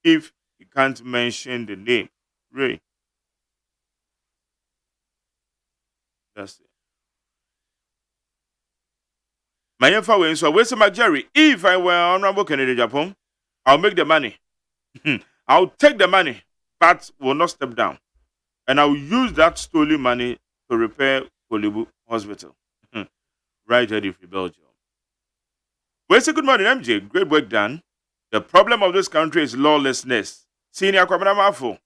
[SPEAKER 2] If he can't mention the name, Ray. That's it. My info way, so where's my Jerry? If I were Honorable Kennedy Japan, I'll make the money. I'll take the money, but will not step down. And I'll use that stolen money to repair Kolibu Hospital. Right here in Belgium. Well, say good morning, MJ. Great work done. The problem of this country is lawlessness. Senior Kwabena Mafo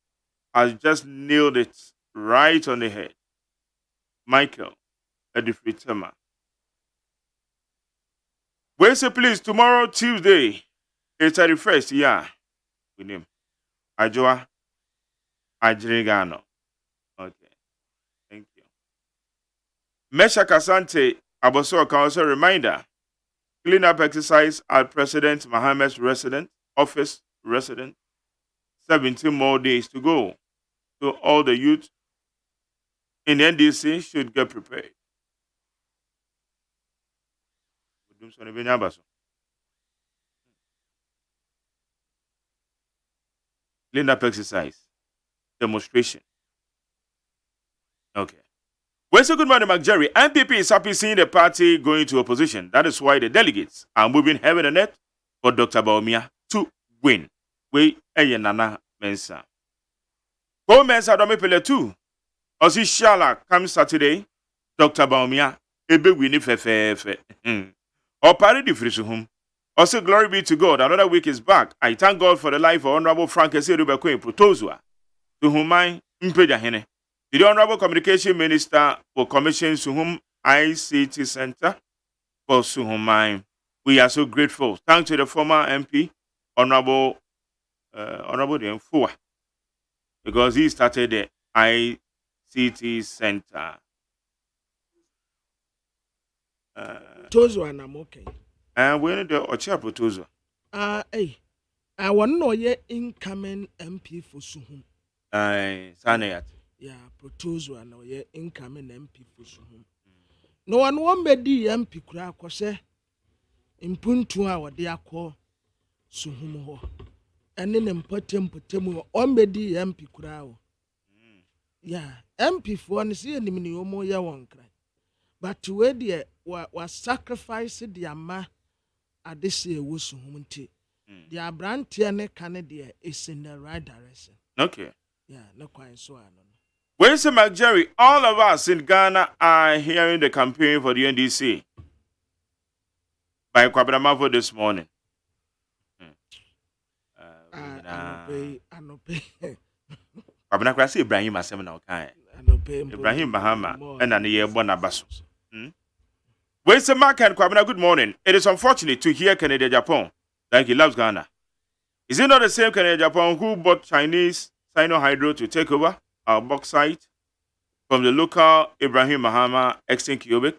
[SPEAKER 2] has just nailed it right on the head. Michael Edifritema. Well, say please, tomorrow, Tuesday, 31st, yeah, with him. Ajoa Ajirigano. Okay, thank you. Mesha Kasante Aboso Council reminder. Clean up exercise at President Mohammed's office resident. 17 more days to go. So all the youth in NDC should get prepared. Clean up exercise. Demonstration. Okay. Well, so good morning, Mark Jerry. MPP is happy seeing the party going to opposition. That is why the delegates are moving heaven and net for Dr. Baumia to win. We Nana Mensa. Go Mensa Domipele 2. Osi Shala come Saturday. Dr. Baumia ebe wini fefe. Or party difference. Also, glory be to God. Another week is back. I thank God for the life of Honorable Frank Esirubekwe Protozua. To whom I impeja hene. The Honorable Communication Minister for commission Suhum ICT Center for Suhumai. We are so grateful. Thanks to the former MP, Honorable Fua, because he started the ICT Center.
[SPEAKER 1] Tozo and I'm okay.
[SPEAKER 2] And we need the Ocha Protozo.
[SPEAKER 1] I want to know your incoming MP for Suhum.
[SPEAKER 2] Sanayat.
[SPEAKER 1] Yeah, Protozo and your incoming MP for Suhum. No one be the MP kura kwase impuntu a wode akọ suhum ho ene ne mpatem on bedi MP kura o yeah MP for ne se enim ne omo ye won kra but we de wa sacrifice the ama adese wo suhum nti the abrantie ne kan de is in the right direction.
[SPEAKER 2] Okay.
[SPEAKER 1] Yeah, no quite so.
[SPEAKER 2] When say McJerry, all of us in Ghana are hearing the campaign for the NDC by Kwabena this morning. Kwabena kwasi Ibrahim asem na okan. Ibrahim Bahama and an year Bonabaso. When say Mark and Kwabena, good morning. It is unfortunate to hear Canada Japan like he loves Ghana. Is it not the same Canada Japan who bought Chinese Sino Hydro to take over our bauxite from the local Ibrahim Mahama Extinct Cubic?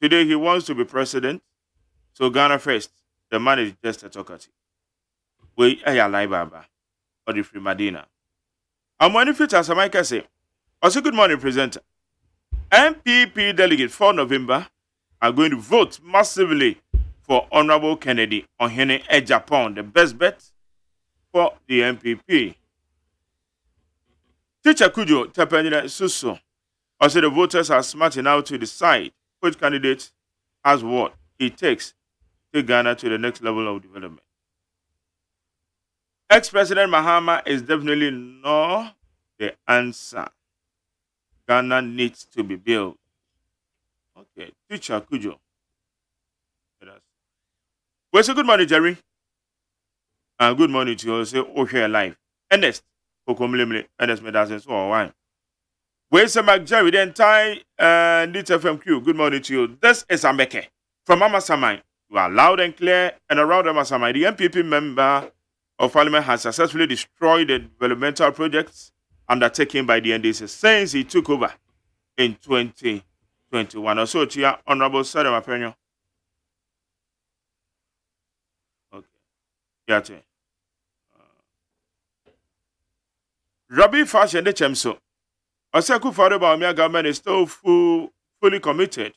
[SPEAKER 2] Today he wants to be president. So Ghana first. The man is just a talkative. We are live baba or the free Madina. I'm one fit as Micah say. Also, good morning, presenter. MPP delegate for November are going to vote massively for Honorable Kennedy on Hene Japan, the best bet for the MPP. Teacher Kujo Tapanina Suso. Also, the voters are smart enough to decide which candidate has what it takes to take Ghana to the next level of development. Ex-President Mahama is definitely not the answer. Ghana needs to be built. Okay, Teacher Kujo. Well, so good morning, Jerry. And good morning to you. Say, oh, here live. Ernest, Ernest Medazin, so why? Where's the Mac Jerry? The entire NIT FMQ. Good morning to you. This is Ameke from Amasamai. You are loud and clear and around Amasamai. The MPP member of Parliament has successfully destroyed the developmental projects undertaken by the NDC since he took over in 2021. Also, to Honorable Sadam Apenyo. Okay. Yeah, Robbie Fashion the Chemso. Oseku Fadeba government is still fully committed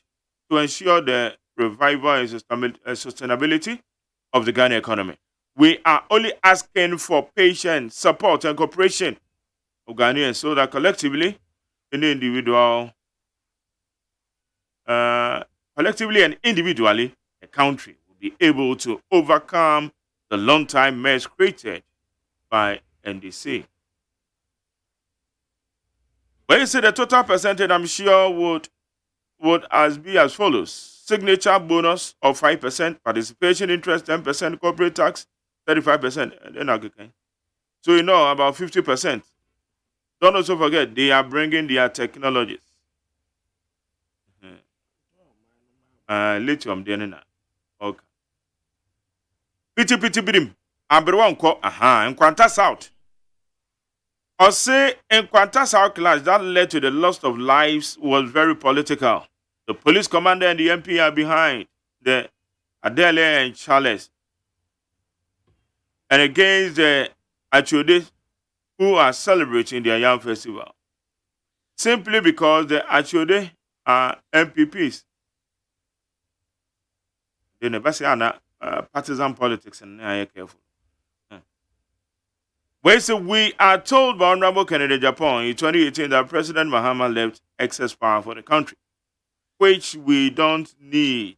[SPEAKER 2] to ensure the revival and sustainability of the Ghana economy. We are only asking for patience, support, and cooperation of Ghanaians so that collectively, and individually and individually, the country will be able to overcome the long-time mess created by NDC. When you say the total percentage, I'm sure would be as follows: signature bonus of 5%, participation interest 10%, corporate tax 35%. So you know about 50%. Don't also forget they are bringing their technologies. Lithium DNA. Okay. Piti bidim. Aberwanko. In Kwanta South. Or say in Kwanta South clash that led to the loss of lives was very political. The police commander and the MP are behind the Adele and Charles. And against the Achode who are celebrating their young festival. Simply because the Achode are MPPs. They never say partisan politics and they are careful. We are told by Honorable Kennedy Japan in 2018 that President Mahama left excess power for the country, which we don't need,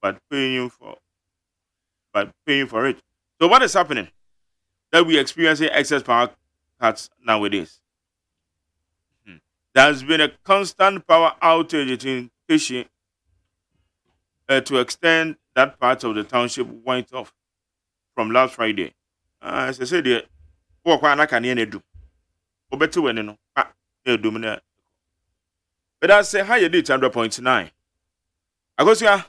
[SPEAKER 2] but paying for it. So what is happening? That we experiencing excess power cuts nowadays. There has been a constant power outage in Tishi to extend that part of the township went off from last Friday. As I said, the work I can do. But I say, how you did 100.9. I go see ya.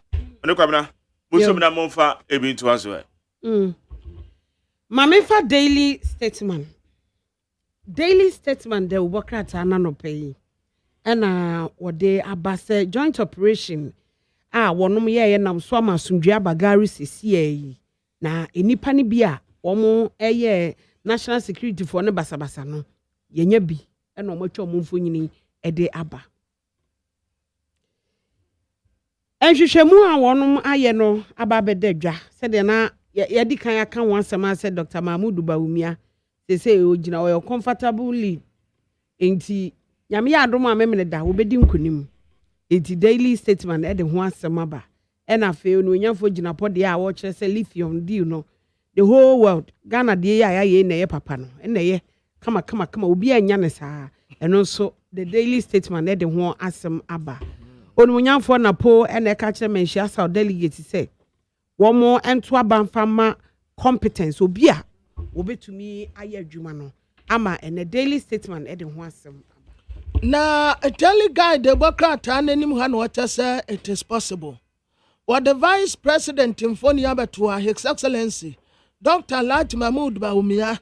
[SPEAKER 2] Musumna Monfa Ebin to us.
[SPEAKER 3] Mamifa daily statement. Daily statement, the worker at Anano pay. And what they abase joint operation. One ye nam swama sundria bagari CCA. Na enipani bia. Omo national security for ne basabasa no yenye bi e no mo twa omfo nyini e de aba enhwehwemu a wonom aye no aba bedadwa se de na ya di kan aka one sama said Dr. Mahmoud Bawumia say ogina o comfortable lead enti nyame ya adom a memene da wo bedi nkunim enti daily statement e de ho asema ba e na fe no nyafo gina pode a wo kire say lithium deal no the whole world Ghana de ya ye na ye papa no na ye kama obi anya ne saa eno so the daily statement e de ho asem aba onu nyafo na po e na ka kire menhia sa delegate say womo ento abanfama competence obi a obetumi aye adwuma no ama ene daily statement e de ho asem
[SPEAKER 1] na Delegate Democrat anenim ha no wacha say it is possible what the vice president Mfoni Abatua His Excellency Dr. Laj Mahmoud Bawumia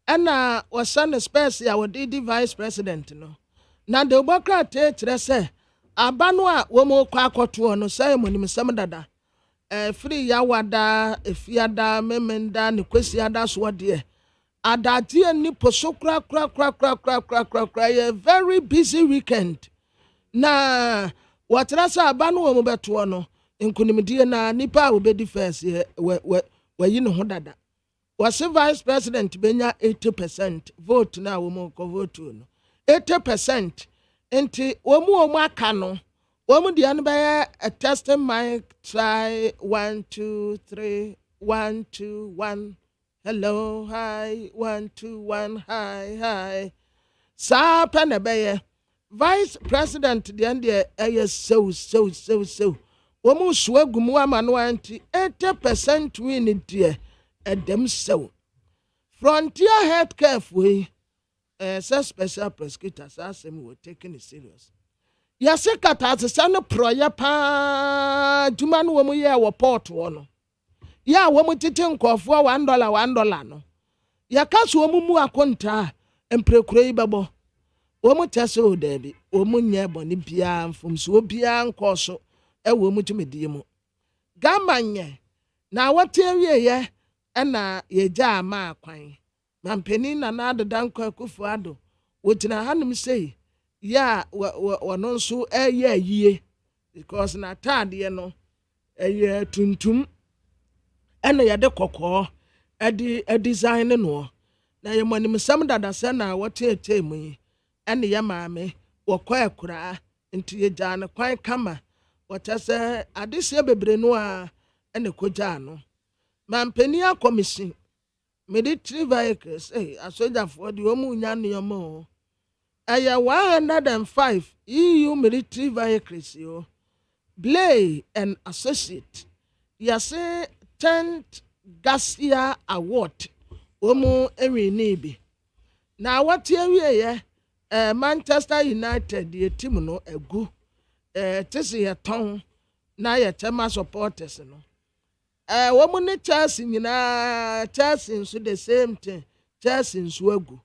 [SPEAKER 1] and was son space ya wodi vice president no na Democrat kire say abano a womo kwa akoto no say monim sem dada free ya wada efiada memenda ne kwesiada so de adadie ni poso kra a very busy weekend na watrasa abano wo beto no nkunimdie na nipa obedi first we yi no ho dada was vice president benya 80% vote na wo mo ko vote no 80% enti wo mu aka no wo mu dia no be a testing mic try 1 2 3 1 2 1 hello hi 1 2 1 hi sa penebeye vice president the end so womu swagumu amano anti 80% win die edem so frontier healthcare we special prosecutors asem we taking it serious yase kata asesa proya pa duma no womu ye wo port wo no ya womu tete nkofo $1 no ya kaso womu mu akonta emprekure ibebo womu tese o dabi womu nye boni bia mfumso bia nkoso ewo mu tumedie mu gamanye na watewie ye na yeja ama akwan mampeni na na adeda nkwa akufu ado wotina hanum sei ya wono nso yie because na tade no tuntum ena yade kokko design no na ye monim sam dada se na wote mu yi ena ye maame wokwa akura nti yeja na kwan kama watase adise bebre no a ene koja no mampeni a commission military vehicles asoja for the omu nya nyomo aya 105 EU military vehicles yo Blay and associate yase 10th Garcia award omu ewi nibi na wati ewie ye Manchester United the team no egu tese ye ton na ye tema supporters no womu ne Chelsea nyina Chelsea nso the same thing Chelsea nso agu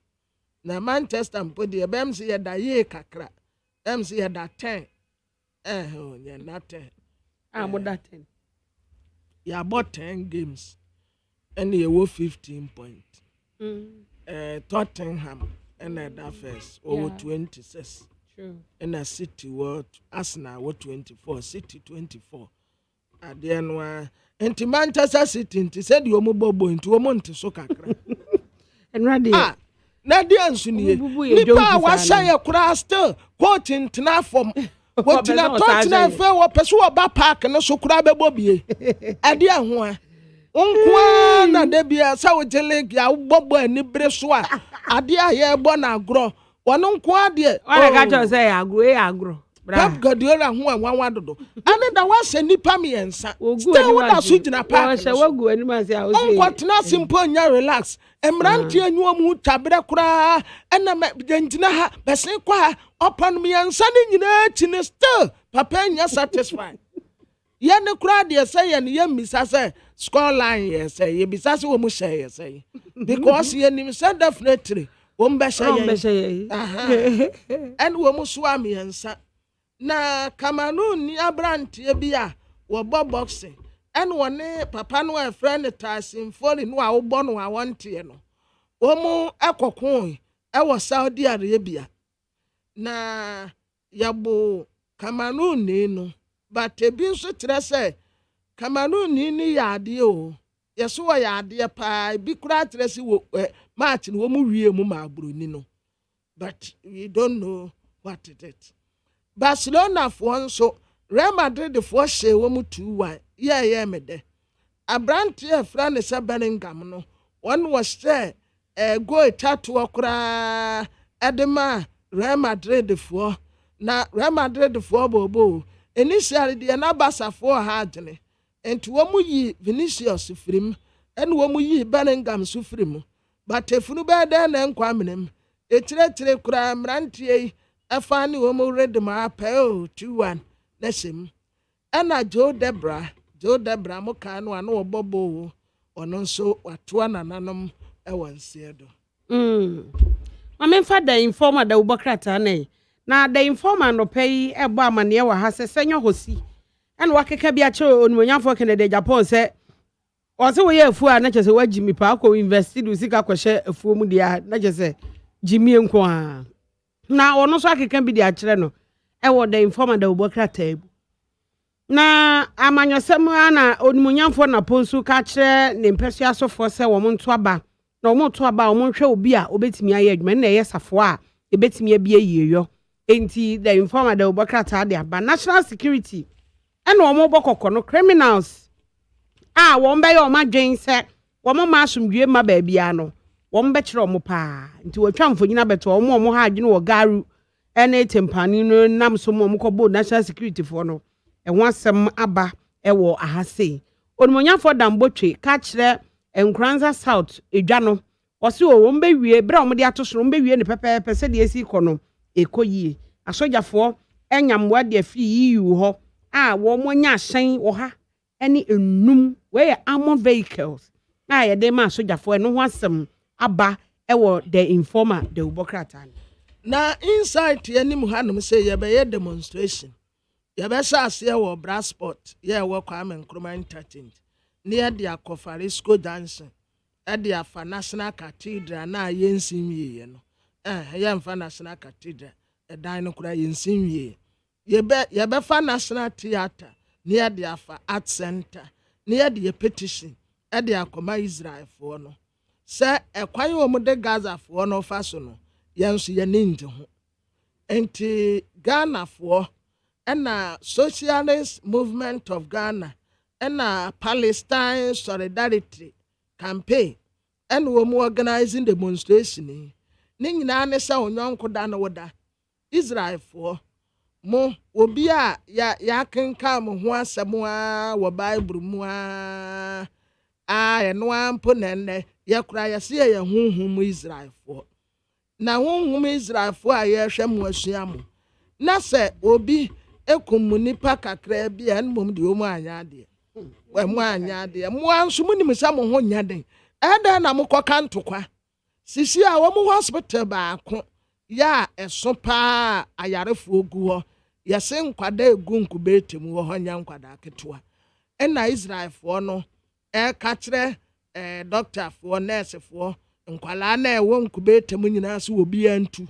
[SPEAKER 1] na Manchester mpodi e bem se ye da ye kakra bem se ye da 10 nye na 10
[SPEAKER 3] mo da 10
[SPEAKER 1] ya bought 10 games and ye wo 15 points Tottenham and that first over 26
[SPEAKER 3] true
[SPEAKER 1] and a City what Arsenal what 24 City 24 at the end one and Manchester City nti said you mo bobo into o monte so kakra
[SPEAKER 3] and ready
[SPEAKER 1] na dia nsuni nipa wa say kura still quoting tna from what na Tottenham fe wo peso oba park no so kura bebo bie ade ho a onkwa na de bia sa wo jele ya bobo ani bre so a ade a ye bo na agro wono nkwa de
[SPEAKER 3] o ga cho say agro
[SPEAKER 1] Pep Guardiola ho anwa dodo ane da wa se nipa me ensa still wo da so gina park
[SPEAKER 3] se wagu ani ma se a o se
[SPEAKER 1] on kwatena simple nya relax emrantie anwu mu tabre kura ena gina ha besen kwa opan me ensa ni nyina chi still papa nya satisfied ye ne kura de say ye ne ye misa say score line ye say ye bisa say wo mu share ye say because ye nim say definitely wo mbe share and wo mu so am ye ensa na Cameroon ni abrantie bia wo boxing en woni papa no a friend Tyson Fury no a wo bo no a wonte no wo mu ekokon e wo Saudi Arabia na yabo Cameroon ni no but ebi nso tere say Cameroon ni yade o yeso wa ya ade pa bi kura atresi wo match no mu wie mu ma abroni no but we don't know what it is. Barcelona for nso Real Madrid for she wo mu 2-1 yeah me de Abrante e fra ne se Bellingham no one was there go tattoo okra edema Real Madrid for na Real Madrid for bobo initially the na Barca for hardly enti wo mu yi Vinicius frim en wo mu yi Bellingham su frim but efunu be de na nkwa menem etire kura mrantie efani wo mu ready ma pa 2-1 na sem ana Joe Debra mo ka no ano obobo ono nso watoa nananom e wonse do
[SPEAKER 3] Mame fada informer da ubokrata na the informer no pay ebo amane wa ha se senyo hosi en wakeka bia che onumonyafo Canada Japan se o se wo ye afu a na chese wagimi pa ko invest du sika kwhye afu mu dia na chese jimi enko a na ono so akeka bi dia kire no e wo the informer da ubokrata ebu na amanyosem na onumonyafo na ponsu ka kire ne mpesu asofo se wo monto aba na omo to aba omo hwe obi a obetimi aye adwuma na eye safo a ebetimi abie yiyo enti the informer the obokrata de aba national security and omo bokoko no criminals won be ye o madwen se omo ma asomdwe ma ba bia no won be kire omo pa enti watwa mfonyina beto omo ha adwene wo garu ene tempani no nam so omo kobo national security for no e wasem aba e wo ahase onmonyafo dambotwe ka kire Enkranza South edwa no osi o mbe wie bra omde atoso mbe wie ne pepepe se de esi kono ekoyie asojafo enyamwa de afi EU ho wo monya ahyen wo ha ene enum we armor vehicles ye de ma asojafo eno ho asem aba wo the informer the ubokrata
[SPEAKER 1] na inside anim hanom say ye be demonstration ye be sha ase wo Brasport ye wo Kwame Nkrumah entertainment near the Akofarisco Junction at the Afa National Cathedral na yensimye no yemfa National Cathedral e dan no kura yensimye ye be fa National Theatre near the Afa Art Center near the petition at the Akoma Israel for no se ekwan wo mu de Gaza for no fa so no yenso ye nindi ho enti Ghana for na Socialist Movement of Ghana and Palestine Solidarity Campaign and we organizing demonstration ni nyina ne sa onyanko da no woda Israel for mo obi a ya kenka mo ho asem a wo Bible mu a eno ampo nenne ye kura ye se ye honhom Israel for na honhom Israel for a ye hwe mo asua mo na se obi ekum nipa kakra bi en mom de o mu anya de mu anya de mu anso mu nim sa mo ho nya den eda na mo koka ntokwa sisi a wo mu hospital ba ko ya eso pa ayarefo ogu ho yese nkwada egu nkubete mu ho nya nkwada ketewa ena Israel fo no ka kire doctor fo nurse fo nkwala na ewo nkubete mu nyina so obi antu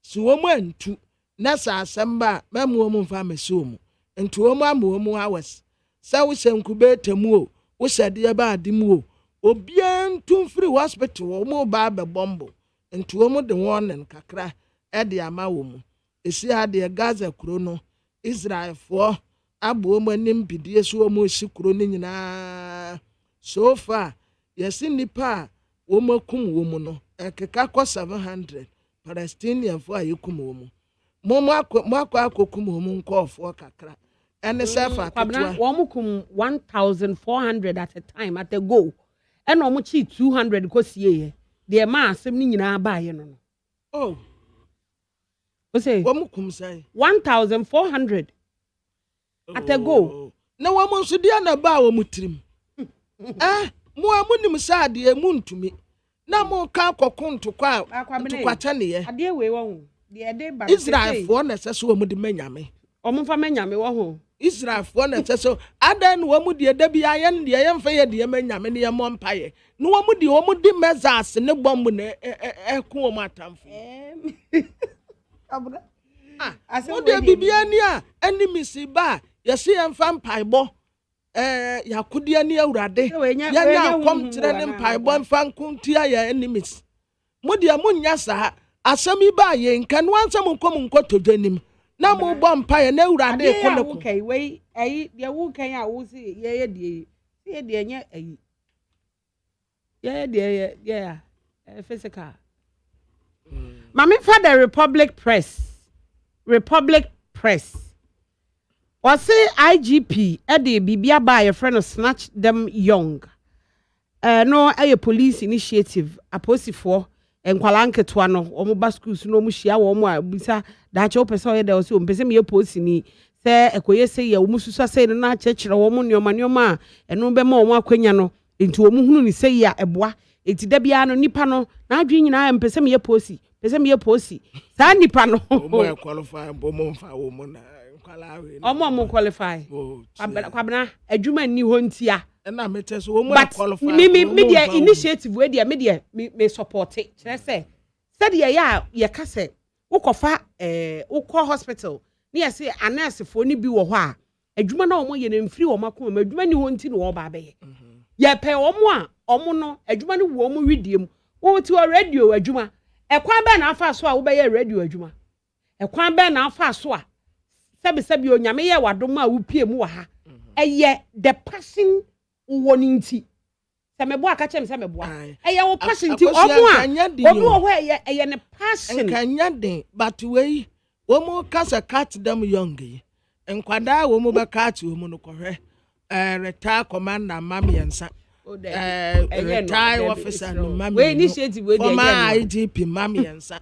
[SPEAKER 1] so wo mu antu na sa asamba mamu mu mfa meso mu ntu wo mu amu mu hours sa wo senkubete mu o wo sede ba adimu o obian tun free hospital wo mu ba be bombo ntu wo mu de wonen kakra e de ama wo mu esi ade Gaza kuro no Israel fo abo mu anim bidie so wo mu si kuro ni nyina so far yesi nipa wo makum wo mu no ekeka ko 700 Palestinian fo ayekum wo mu mo akokum wo mu nkofo kakra and sefa
[SPEAKER 3] kwabna wo mukum 1400 at a time at a go and no muchi 200 ko sie de ma asem ni nyina ba ye no
[SPEAKER 1] oh
[SPEAKER 3] o say
[SPEAKER 1] wo mukum sai
[SPEAKER 3] 1400 at a go
[SPEAKER 1] na wo mo so dia na ba wo mutrim mo amunim sa de emuntumi na mo ka kokonto kwa ntokwacha ne ye
[SPEAKER 3] ade we wo de de ba
[SPEAKER 1] Israel fo na seso wo mu de manyame
[SPEAKER 3] omfa manyame wo ho
[SPEAKER 1] Israel for na so adan wo mu de da bia ye ne ye mfa ye de manyame ne ye mo mpaye no wo mu de mezas ne bomb na eku wo matamfo
[SPEAKER 3] abura
[SPEAKER 1] wo de bibia ni a enemies ba ye se ye mfa mpaibo yakodia ni awurade yanya kom kire ne mpaebɔ mfa nkontia ya enemies modia munya saa asɛm ba ye nka no ansɛm nkom nkotodwanim na mo bɔ mpae na awurade koleko
[SPEAKER 3] kai wei ayi de wo kan a wo si ye de nya ayi ye de yeah physical mami for the Republic Press or say IGP Eddie Bibia by a friend of snatch them young. No, a police initiative, a posi for and Kwalanke Twano, or Moba schools, no Mushia, or more, Bisa, that your person there was soon, Pesemi posini, say, a quay say, a Mususa say, na church, or woman, your manoma, and no be more quenyano, into a moon, say ya, a bois, it's Debiano Nipano, now dreaming I am Pesemi posi, Sandy Pano,
[SPEAKER 1] qualified, Bomonfa woman.
[SPEAKER 3] Omo qualify. Kwabena adwuma ni ho ntia.
[SPEAKER 1] Na mete so omo qualify.
[SPEAKER 3] Me dia initiative we dia me support it. Kire say dia ya ka say ukofa ukọ hospital. Ni ya say nurse fo ni bi wo ho a adwuma na omo ye na mfiri wo makoma adwuma ni ho nti no wo ba be ye. Ye pe omo a omo no adwuma ni wo omo widiem. Wo ti o radio adwuma. Ekwan be na afa so a wo be ye radio adwuma. Ekwan be na afa so a Sabi onyame ye wadom a wupie mu wa ha eye the passion woninti se mebo aka chem se mebo eye wo passion ti omo ho eye ne passion
[SPEAKER 1] kanya den but we wo mo kasa cat them young enkwada wo mo be cat wo mo no kohwe retire commander mamiensa retire officer no mami
[SPEAKER 3] we initiative we dey
[SPEAKER 1] IGP mamiensa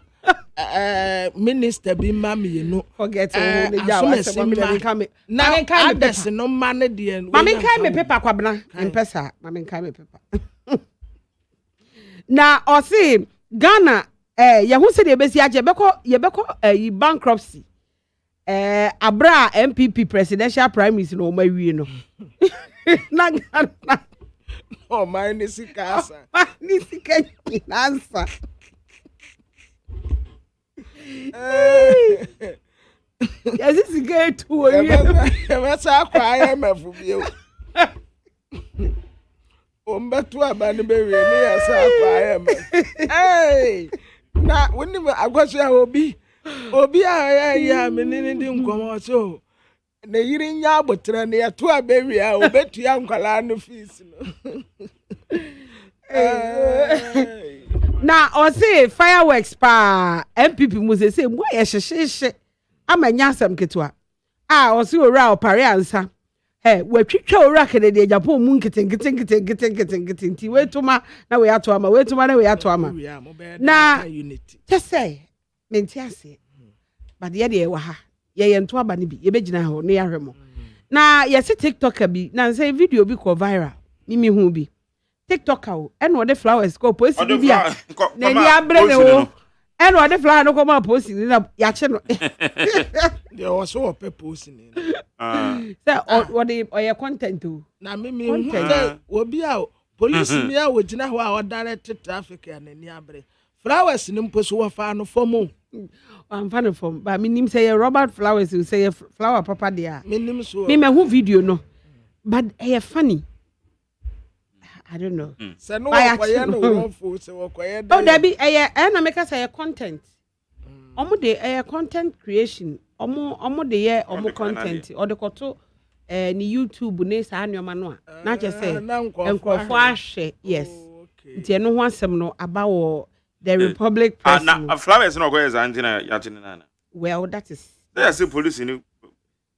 [SPEAKER 1] minister bi mami no
[SPEAKER 3] forget the jaw
[SPEAKER 1] now others no man dey
[SPEAKER 3] mami kai me paper kwabena mpesa mami kai me paper na o see Ghana ye hu se de besi age ye beko bankruptcy abra MPP presidential primaries no mawie no na Ghana
[SPEAKER 1] oh my nisikasa
[SPEAKER 3] finansa yes, this is good to you.
[SPEAKER 1] What's our IMF view? Umbetu abani baby, yes, IMF. Hey, now when I got your obi, I mean, come on so. The yearing yabotra near to a baby, I will bet you Uncle Anno fees.
[SPEAKER 3] Na o say fireworks pa MPP must say boy ehye ama nyasam ketwa o say ora opare ansa watwitwa ora kede Japan mu nketen ti wetuma na we ato ama na just say menti ase but ye de wa ha ye yento aba ne bi ye begina ho ne yahwemo na ye se TikTok bi na say video bi ko viral mimi hu bi TikTok out and what the flowers go post bia na ni abre ne wo and what the flower no come post ni na ya che no
[SPEAKER 1] there was so purpose ni
[SPEAKER 3] say what the your content to
[SPEAKER 1] na me obi a police ni a wogina ho a direct traffic ya na ni abre flowers ni mposo wo fa no form
[SPEAKER 3] I'm fan of form but me nim say Robert Flowers you say flower papa there
[SPEAKER 1] me nim so
[SPEAKER 3] me who video no but funny I don't know.
[SPEAKER 1] So no kwaye no wonfo se kwaye
[SPEAKER 3] oh there be na make us say content. Omo de content creation. Omo de ye omo content or the koto ni YouTube ne sa anoma no a. Na che say enkrofo ahwe. Yes. Nti no ho asem no about the Republic Press.
[SPEAKER 2] Na flowers no go is antina yatini na.
[SPEAKER 3] Well that is.
[SPEAKER 2] They say police ni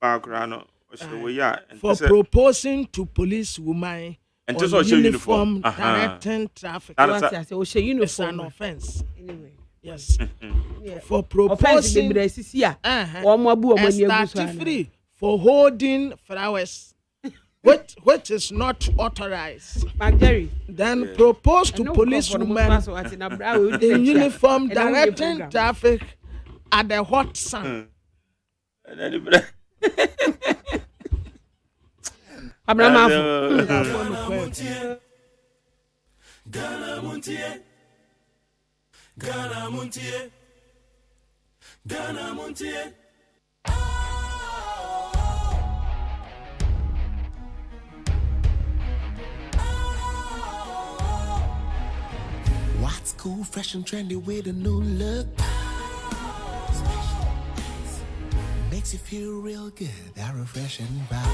[SPEAKER 2] background no.
[SPEAKER 1] For proposing to police woman
[SPEAKER 2] and just show uniform
[SPEAKER 1] directing traffic.
[SPEAKER 3] I say she uniform
[SPEAKER 1] an offense.
[SPEAKER 3] Anyway.
[SPEAKER 1] Yes. For proposing free for holding flowers which is not authorized. Then propose to police women in uniform directing traffic at the hot sun.
[SPEAKER 7] Ghana Montie. Ghana Montie. Ghana Montie. Ghana Montie. fresh and trendy with a new look. Makes you feel real good, that refreshing vibe.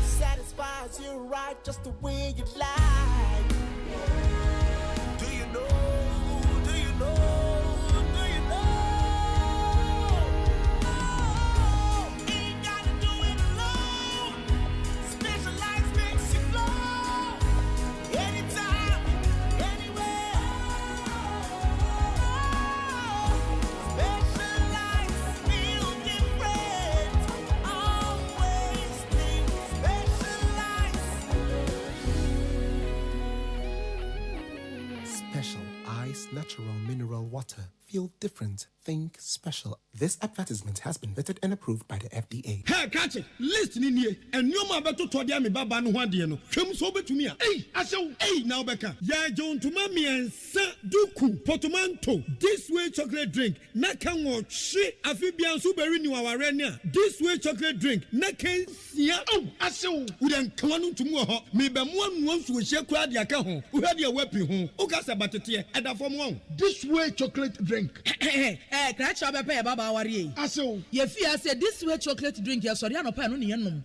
[SPEAKER 7] Satisfies you right just the way you like. Do you know? Do you know? Do you know? Ain't gotta do it alone. Specialized makes you flow. Anytime, anywhere. Specialized feel different. Always think specialized. Special Ice Natural Mineral Water. Feel different. Think special. This advertisement has been vetted and approved by the FDA.
[SPEAKER 6] Hey, catch it. Listen in here. And you ma beto to dia me baba no hwade no. Hwem so betumi a. Hey, asew. Hey, now beka. Ya John to mami ensa duku potomanto. This way chocolate drink. Na kan wo hwe afibian so beri ni waware ne a. This way chocolate drink. Na kan sia. Oh, asew. Udan klanu tumu ho. Me be mo anu so hye kura de aka ho. Wo hwe de wapi ho. O ka se batete. Eda fom ho. This way chocolate drink.
[SPEAKER 9] Crash up a baba worry.
[SPEAKER 6] Aso.
[SPEAKER 9] Ye fear say this way chocolate drink, ya sorry, no pa no ne nom.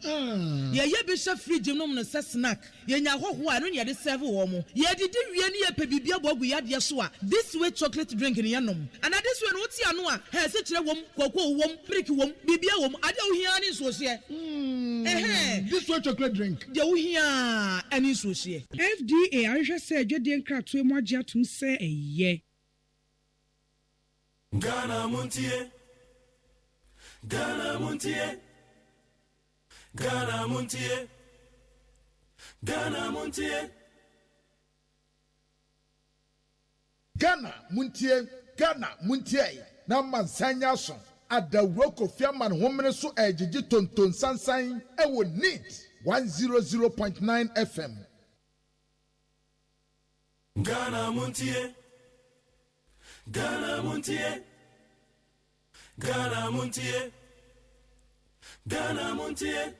[SPEAKER 9] Ye bishop fridge nom no say snack. Ye nya hoho anu ne de serve wo mo. Ye didi wie ne ye pe bibia bogu ya de so a. This way chocolate drink ne ye nom. And this way no ti anu a, he se kire wom, koko wom, brick wom, bibia wom, ade wo hia ni so hye.
[SPEAKER 6] This way chocolate drink.
[SPEAKER 9] De wo hia ani so hye.
[SPEAKER 10] FDA ahwehwe sɛ adwade nkratoe mu agye atom sɛ ɛyɛ.
[SPEAKER 7] Ghana Montie. Ghana Montie. Ghana Montie. Ghana Montie.
[SPEAKER 6] Ghana Montie. Ghana Montie. Na mansanya so. Adawro Kofi Aman homene so ejiji tonton sansan ewo neat 100.9 FM.
[SPEAKER 7] Ghana Montie. Ghana Montie. Ghana Montie. Ghana Montie.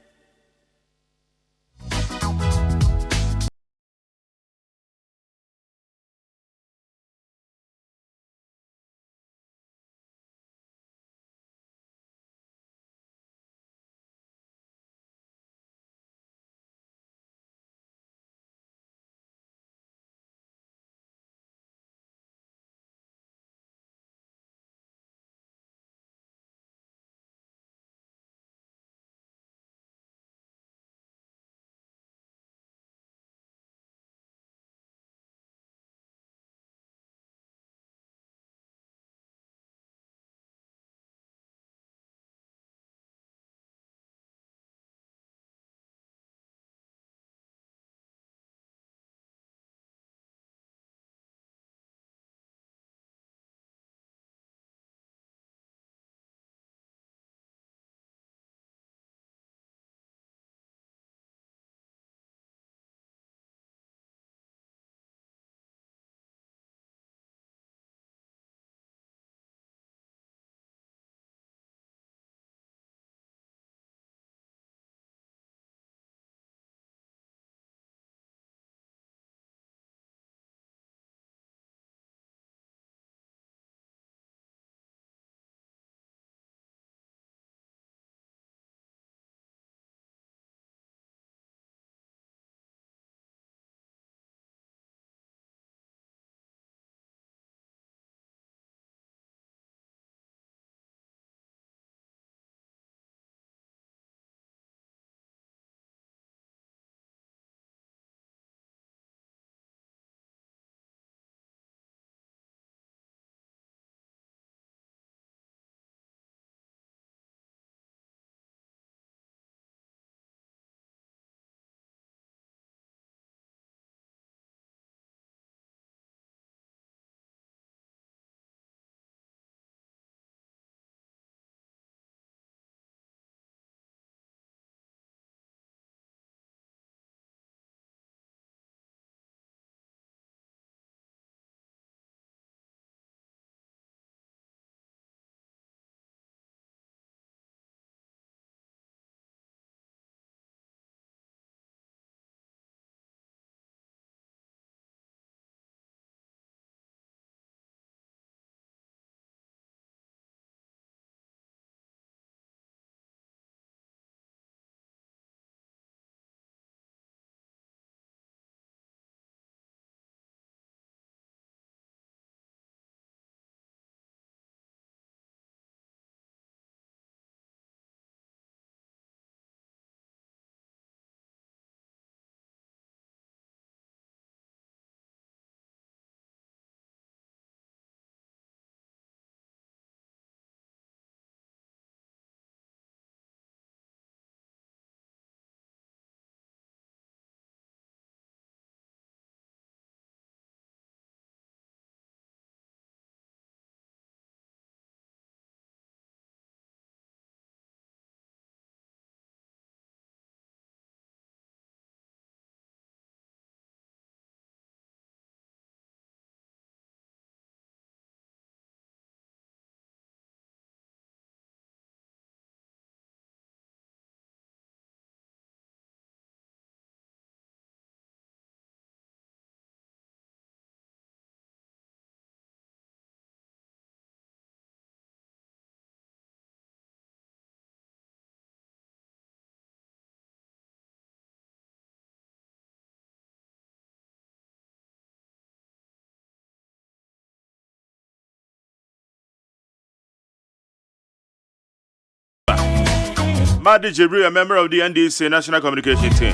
[SPEAKER 2] Madi Jibril, a member of the NDC National Communication Team.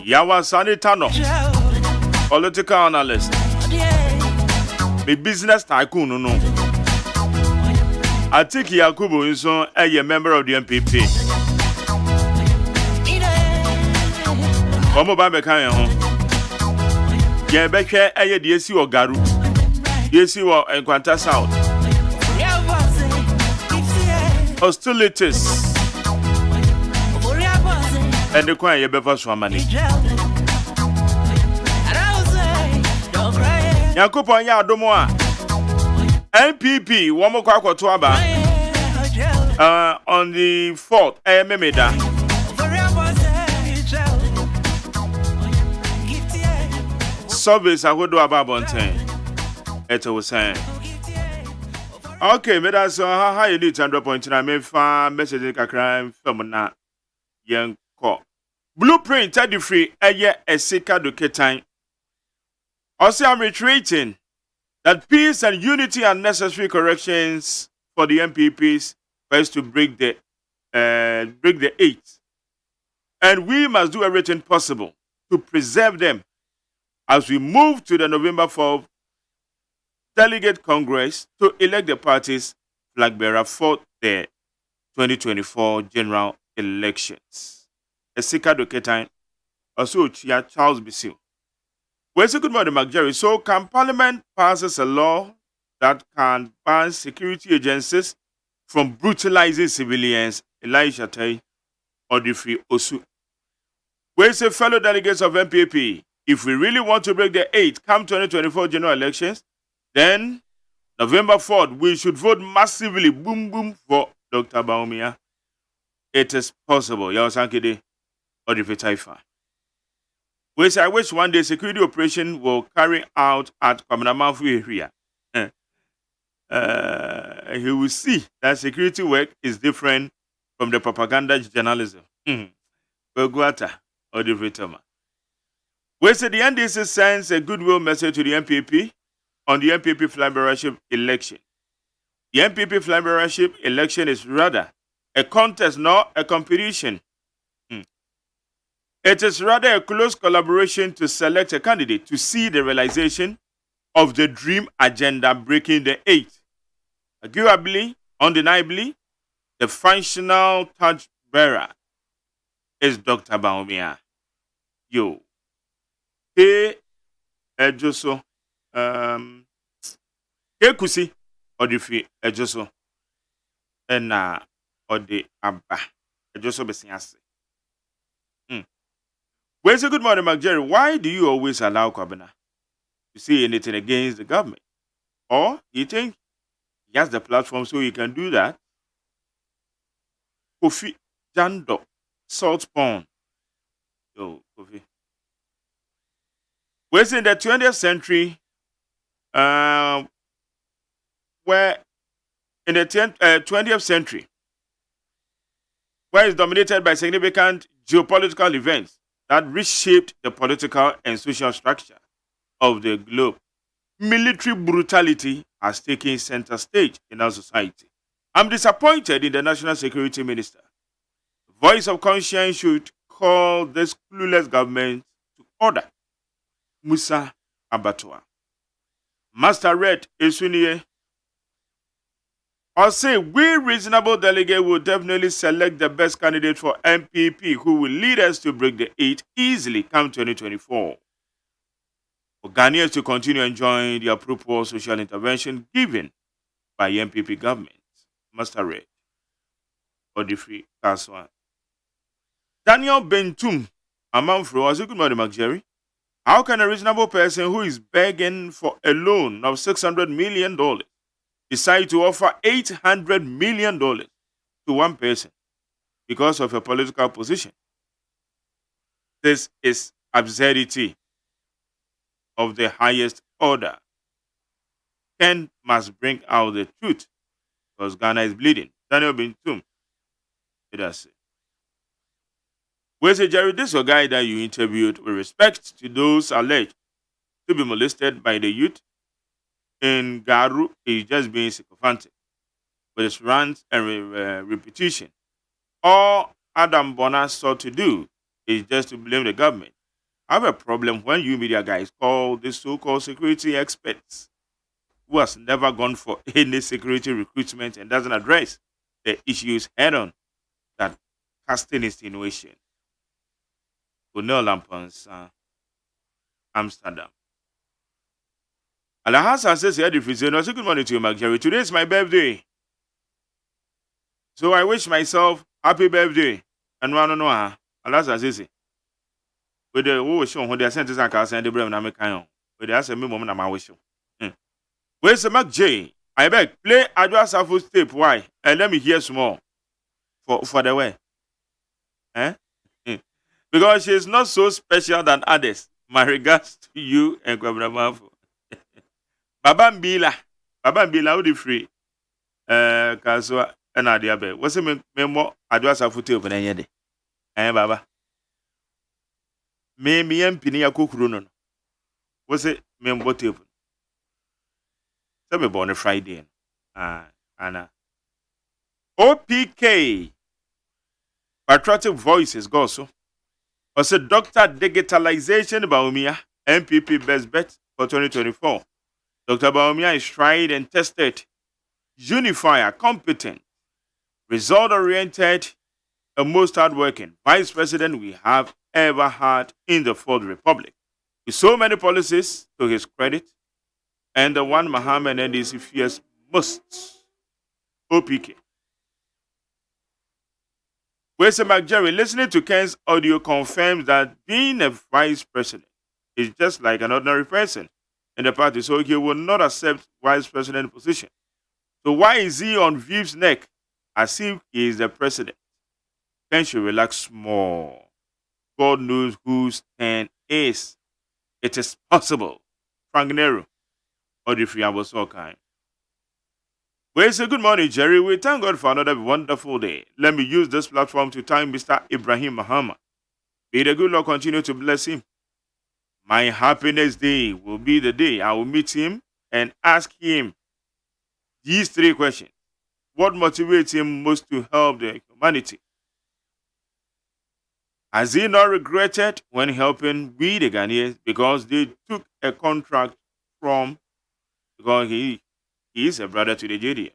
[SPEAKER 2] Yawa Sanitano, political analyst. The business tycoon, no. Atiki Yakubu is a member of the MPP. Omo ba meka ho. Ye behwe eye de esi o Garu. Yesi wo Enkwanta South. Hostilities. And the kwan ye befa so amani. Yakubu anya adomo a NPP wo mo kwa akwoto aba. On the 4th memeda. Service I would do about 10. It was saying. Okay, me that's how you need 100.9 me fa message ka crime film na yen ko. Blueprint tadi free a sika do ketan. Also I'm reiterating that peace and unity are necessary corrections for the MPPs first to break the 8th. And we must do everything possible to preserve them as we move to the November 4th Delegate Congress to elect the party's flag bearer for the 2024 general elections. Esika Doketain, also Chia Charles Bisil. Well, so good morning, McJerry. So, can Parliament passes a law that can ban security agencies from brutalizing civilians? Elijah Tay or the free Osu. Well, say fellow delegates of MPP. If we really want to break the 8th come 2024 general elections, then November 4th, we should vote massively, boom, boom, for Dr. Baumia. It is possible. Yawasankide or the Taifa. Which I wish one day security operation will carry out at Kwamanamanfu area. He will see that security work is different from the propaganda journalism. Beguata or the Vitama. We say the NDC sends a goodwill message to the MPP on the MPP flag bearership election. The MPP flag bearership election is rather a contest, not a competition. It is rather a close collaboration to select a candidate to see the realization of the dream agenda breaking the 8th. Arguably, undeniably, the functional touch bearer is Dr. Baumia. Yo. Hey, Ejoso. Hey, Kusi. Odifi, Ejoso. Ena, Odi Abba. Ejoso Besiase. Well, so good morning, McJerry. Why do you always allow Kwabena to say anything against the government? Or you think he has the platform so he can do that? Kofi Jando, Salt Pond. Yo, Kofi. We're in the 20th century, where in the 20th century, where it's dominated by significant geopolitical events that reshaped the political and social structure of the globe. Military brutality has taken center stage in our society. I'm disappointed in the National Security Minister. Voice of conscience should call this clueless government to order. Musa Abatua. Master Red Esunie. I'll say we reasonable delegate will definitely select the best candidate for MPP who will lead us to break the 8 easily come 2024. For Ghanaians to continue enjoying the appropriate social intervention given by MPP government. Master Red. Or the free Kaswan. Daniel Bentum Amanfro. As a good morning, McJerry. How can a reasonable person who is begging for a loan of $600 million decide to offer $800 million to one person because of a political position? This is absurdity of the highest order. Ken must bring out the truth because Ghana is bleeding. Daniel Bintum. That's it. Where's it, Jerry? This is a guy that you interviewed with respect to those alleged to be molested by the youth in Garu. He's just being sycophantic with his rants and repetition All Adam Bonner sought to do is just to blame the government. I have a problem when you media guys call the so-called security experts who has never gone for any security recruitment and doesn't address the issues head-on that casting insinuation. Unel Lampons, Amsterdam. Alahasa says, "Good morning to you, Mark Jerry. Today is my birthday. So I wish myself happy birthday. And one on one, Alahasa says, with the who was shown when they sent us and cast and the brand American. With the answer, me moment, I'm wish you. Where's the Mark J? I beg, play address of full step. Why? And let me hear some more for the way. Because she is not so special than others. My regards to you and Kwabramafo. Baba Mbila, who the free? Kaswa and Adiabe. What's the memo address of foot open any day? Baba. Me empinia kukuruno. What's it? Membo table. So we born a Friday. Anna. OPK. Patriotic Voices go so. Also, Dr. Digitalization Baumia, MPP Best Bet for 2024. Dr. Baumia is tried and tested, unifier, competent, result-oriented, and most hardworking vice president we have ever had in the Fourth Republic. With so many policies to his credit, and the one Muhammad NDC fears most. OPK. Where's Jerry? Listening to Ken's audio confirms that being a vice president is just like an ordinary person in the party, so he will not accept vice president position. So why is he on Viv's neck as if he is the president? Ken should relax more. God knows whose turn is. It is possible. Frank Nero, or the free was all kind. Well, say good morning, Jerry. We thank God for another wonderful day. Let me use this platform to thank Mr. Ibrahim Muhammad. May the good Lord continue to bless him. My happiness day will be the day I will meet him and ask him these 3 questions. What motivates him most to help the humanity? Has he not regretted when helping we the Ghanaians because they took a contract from, because he is a brother to the JDM.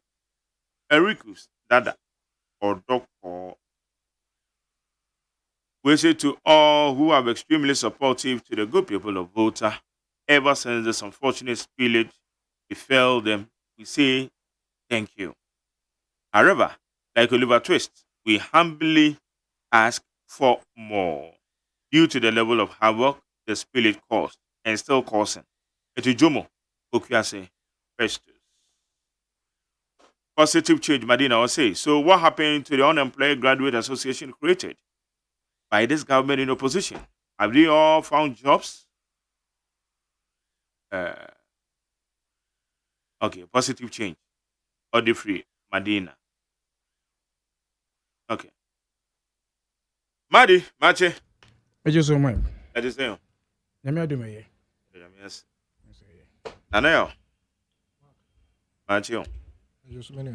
[SPEAKER 2] Ericus, Dada, or Doctor. We say to all who are extremely supportive to the good people of Volta, ever since this unfortunate spillage befell them, we say thank you. However, like Oliver Twist, we humbly ask for more due to the level of havoc the spillage caused and still causing. Etujomo, Okuase, Festus. Positive change, Madina will say. So what happened to the Unemployed Graduate Association created by this government in opposition? Have they all found jobs? Okay, positive change. Audit free, Madina. Okay. Madi, Mache.
[SPEAKER 11] I just saw mine.
[SPEAKER 2] I just say.
[SPEAKER 11] Let do my
[SPEAKER 2] Yes. Nanayo. Mache.
[SPEAKER 11] Just many.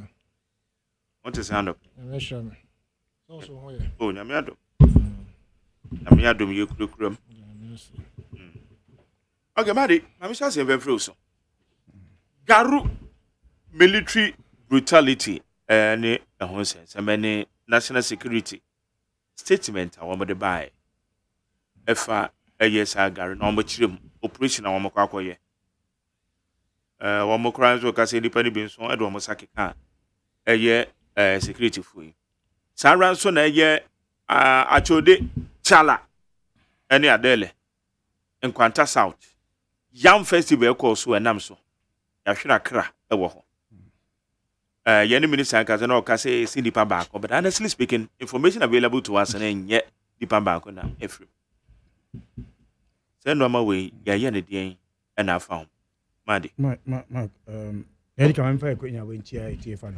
[SPEAKER 2] What is hand up?
[SPEAKER 11] I'm sure. Also,
[SPEAKER 2] oh, Namiado. Namiado, you could. Okay, Madi, I'm just saying very frozen. Garu military brutality and many national security statement I want to buy. If I yes, I Garu no much operation I want to one more crimes were cast independent being so Edward Mosaki can a year security for you. Sarah son a year achode chala any adele in Quanta South. Young festival calls so a namso. Yashuna cra a woho. Yenny minister can no case in the back, but honestly speaking, information available to us and yet the pambaco now. Every send one way, Yayan and I found. Madi.
[SPEAKER 11] Mark, Eddie can find a when TIT fan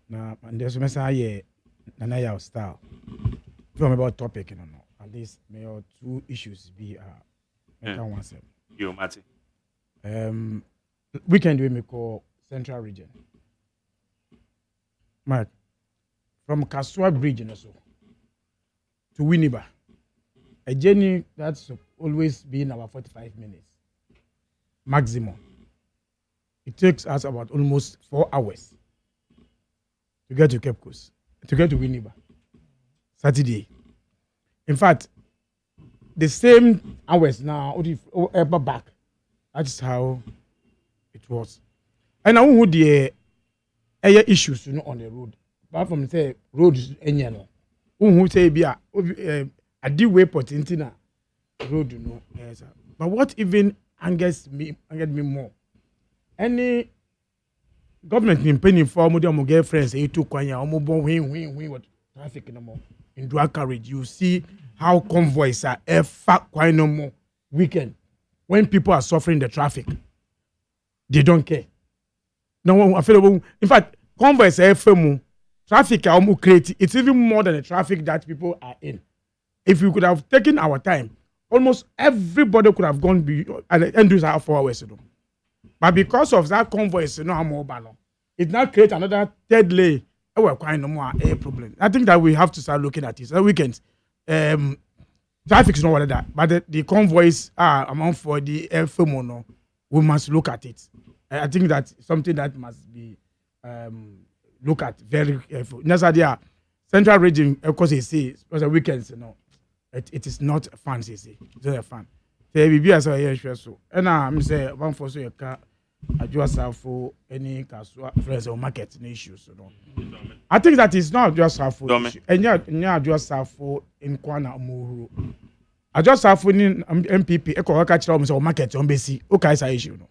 [SPEAKER 11] now, and there's a message, Nanaya style. From about topic, at least may or 2 issues be one set.
[SPEAKER 2] You, Mati.
[SPEAKER 11] Weekend we may call Central Region. Mark, from Kasua Bridge also to Winneba, a journey that's always been about 45 minutes maximum. It takes us about almost 4 hours to get to Cape Coast, to get to Winneba, Saturday. In fact, the same hours now, ever back. That's how it was. And I who the issues on the road. Apart from say roads any no. Who say be a way potentina road no. Yes. But what even angers me more? Any government in penny for mo get friends e to kwanya omo bon win what traffic no more. In dual carriage, you see how convoys are quite no more weekend. When people are suffering the traffic, they don't care. No, in fact, convoys are traffic are created. It's even more than the traffic that people are in. If we could have taken our time, almost everybody could have gone and do that 4 hours ago. But because of that convoys, it now creates another third lane. We're quite no more a problem. I think that we have to start looking at it. So weekends, traffic is not what that, but the convoys are amount for the FMO. We must look at it. I think that's something that must be looked at very carefully. That's idea. Central region, of course, they say because the weekends, it is not fun. They say it's not fun. They will be as a so. And I'm say one for so you can. I just have for any friends or market issues. I think that is not just have for issue. And yeah, just have for in Kwana Muru. I just have for MPP. Eko catch on market on basi. Okay, is issue no.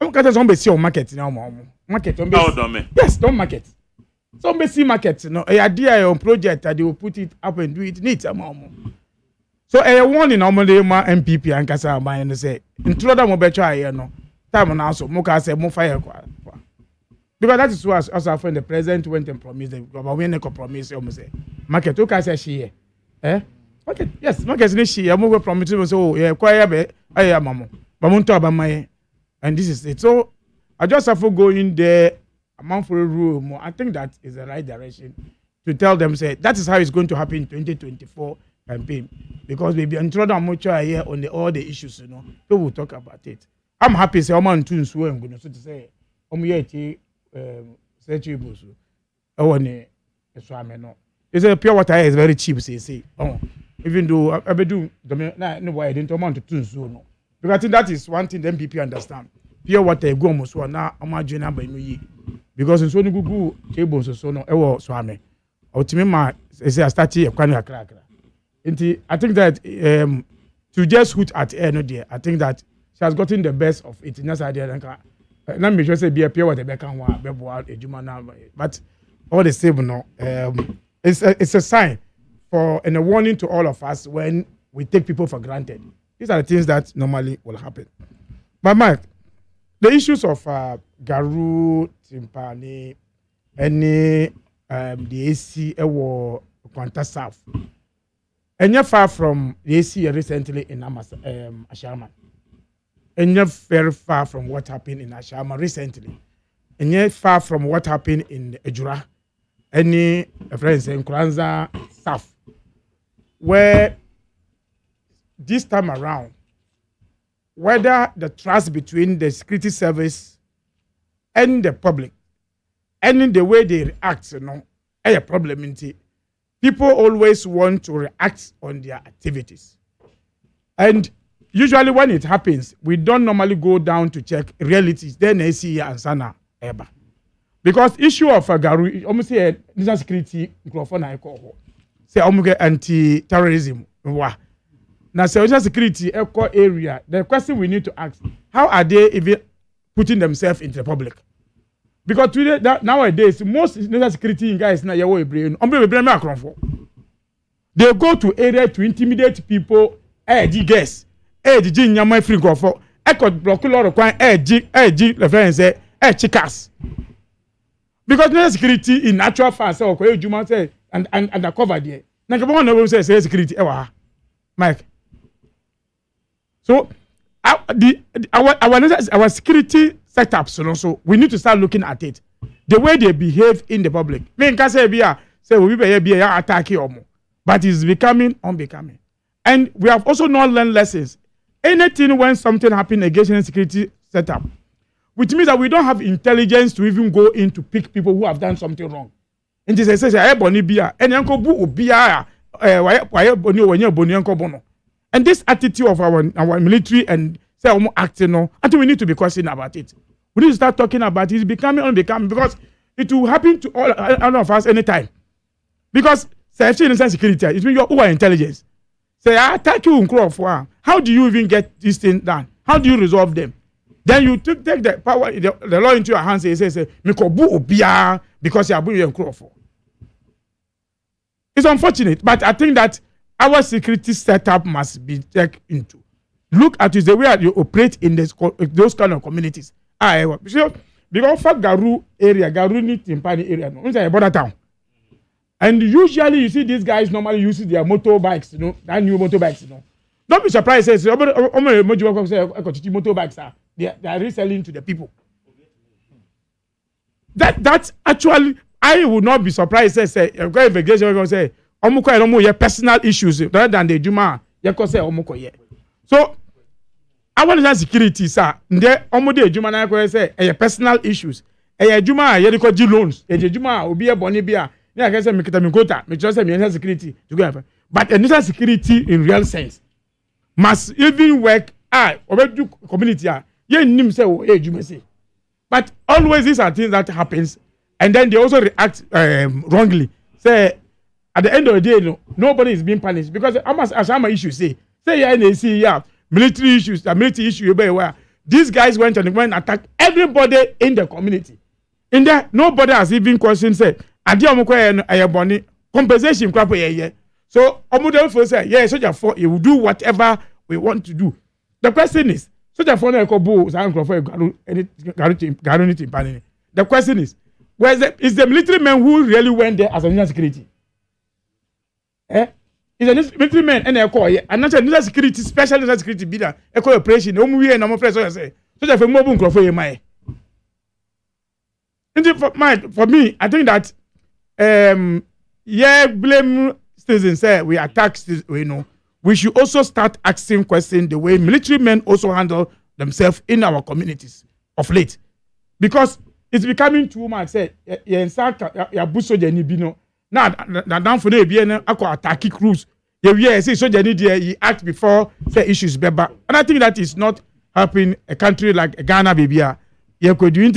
[SPEAKER 11] Okay, on basi on market now. Market on basi. Yes, don't market. So basi market. No, a idea on project that they will put it up and do it neat. So a warning normally my MPP and Kasa and say intro that mo betra here no time now so mo ka say mo fire because that is what us our friend the president went and promised them but when they compromise o say market o ka say she market yes market ni she mo go promise me so yeah kwaya be aye mamo but mo nto my and this is it. So I just have to go in there amount for a room. I think that is the right direction to tell them say that is how it's going to happen in 2024 campaign. Because maybe until that much here on all the issues, people will talk about it. I'm happy say I'm on tune so I'm going to say here say cheap I want no. It's a pure water is very cheap say. Even though I do no why I didn't amount to tune so no. Because I think that is one thing the MPP understand. Pure water go almost one now I'm join by me because in so no Google table so no so ame. Ultimately say I started a kwani akra. I think that to just hoot at her no there. I think that she has gotten the best of it. That's idea. Let me just say be a pure water back and but all the same no. It's a sign for and a warning to all of us when we take people for granted. These are the things that normally will happen. But Mike, the issues of Garu, Timpani, any the AC or Quanta South. And you're far from the AC recently in Ashaman. And you're very far from what happened in Ashaman recently. And you're far from what happened in Ejura. Any friends in Kranza South. Where this time around, whether the trust between the security service and the public, and the way they react, a problem in it. People always want to react on their activities. And usually when it happens, we don't normally go down to check realities. Then I see and sana ever. Because issue of Garu, almost say national security microphone I call say anti-terrorism. Now national security area, the question we need to ask, how are they even putting themselves into the public? Because today, nowadays, most national security guys now they go to area to intimidate people. Guess, nyama free go for. Could block a lot of crime. Reference chicas. Because national security in natural fast or Juma say and undercover there. Now one of them say security. Mike. So our security setups also we need to start looking at it the way they behave in the public. Me can say we be attack you, but it's becoming unbecoming. And we have also not learned lessons. Anything when something happens against any security setup, which means that we don't have intelligence to even go in to pick people who have done something wrong. And this is and this attitude of our military and say acting, I think we need to be questioning about it. We need to start talking about it. It's becoming unbecoming because it will happen to all of us anytime. Because safety and security, it means you're intelligence. Say, I attack you in crowd. How do you even get this thing done? How do you resolve them? Then you take the power, the law into your hands and say, because you are in crowd. It's unfortunate, but I think that our security setup must be checked into. Look at the way you operate in those kind of communities. Because for Garu area, Garu need Timpani area, no, it's a border town. And usually you see these guys normally use their motorbikes, that new motorbikes, Don't be surprised, says, motorbikes they are reselling to the people. That's actually, I would not be surprised, say, personal issues rather than the Juma, so, I want to security, sir. There, almost Juma na say personal issues. Juma, you loans. Juma, obi a boni bia. I can say me kita me quota. Me just say me security together. But national security in real sense must even work. Over community. Ye nim say Juma say. But always these are things that happens, and then they also react wrongly. Say at the end of the day, nobody is being punished because as I'm issue say military issues, the military issue, where these guys went and attacked everybody in the community. In there, nobody has even questioned, say, compensation. So, Omudo say, yeah, soldier for you will do whatever we want to do. The question is, soldier for the question is, is the military man who really went there as a national security? Is a military man and a call and not a security, special national security bidder, a cooperation, no we and no friends, so say, so that for mobile for my. For me, I think that blame citizens say we attack, we should also start asking questions the way military men also handle themselves in our communities of late. Because it's becoming too much. Say, now, down for the BN, I attack crews. Yeah, say so he act before say issues beba. And I think that is not helping a country like Ghana, baby. Yeah, could you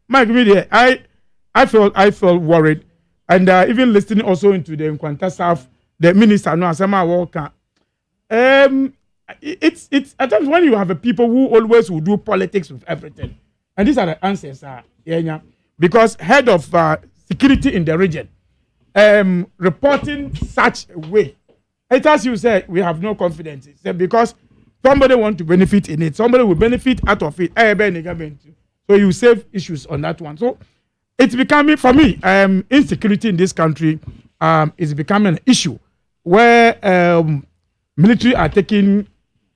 [SPEAKER 11] Mike Media, I felt worried. And even listening also into the Nkwanta South, the minister no Asama Walker. It's at times when you have a people who always will do politics with everything. And these are the answers, because head of security in the region reporting such a way. It as you said, we have no confidence. Because somebody want to benefit in it, somebody will benefit out of it. So you save issues on that one. So it's becoming, for me, insecurity in this country is becoming an issue where military are taking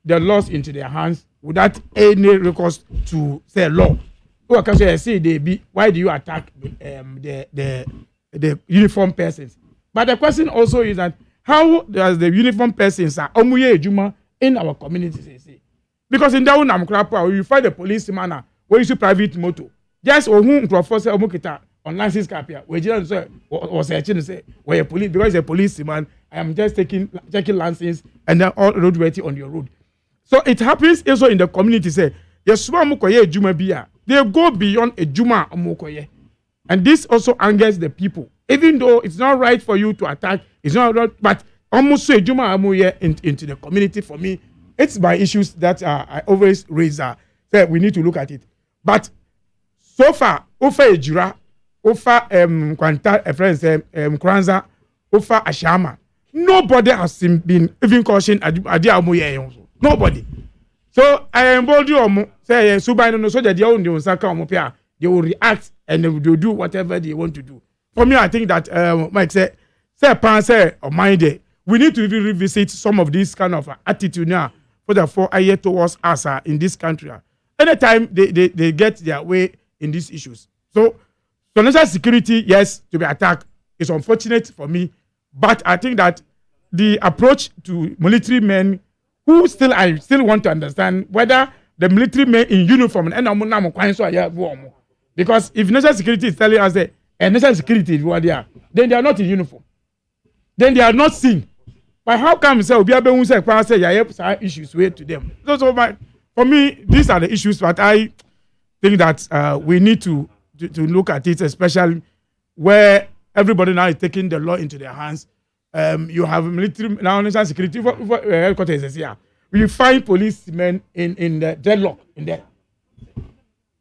[SPEAKER 11] the laws into their hands without any recourse to say law. Why do you attack the uniformed persons? But the question also is that how does the uniformed persons are in our communities? Because in that one, you find a policeman where you see private motor. Just on license cap here, we just say was say we're a police because a policeman. I am just checking license and then all road waiting on your road. So it happens also in the community. Say yes, they go beyond a juma amukoye. And this also angers the people. Even though it's not right for you to attack, it's not right, but almost a Juma Amuye into the community for me, it's my issues that I always raise. That we need to look at it. But so far, Ofa Ejura, Ofa Kwanta, friends, Kranza, Ofa Ashama, nobody has been even cautioned Adi Amuye. Nobody. So I am bold you say Subai no so that they own the Saka Omopia. They will react and they will do whatever they want to do. For me, I think that Mike say or mind we need to even revisit some of this kind of attitude now for the 4 years towards us in this country. Anytime they get their way in these issues. So So national security, yes, to be attacked is unfortunate for me, but I think that the approach to military men who I still want to understand whether the military men in uniform because if national security is telling us that national security is what they are, then they are not in uniform. Then they are not seen. But how come say issues way to them? So for me, these are the issues, but I think that we need to look at it, especially where everybody now is taking the law into their hands. You have military now, national security headquarters is here. You find policemen in the dreadlock in there.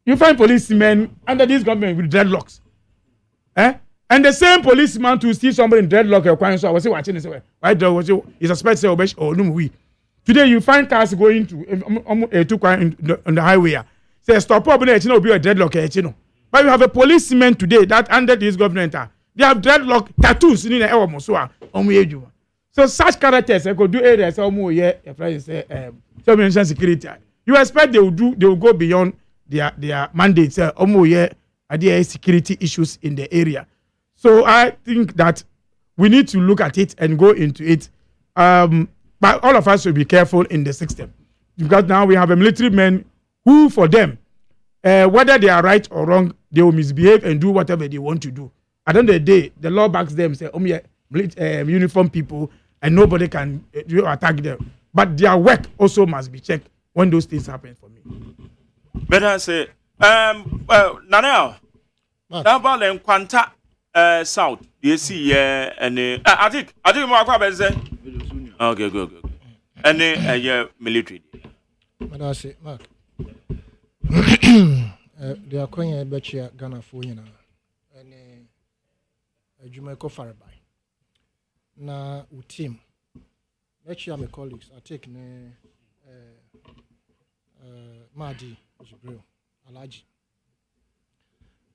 [SPEAKER 11] You find policemen under this government with dreadlocks. And the same policeman to see somebody in dreadlock, so I was watching this way. Why do you suspect say or no we? Today you find cars going to on the highway. Say stop up, be a dreadlock. But you have a policeman today that under this government, they have dreadlock tattoos in the so such characters could do areas mention security. You expect they will go beyond their mandates, security issues in the area. So I think that we need to look at it and go into it. But all of us should be careful in the system. Because now we have a military men who, for them, whether they are right or wrong, they will misbehave and do whatever they want to do. At the end of the day, the law backs them, say, uniform people, and nobody can attack them. But their work also must be checked when those things happen for me.
[SPEAKER 2] Better say, Nanel, Dabal and Quanta South, you see, and I think more about say, okay, good. And then military.
[SPEAKER 12] But I say, Mark, they are calling a betcha Ghana for you now, and Jamaica Faraby. Now, team. Next year, my colleagues are taking Madi Jibril Alaji.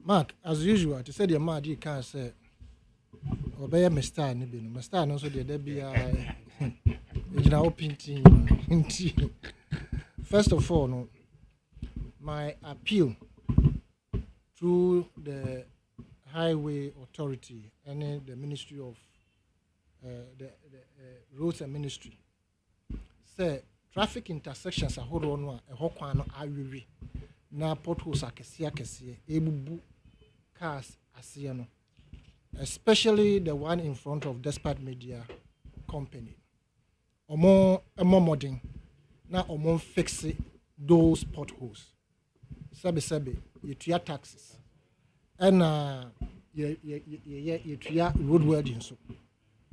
[SPEAKER 12] Mark, as usual, to say the Madi can't say, obey my star, my star, also there be a painting. First of all, no, my appeal through the Highway Authority and the Ministry of the Roads and Ministry say traffic intersections are hold on a hokwan awiwi na potholes akese ebubu cars asiano, especially the one in front of Despot Media Company. Omo modern na omo fix those potholes. Sabe you taxes and you road welding so.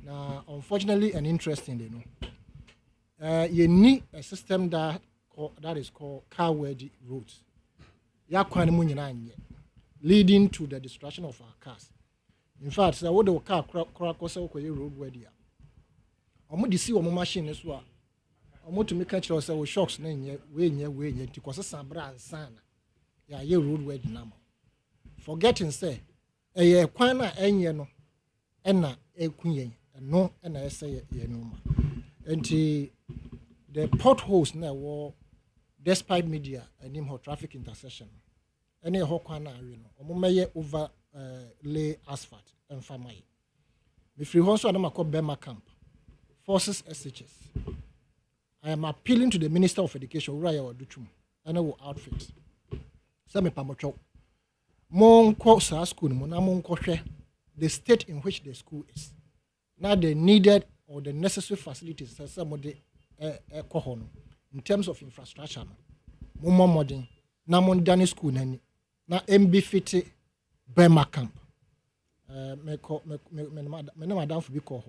[SPEAKER 12] Now, unfortunately and interestingly, you need a system that is called car-worthy roads. Leading to the destruction of our cars. In fact, so what the car cross road worthy. I'm see one machine as well. I'm to make sure that shocks way because Sabra and Sana. Yeah, road worthy number. Forgetting say, a quana no, enna a queen. No, and I say, and the potholes now Despite Media and him traffic intersection. Any hokwana, may over lay asphalt and famai. If you also know Bema camp, forces SHS. I am appealing to the Minister of Education, Raya or Duchum, and I will outfit. Same Pamocho. Mon Kosa school, Monamon Koshe, the state in which the school is. Now the needed or the necessary facilities somebody in terms of infrastructure. More modern, na mondani school nani, na MB fit Bema camp. Me madam for be call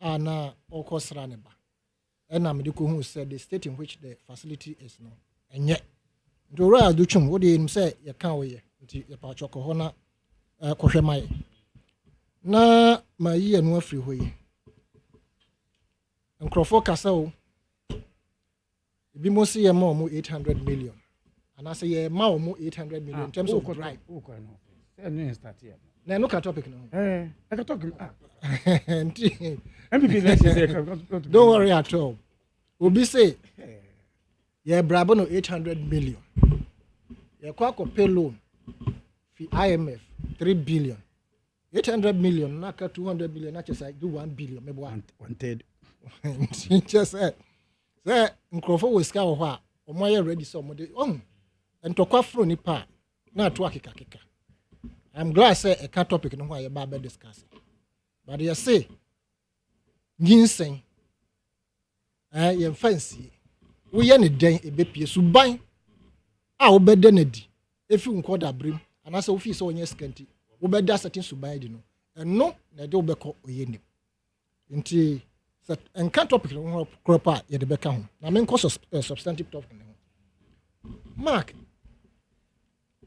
[SPEAKER 12] her. Na oko sraneba. And I'm the who said the state in which the facility is now. And yet, the royal duchum, what did him say? You can't wait until your pachoko hona koshemai. Na my year no free way. And Crawford Castle be more see a more 800 million. And I say a more 800 million in terms of drive. Now look at topic now. I can talk. Don't worry at all. We'll be say, yeah, Brabo no 800 million. Yeah, quack pay loan for IMF. 3 billion. 800 million, naka 200 billion, not just like do 1 billion, maybe one third. Just say, Nkroфo will scour what, or my ready some of the and to quaff from nipa, not to akika. I'm glad say a cat topic no why about discussing. But you say, ginseng, you fancy, we any day a baby subai, I'll be denedy. If you call that brim, and I saw if you saw your scanty, we better certain subai, you know, and no, they don't be called yen. Until and can't topic crop out at the back home. I mean, cause of substantive topic. Mark,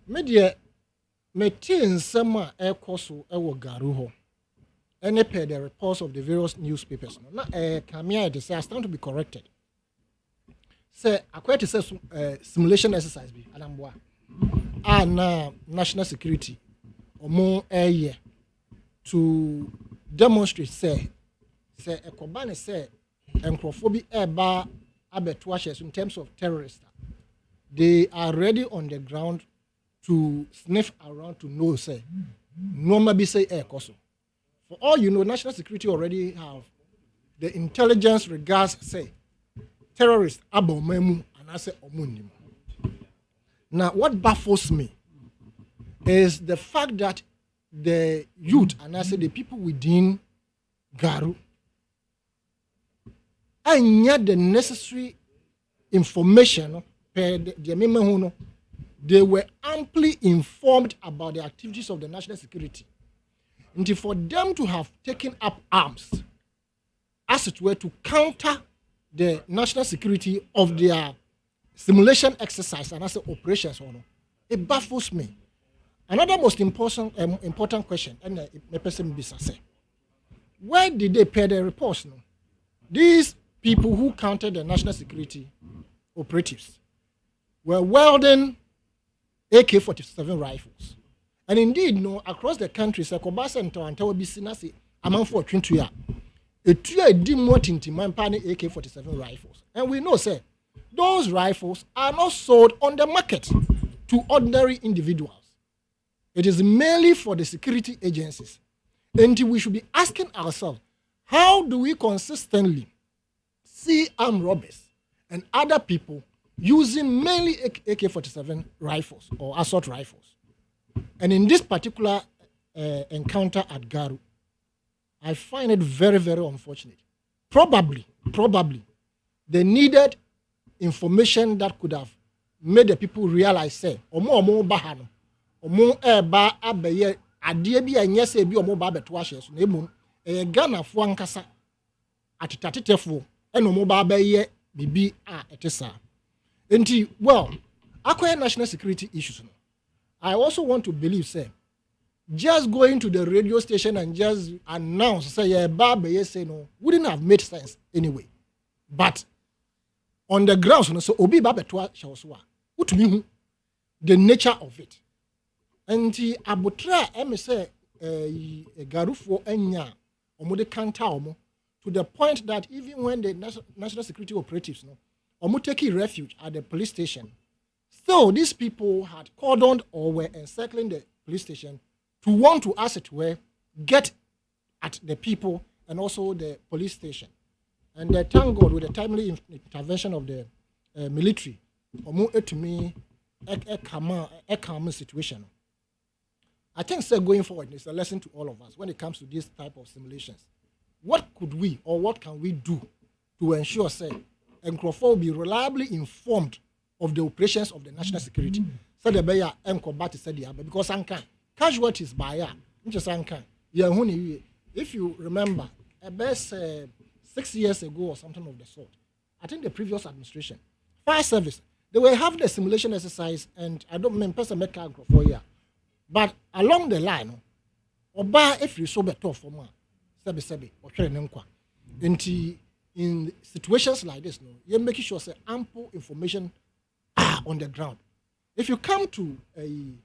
[SPEAKER 12] media maintain some air course or Garu. Any pair the reports of the various newspapers. Not Camia, they say, I stand to be corrected. Say, according to say simulation exercise, and national security or more a year to demonstrate, say a Kobane say, and Crophobi eba abetuashes in terms of terrorists. They are ready on the ground to sniff around to know, say, normally say air coso. For all you know, national security already have the intelligence regards, say, terrorists, abomemu, and I say omunim. Now, what baffles me is the fact that the youth, and I say the people within Garu, and yet the necessary information, they were amply informed about the activities of the national security. And for them to have taken up arms, as it were, to counter the national security of their simulation exercise and as operations, it baffles me. Another most important question, and the person be say, where did they pay the reports? No? These people who counted the national security operatives were wielding AK-47 rifles. And indeed, no, across the country, Sakobasa and Toronto be seen as a man for 20 years. A 2-year AK-47 rifles. And we know, sir, those rifles are not sold on the market to ordinary individuals. It is merely for the security agencies. And we should be asking ourselves, how do we consistently see armed robbers and other people using mainly AK-47 rifles or assault rifles? And in this particular encounter at Garu, I find it very, very unfortunate. Probably, they needed information that could have made the people realize, say, omo bahano, omo eba abeye adie bi anya se bi omo ba beto ahye so na emom Ghana fo ankasa atatatefo eno omo ba abeye bibi a etesa. Enti, well, akwai national security issues no. I also want to believe, say, just going to the radio station and just announce, say, yeah, Baba, say no, wouldn't have made sense anyway. But on the ground, so Obi Baba Twa Shawswa, what me the nature of it. And the Abutra, say, Garu for Enya, Omode Kanta, to the point that even when the national security operatives, no, Omo taking refuge at the police station, so these people had cordoned or were encircling the police station to want to, as it were, get at the people and also the police station. And thank God, with the timely intervention of the military, to me, a calm situation. I think, sir, going forward, it's a lesson to all of us when it comes to this type of simulations. What could we or what can we do to ensure, say, Nkrofo will be reliably informed of the operations of the national security? So the Bayer and combat said the other because casualties by if you remember, about 6 years ago or something of the sort, I think the previous administration, fire service, they were having a simulation exercise, and I don't mean person make for year, but along the line, oba if you so better for more, sebi or in situations like this, no, you're making sure say ample information on the ground. If you come to a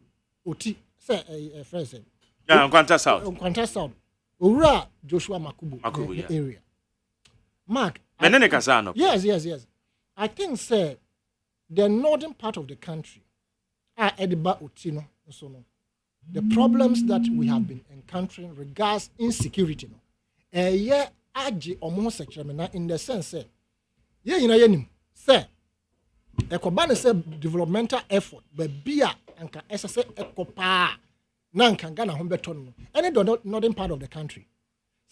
[SPEAKER 12] OT, say a friend said,
[SPEAKER 2] yeah, Kwanta
[SPEAKER 12] South, Ura Joshua Makubu
[SPEAKER 2] yeah.
[SPEAKER 12] area. Mark, yes. I think, say, the northern part of the country, Ediba Otino, so no. the problems that we have been encountering regards insecurity. No, yeah, agi almost in the sense, yeah, you know, say, ekobane say developmental effort, but beer and can SSA ekopa, nanka Ghana humbeton, any northern part of the country.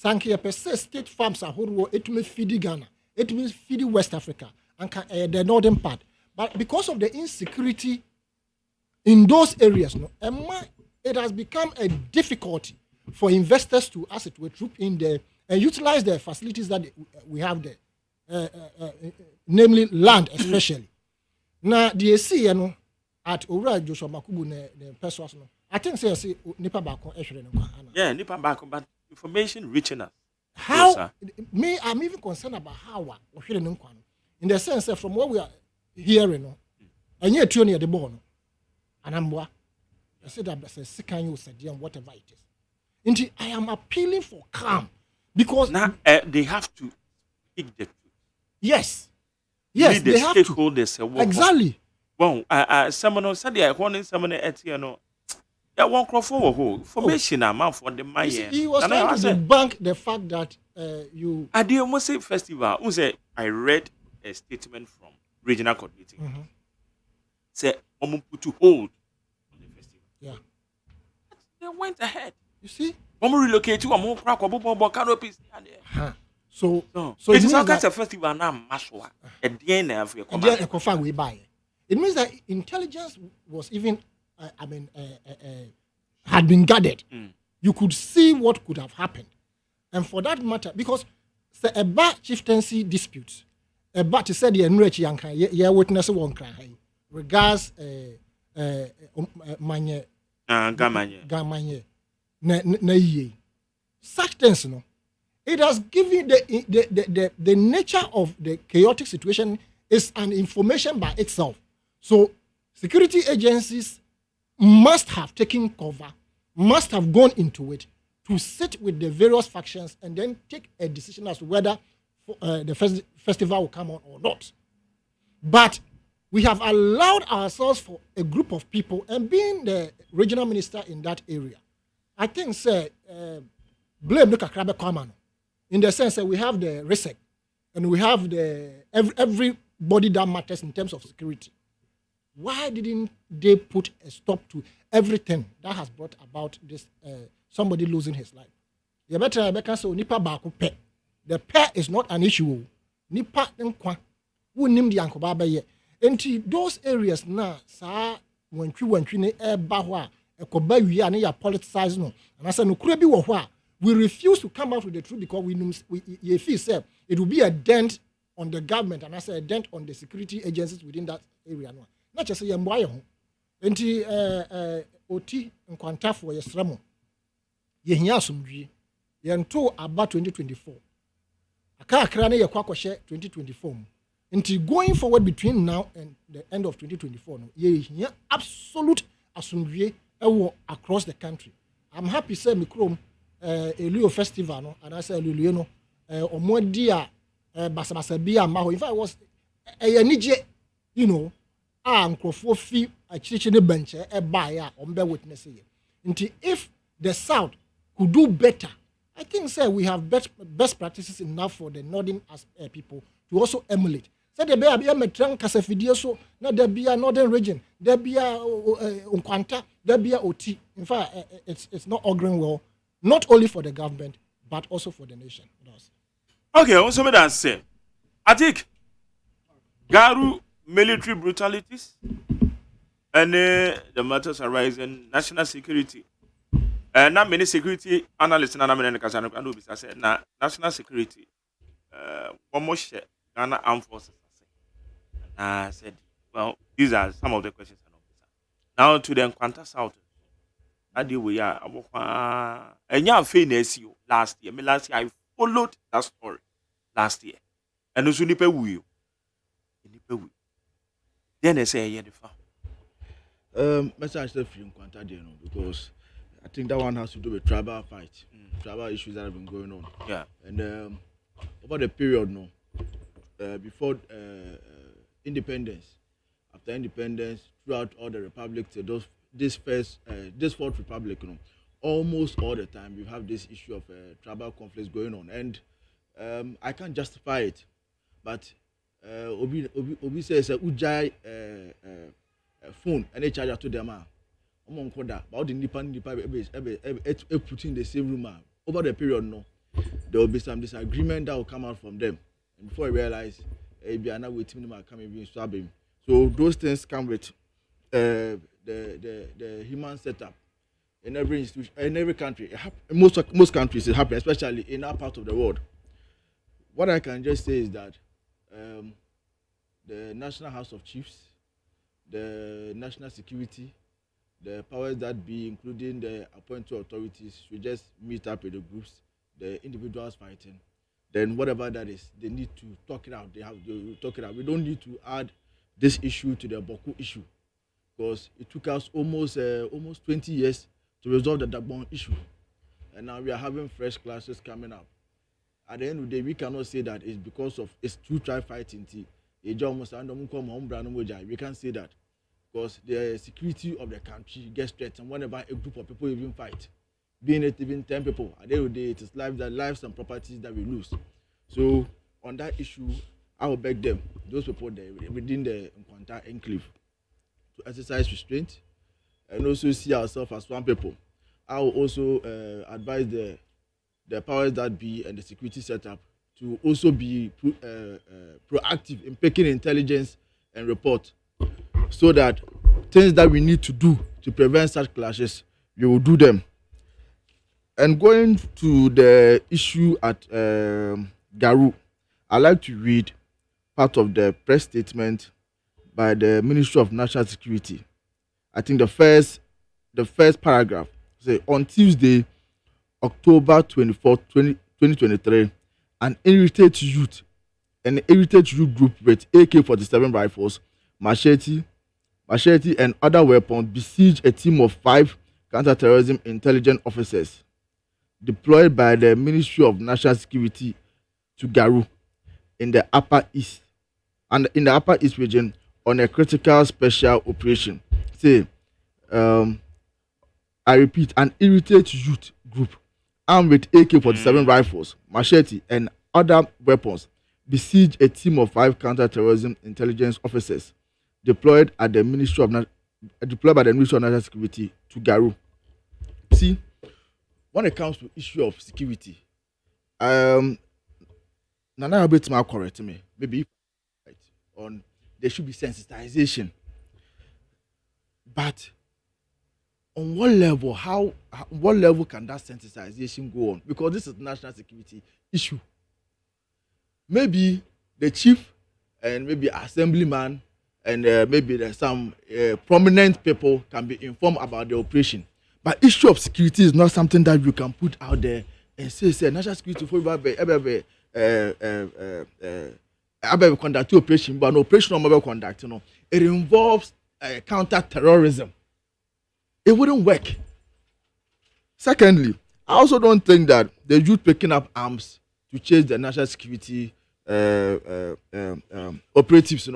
[SPEAKER 12] Sanki per se state farms are who it may feed Ghana, it means feed West Africa, and the northern part. But because of the insecurity in those areas, no, it has become a difficulty for investors to, as it were, troop in there and utilize the facilities that we have there, namely land, especially. Now, the AC, you know, at Ura Joshua Makubu, the person, I think say Nipa Bako,
[SPEAKER 2] yeah, Nipa Bako, but information reaching us.
[SPEAKER 12] How me, I'm even concerned about how in the sense that from what we are hearing, and yet you near the bone, and I'm what I said that a second you said, whatever it is. Indeed, I am appealing for calm because
[SPEAKER 2] now they have to speak the truth.
[SPEAKER 12] Yes, yes,
[SPEAKER 2] the
[SPEAKER 12] they have
[SPEAKER 2] stakeholders
[SPEAKER 12] to. Exactly.
[SPEAKER 2] Well, someone said they are calling someone at you know. Yeah, one crop for formation amount for the money.
[SPEAKER 12] He was trying to debunk the fact that you.
[SPEAKER 2] At the Omose Festival, I read a statement from regional coordinating. Say, put to hold on the festival.
[SPEAKER 12] Yeah.
[SPEAKER 2] They went ahead.
[SPEAKER 12] You see?
[SPEAKER 2] Relocate to a crack or canopies.
[SPEAKER 12] So
[SPEAKER 2] it is not a festival now, Maswa. At the end of your
[SPEAKER 12] command, we buy it. It means that intelligence was even, had been gathered. You could see what could have happened. And for that matter, because a bad chieftaincy dispute, a bad to say the enrich yanka, yeah, witness one cry, regards manye, gamanye, na ye. Such things, no. It has given the nature of the chaotic situation is an information by itself. So security agencies must have taken cover, must have gone into it to sit with the various factions and then take a decision as to whether the festival will come on or not. But we have allowed ourselves for a group of people, and being the regional minister in that area, I think, sir, blame the Kakrabe Kwamano. In the sense that we have the RISEC and we have the everybody that matters in terms of security. Why didn't they put a stop to everything that has brought about this somebody losing his life? You better say nipa baako pɛ. The pɛ is not an issue. Nipa nkwa who named the ankoba bɛyɛ. Enti those areas na saa wantwi ne ɛba hɔ a ɛkɔba wie a ne ya politicize no. And I said no kura bi wɔ hɔ a we refuse to come out with the truth because we feel say it will be a dent on the government and I say a dent on the security agencies within that area. Not just say yamboye ho. Enti oti nkwanta for yesramo. Ye hia asomdwie. Yento about 2024. Aka akra ne yakwa kwahye 2024. Enti going forward between now and the end of 2024 no ye hia absolute asomdwie ewo across the country. I'm happy say mikrom Elio festival no and I say Elio no omodi a basabasa bia ma ho in fact it was enije you know nkrofo fi akirichi ne bench e buy a ombe witness here nti if the south could do better I think say we have best practices enough for the northern people to also emulate say there be a metran kasafidie so na there be a northern region there be a unkwanta there be a oti in fact it's not auguring well. Not only for the government, but also for the nation.
[SPEAKER 2] Okay, also me that say, I think Garu military brutalities and the matters arising national security. Not many security analysts and I said now national security. One more share Ghana Armed Forces. I said, well, these are some of the questions. Now to the Nkwanta South. Adi we are and you fairness you last year. Last year I followed that story last year. And also nipe wu. Then they say the farm.
[SPEAKER 13] Message the film because I think that one has to do with tribal fight, tribal issues that have been going on.
[SPEAKER 2] Yeah.
[SPEAKER 13] And over the period before independence, after independence, throughout all the republics, those this Fourth Republic, almost all the time you have this issue of tribal conflicts going on, and I can't justify it, but Obi says Ujai phone and they charge to them. About the Nipan put in the same room over the period. No, there will be some disagreement that will come out from them, and before I realize, be another waiting them coming being swabbing. So those things come with the human setup in every institution, in every country. Most countries it happens, especially in our part of the world. What I can just say is that the National House of Chiefs, the national security, the powers that be, including the appointed authorities, should just meet up with the groups, the individuals fighting. Then whatever that is, they need to talk it out. They have to talk it out. We don't need to add this issue to the Boku issue, because it took us almost 20 years to resolve the Dagbon issue, and now we are having fresh clashes coming up. At the end of the day, we cannot say that it's because of it's two tribe fighting. We can't say that, because the security of the country gets threatened whenever a group of people even fight. Being it even 10 people, at the end of the day, it is lives and properties that we lose. So on that issue, I will beg them, those people there within the Nkwanta enclave, to exercise restraint and also see ourselves as one people. I will also advise the powers that be and the security setup to also be proactive in picking intelligence and report, so that things that we need to do to prevent such clashes, we will do them. And going to the issue at Garu, I'd like to read part of the press statement by the Ministry of National Security. I think the first paragraph say, on Tuesday, October 24, 2023, an irritated youth group with AK-47 rifles, machete and other weapons besieged a team of 5 counter-terrorism intelligence officers deployed by the Ministry of National Security to Garu in the Upper East region on a critical special operation. Say, I repeat, an irritated youth group armed with AK-47 rifles, machete, and other weapons besieged a team of 5 counter-terrorism intelligence officers deployed by the Ministry of National Security to Garu. See, when it comes to issue of security, Nana Abetima correct me, maybe right, on there should be sensitization, but on what level? What level can that sensitization go on? Because this is national security issue. Maybe the chief and maybe assemblyman and maybe there's some prominent people can be informed about the operation. But issue of security is not something that you can put out there and say national security for conduct operation, but an operation mobile conduct, it involves counter-terrorism. It wouldn't work. Secondly, I also don't think that the youth picking up arms to chase the national security operatives,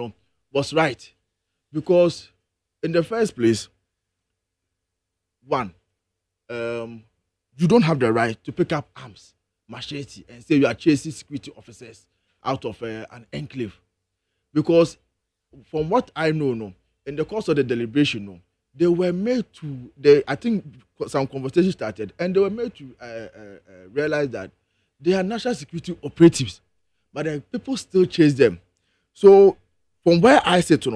[SPEAKER 13] was right. Because in the first place, one, you don't have the right to pick up arms, machete, and say you are chasing security officers out of an enclave. Because from what I know, in the course of the deliberation, they were made to, I think some conversation started, and they were made to realize that they are national security operatives, but the people still chase them. So from where I sit,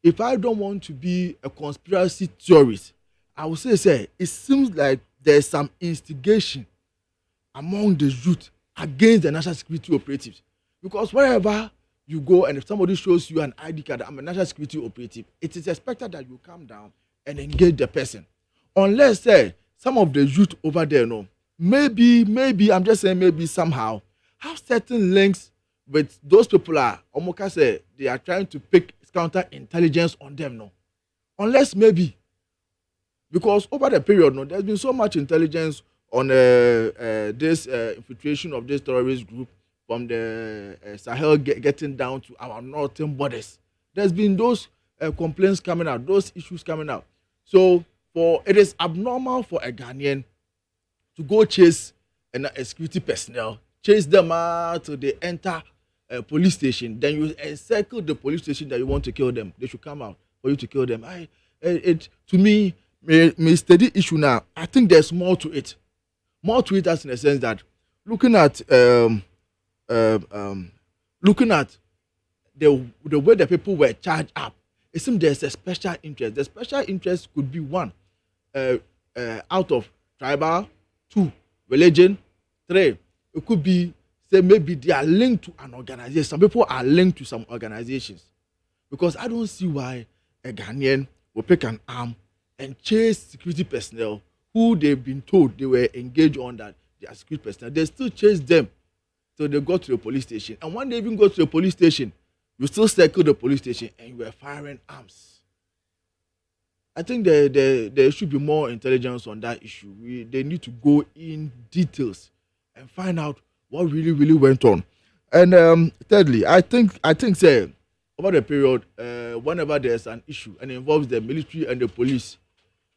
[SPEAKER 13] if I don't want to be a conspiracy theorist, I would say it seems like there's some instigation among the youth against the national security operatives. Because wherever you go and if somebody shows you an ID card, I'm a national security operative, it is expected that you come down and engage the person. Unless some of the youth over there, maybe, I'm just saying maybe somehow, have certain links with those people they are trying to pick counter intelligence on them, Unless maybe. Because over the period, there's been so much intelligence on this infiltration of this terrorist group from the Sahel getting down to our northern borders. There's been those complaints coming out, those issues coming out. So For it is abnormal for a Ghanaian to go chase a security personnel, chase them out till they enter a police station. Then you encircle the police station that you want to kill them. They should come out for you to kill them. To me, may steady issue now. I think there's more to it. More to it as in the sense that looking at the way the people were charged up, it seems there's a special interest. The special interest could be one, out of tribal, 2, religion, 3. It could be, say, maybe they are linked to an organization. Some people are linked to some organizations. Because I don't see why a Ghanaian will pick an arm and chase security personnel who they've been told they were engaged on that they are security personnel. They still chase them till they go to the police station. And when they even go to the police station, you still circle the police station and you were firing arms. I think there should be more intelligence on that issue. They need to go in details and find out what really went on. And thirdly, I think say over the period, whenever there's an issue and it involves the military and the police,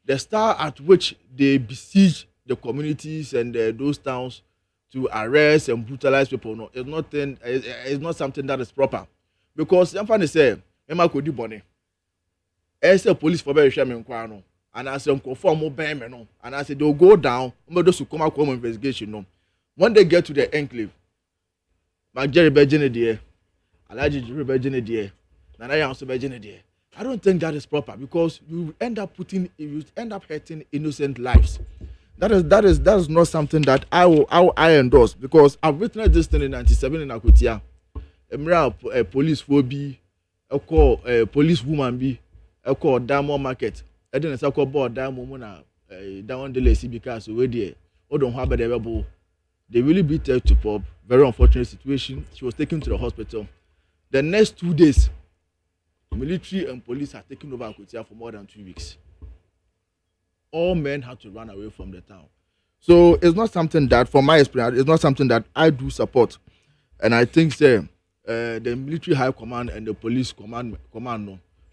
[SPEAKER 13] the style at which they besiege the communities and those towns to arrest and brutalize people, it's not something that is proper. Because I'm trying to say, Emma could do bonnet. As a police for very shame and I said, conform no, and I said they'll go down, those who come out with investigation. No. When they get to the enclave, Jerry Bergene dear, Alaji Jerry Bergene dear, Nanaya also Bergene dear. I don't think that is proper because you end up hurting innocent lives. That is not something that I endorse because I've witnessed this thing in 97 in Akutia. A police phobia, a call a police woman be. I call Diamond Market. I didn't say I call board Diamond down the lacy because we there. Oh, don't have a they really beat her to pop. Very unfortunate situation. She was taken to the hospital. The next 2 days, military and police are taking over Akutia for more than 2 weeks. All men had to run away from the town. So it's not something that, from my experience, it's not something that I do support. And I think the military high command and the police command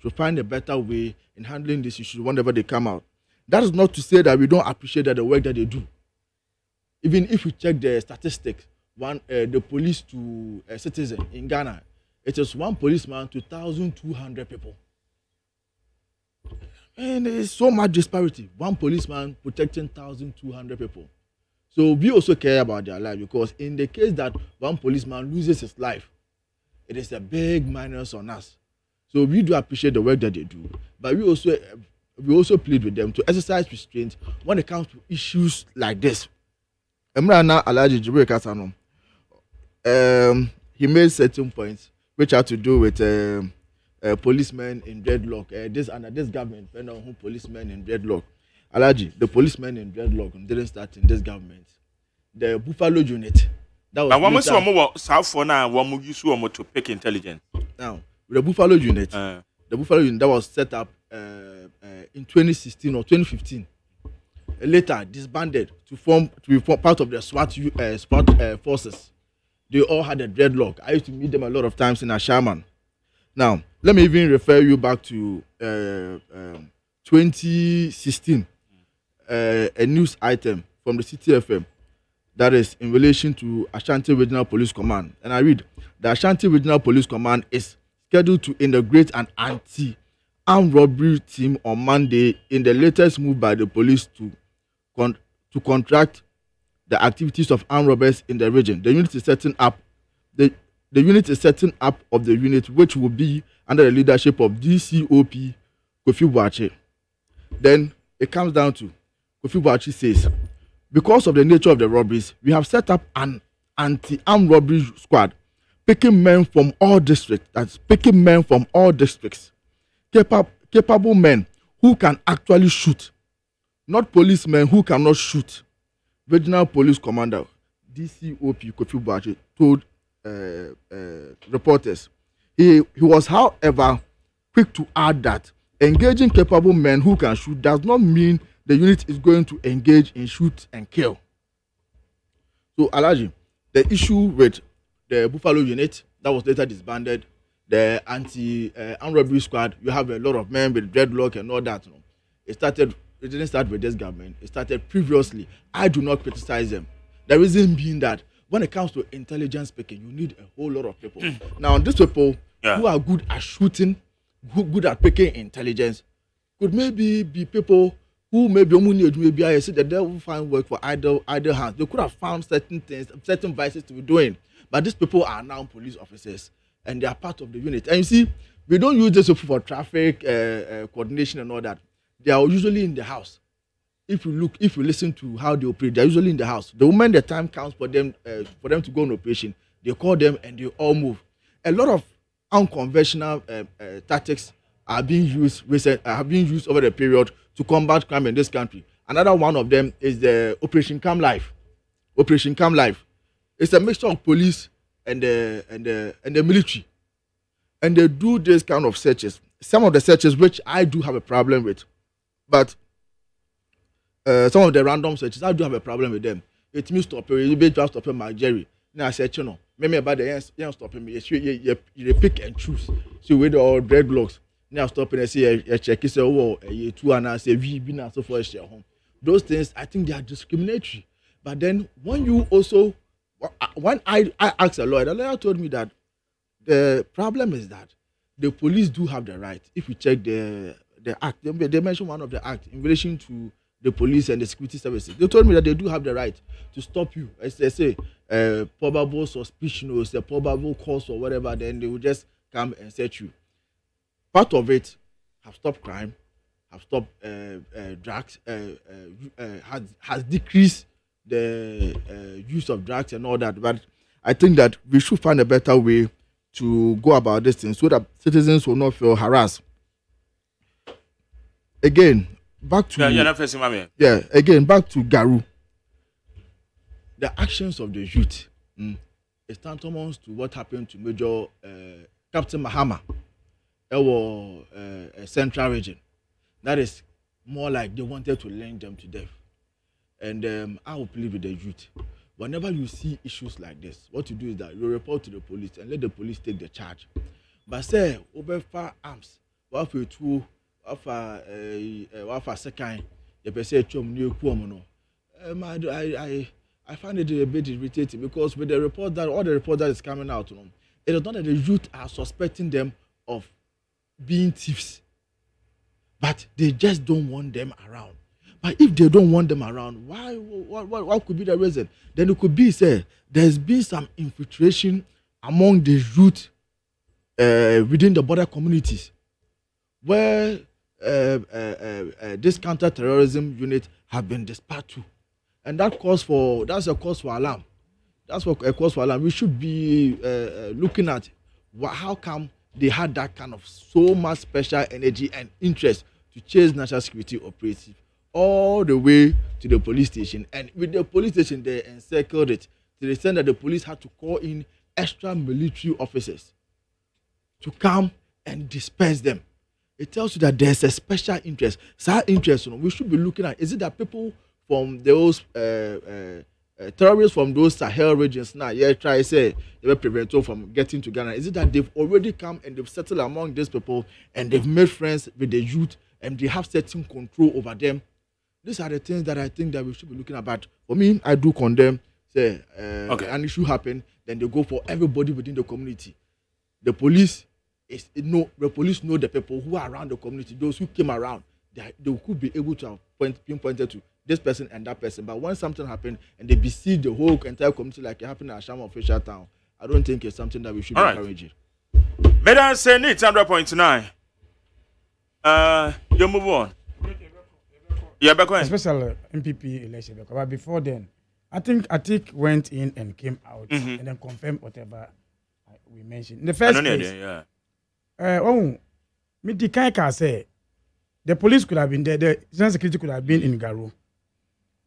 [SPEAKER 13] to find a better way in handling this issue whenever they come out. That is not to say that we don't appreciate the work that they do. Even if we check the statistics, the police to a citizen in Ghana, it is 1 policeman to 1,200 people. And there is so much disparity. 1 policeman protecting 1,200 people. So we also care about their life because in the case that 1 policeman loses his life, it is a big minus on us. So we do appreciate the work that they do, but we also plead with them to exercise restraint when it comes to issues like this. Emrana Alaji Jibril Kasano, he made certain points which had to do with policemen in dreadlock. Under this government, depending on who policemen in dreadlock. Alaji, the policemen in dreadlock didn't start in this government. The Buffalo unit. That was
[SPEAKER 2] to pick intelligence.
[SPEAKER 13] Now. The Buffalo unit, that was set up in 2016 or 2015. Later disbanded to be part of the SWAT forces. They all had a dreadlock. I used to meet them a lot of times in Ashaman. Now, let me even refer you back to 2016, a news item from the CTFM that is in relation to Ashanti Regional Police Command. And I read, the Ashanti Regional Police Command is scheduled to integrate an anti-armed robbery team on Monday in the latest move by the police to contract the activities of armed robbers in the region. The unit is setting up the unit is setting up of the unit which will be under the leadership of DCOP Kofi Boakye. Then it comes down to Kofi Boakye says, because of the nature of the robberies, we have set up an anti-armed robbery squad picking men from all districts, capable men who can actually shoot, not policemen who cannot shoot. Regional Police Commander DCOP Kofi Boakye told reporters. He was, however, quick to add that engaging capable men who can shoot does not mean the unit is going to engage in shoot and kill. So, Alaji, the issue with the Buffalo unit that was later disbanded, the anti-armed robbery squad, you have a lot of men with dreadlock and all that. It started it didn't start with this government. It started previously. I do not criticize them. The reason being that when it comes to intelligence speaking, you need a whole lot of people. Now, these people who are good at shooting, good at picking intelligence, could maybe be people who maybe I see that they will find work for idle hands. They could have found certain things, certain vices to be doing. But these people are now police officers and they are part of the unit. And you see, we don't use this for traffic coordination and all that. They are usually in the house. If you listen to how they operate, they're usually in the house. The moment the time comes for them to go on operation, they call them and they all move. A lot of unconventional tactics are being used over the period to combat crime in this country. Another one of them is the Operation Come Life. Operation Come Life. It's a mixture of police and the military, and they do this kind of searches. Some of the searches which I do have a problem with, but some of the random searches I do have a problem with them. It means you be just stop my Jerry. Now I said, you know, maybe about the young stopping me. You pick and choose. So with all dreadlocks. Now stopping and say a check is a war, a 2 and I say we been so for a home. Those things I think they are discriminatory. But then when I asked a lawyer, the lawyer told me that the problem is that the police do have the right. If you check the act, they mentioned one of the act in relation to the police and the security services. They told me that they do have the right to stop you. As they say, probable suspicion or a probable cause or whatever, then they will just come and search you. Part of it have stopped crime, have stopped drugs, has decreased the use of drugs and all that. But I think that we should find a better way to go about this thing so that citizens will not feel harassed. Again, back to back to Garu. The actions of the youth is tantamount to what happened to Major Captain Mahama. A central region. That is more like they wanted to lynch them to death. And I will plead with the youth. Whenever you see issues like this, what you do is that you report to the police and let the police take the charge. But say, over far arms, what for two, what for second, the person chum new kuomono. I find it a bit irritating because with the report that all the report that is coming out, it is not that the youth are suspecting them of being thieves, but they just don't want them around. But if they don't want them around, why? What could be the reason? Then it could be say there's been some infiltration among the youth within the border communities, where this counter-terrorism unit have been dispatched to, and that's a cause for alarm. That's what a cause for alarm. We should be looking at how come they had that kind of so much special energy and interest to chase national security operatives all the way to the police station. And with the police station, they encircled it to the extent that the police had to call in extra military officers to come and disperse them. It tells you that there's a special interest. So interest, we should be looking at, is it that people from those terrorists from those Sahel regions now, try to say they were prevented from getting to Ghana? Is it that they've already come and they've settled among these people and they've made friends with the youth and they have certain control over them? These are the things that I think that we should be looking at. But for me, I do condemn, say, an issue happen, then they go for everybody within the community. The police know the people who are around the community, those who came around, they could be able to have pinpointed to this person and that person. But when something happened and they besiege the whole entire community like it happened at Ashama Official Town, I don't think it's something that we should be encouraging.
[SPEAKER 2] Madam say it's 100.9. You move on. Yeah, back when
[SPEAKER 11] special MPP election. But before then, I think went in and came out and then confirmed whatever we mentioned. In the first place, Midikaika say the police could have been there, the national security could have been in Garu.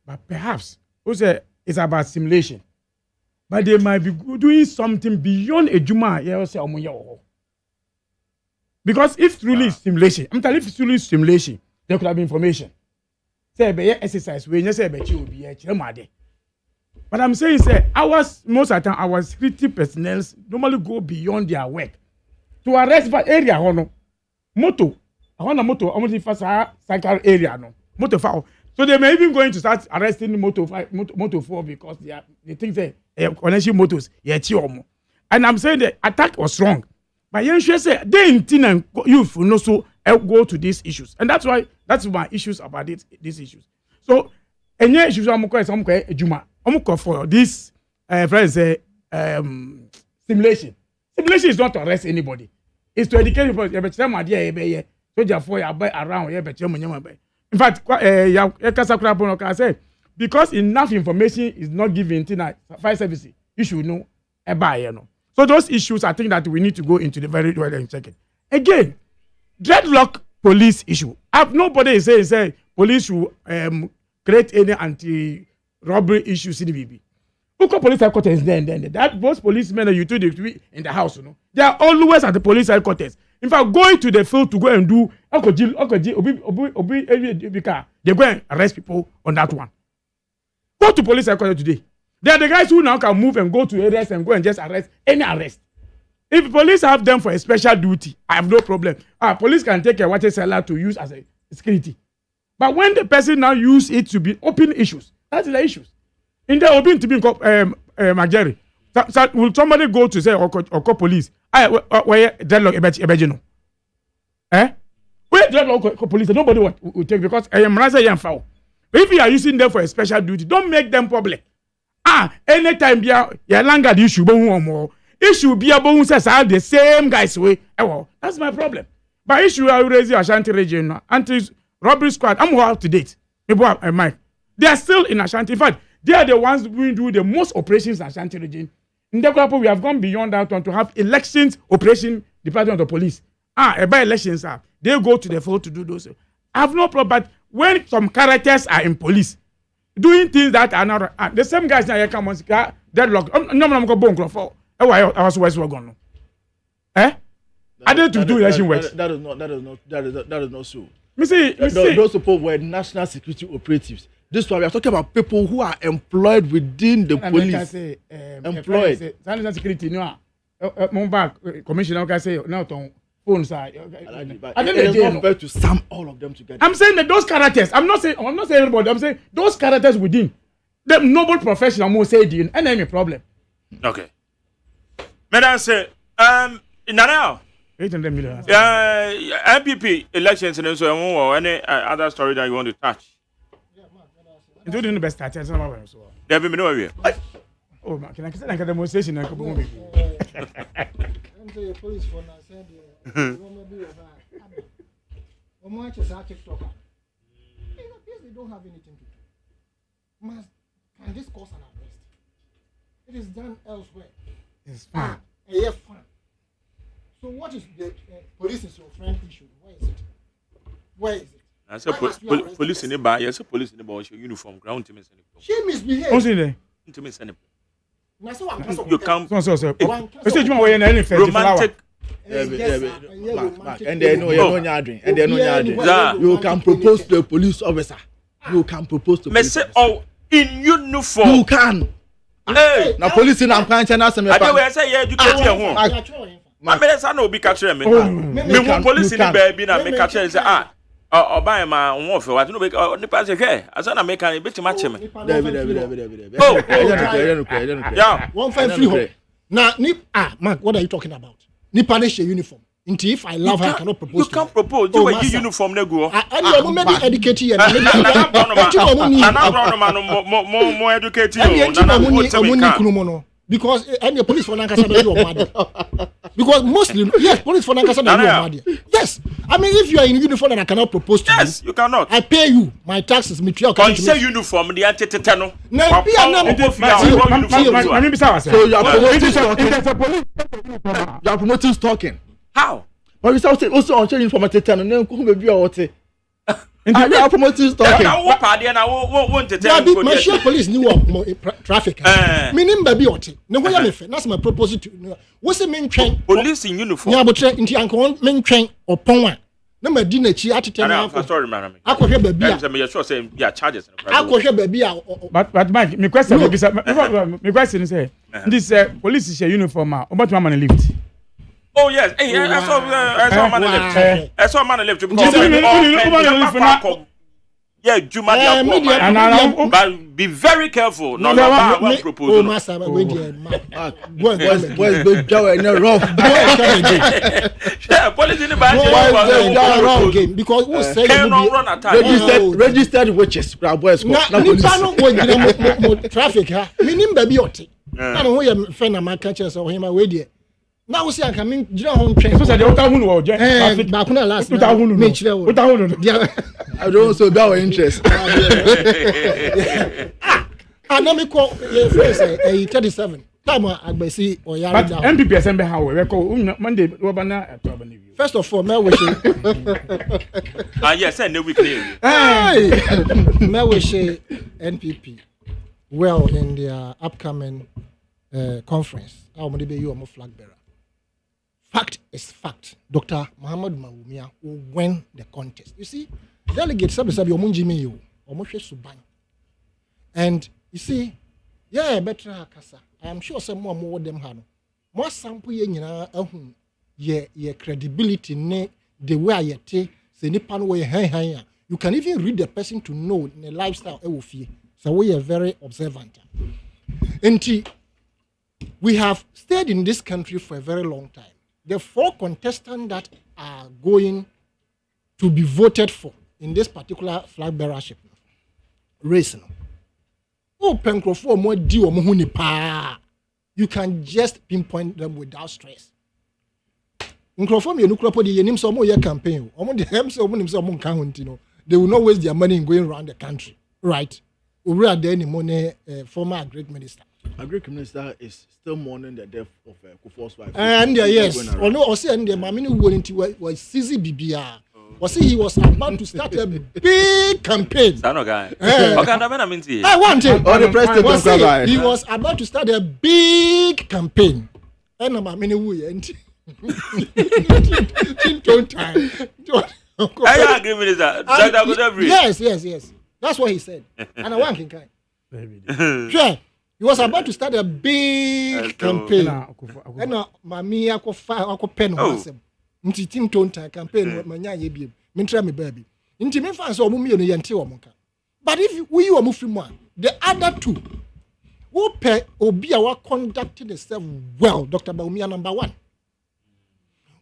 [SPEAKER 11] But perhaps also it's about simulation. But they might be doing something beyond a Juma. Because if truly simulation, I'm telling you, if it's truly simulation, there could have been information. Say be exercise when you say be you be a. But I'm saying most of the time our security personnel normally go beyond their work to arrest for area moto. I want a moto. I'm going to first cycle area no. motor foul. So they may even going to start arresting motor 4 because they think that connection motors, and I'm saying the attack was wrong. But you should say they intend youth will also go to these issues, and that's my issues about these issues. So any issues I'm going for this friends say simulation. Simulation is not to arrest anybody. It's to educate people. Around. In fact, I say because enough information is not given to fire service, you should know So those issues, I think that we need to go into the very well and check it. Again, dreadlock police issue. Nobody is saying police should create any anti-robbery issues in the BB. Look police headquarters then. That those policemen you told in the house, they are always at the police headquarters. In fact, going to the field to go and do they go and arrest people on that one. Go to police headquarters today. They are the guys who now can move and go to areas and go and just arrest any arrest. If police have them for a special duty, I have no problem. Police can take a water seller to use as a security. But when the person now use it to be open issues, that's the issues. In the open to be Mageri, will somebody go to say or call police? Where dreadlock ebejino? Where dreadlock police? Nobody will take because I am rather young foul. If you are using them for a special duty, don't make them public. Anytime you longer the issue, issue be able to say the same guys way. That's my problem. But issue I raise Ashanti region, anti-robbery squad. I'm up to date. Mike, they are still in Ashanti. In fact, they are the ones who do the most operations in Ashanti region. In the group, we have gone beyond that one to have elections operation department of police. By elections, they go to the field to do those. I have no problem. But when some characters are in police, doing things that are not the same guys now come on deadlock. I'm going for. I was West Wagon. I did to do election work.
[SPEAKER 13] That is not so. Those people were national security operatives. This one we are talking about people who are employed within the police. Employed.
[SPEAKER 11] National security, no. Mumbai commissioner can say now to phones are.
[SPEAKER 13] I don't know fair to sum all of them together.
[SPEAKER 11] I'm saying that those characters. I'm not saying everybody. I'm saying those characters within the noble professional must say the and any problem.
[SPEAKER 2] Okay. Madam say now
[SPEAKER 11] 800 million.
[SPEAKER 2] MPP elections and so on. Any other story that you want to touch?
[SPEAKER 11] Including the best starters.
[SPEAKER 2] There be no way.
[SPEAKER 11] Oh, can I say like a demonstration? I'm
[SPEAKER 12] police for now said they don't have anything to do. Can this cause an arrest? It is done elsewhere.
[SPEAKER 11] It's fine.
[SPEAKER 12] Fine. So what is the police is your friend issue? Where is it?
[SPEAKER 2] I said police in the bar. Yes, police in the bar. Your uniform, ground to me.
[SPEAKER 12] She misbehaved.
[SPEAKER 11] What's in there?
[SPEAKER 2] To me, send
[SPEAKER 11] you come. So. Romantic.
[SPEAKER 13] And they know you're not drink. And they know you can propose to a police officer. You can propose to.
[SPEAKER 2] Police officer. In uniform.
[SPEAKER 13] You can. Hey, now police in Ampancha na some.
[SPEAKER 2] I say you educate your home. I mean, I know be capture me. Me police in the baby na me capture say buy my own for what no be the pass here. As na make an bit match me.
[SPEAKER 12] Yeah. 153. Now, Mark, what are you talking about? Nipa ne uniform. Until if I love her, I cannot propose.
[SPEAKER 2] You can't propose. You wear uniform ne go.
[SPEAKER 12] I am maybe educated here.
[SPEAKER 2] I'm more educated.
[SPEAKER 12] Because any police for Nankasa do your mother. Because mostly, yes, police for Nankasa do your mother. Yes, I mean if you are in uniform and I cannot propose to you.
[SPEAKER 2] Yes, you cannot.
[SPEAKER 12] I pay you my taxes. Me tell
[SPEAKER 2] you. Say uniform. The anti-tetano.
[SPEAKER 13] So you are promoting stalking.
[SPEAKER 2] How?
[SPEAKER 13] But we also on change from a tetano. Then come baby or what? And you are promoting stalking.
[SPEAKER 2] What party and I won't
[SPEAKER 12] tetano. My share police knew traffic. Meaning baby or te. No way I'm fair. That's my proposal to. What's the main train?
[SPEAKER 2] Police in uniform.
[SPEAKER 12] Yeah, but into uncle main train or pong. No my dinner chi at
[SPEAKER 2] sorry, madam.
[SPEAKER 12] I could hear baby.
[SPEAKER 2] I'm sure saying yeah charges.
[SPEAKER 12] I could hear baby.
[SPEAKER 11] But Mike, my question is this police is a uniform. About one man lift.
[SPEAKER 2] Oh yes, hey, I saw man lift. I saw man lift because Yeah, Juma dia but be very careful. No, one proposal.
[SPEAKER 12] Oh, master, wait there. Boys,
[SPEAKER 13] don't go in a rough.
[SPEAKER 2] Yeah, police in the back.
[SPEAKER 12] Boys, wrong game because who say
[SPEAKER 2] cannot run attack.
[SPEAKER 13] Registered witches. Boys,
[SPEAKER 12] traffic. Ha, minim baby oti. Na no we friend na man catch us o him we there. Now we see I come jira home train.
[SPEAKER 11] So say they won't who no traffic.
[SPEAKER 12] Back na last.
[SPEAKER 11] Me chire.
[SPEAKER 13] I don't so be our interest.
[SPEAKER 12] Anamiko ye face 37. Time agbesi o yare
[SPEAKER 11] But
[SPEAKER 12] down.
[SPEAKER 11] MPP SMB how we call Monday we bana to abani view.
[SPEAKER 12] First of all, me wish
[SPEAKER 2] Yes, and the weekly.
[SPEAKER 12] me wish NPP well in their upcoming conference. How many be you am flag bearer. Fact is fact. Dr. Muhammad Mawumia will win the contest. You see, Delegate sabi omunji me you. Omoshe suban. And you see, yeah, better kasa. I am sure some more them hano. More sample ye nyina ehun ye credibility ne the way ye te se nipa no we han. You can even read the person to know the lifestyle e wo fie. So we are very observant. And we have stayed in this country for a very long time. The 4 contestants that are going to be voted for in this particular flag bearership race. You can just pinpoint them without stress. Campaign. They will not waste their money in going around the country. Right? We are there any former great minister.
[SPEAKER 13] A Greek minister is still mourning the death of Kufuor's wife.
[SPEAKER 12] And yes, although the Mamini went into was CZ BBR. He was about to start a big campaign.
[SPEAKER 2] I
[SPEAKER 12] want it. He was about to start a big campaign. And Mamini went.
[SPEAKER 2] I agree with that.
[SPEAKER 12] Yes. That's what he said. And I want him. Sure. He was about to start a big campaign. And Mammy, I could pen him. Tim Tonta campaign, Manya Yabib, Mintra me baby. Intimate fans or Mummy and Yantiwamoka. But if we are moving one, the other 2 who pay or be our conducting themselves well, Dr. Baumia number 1.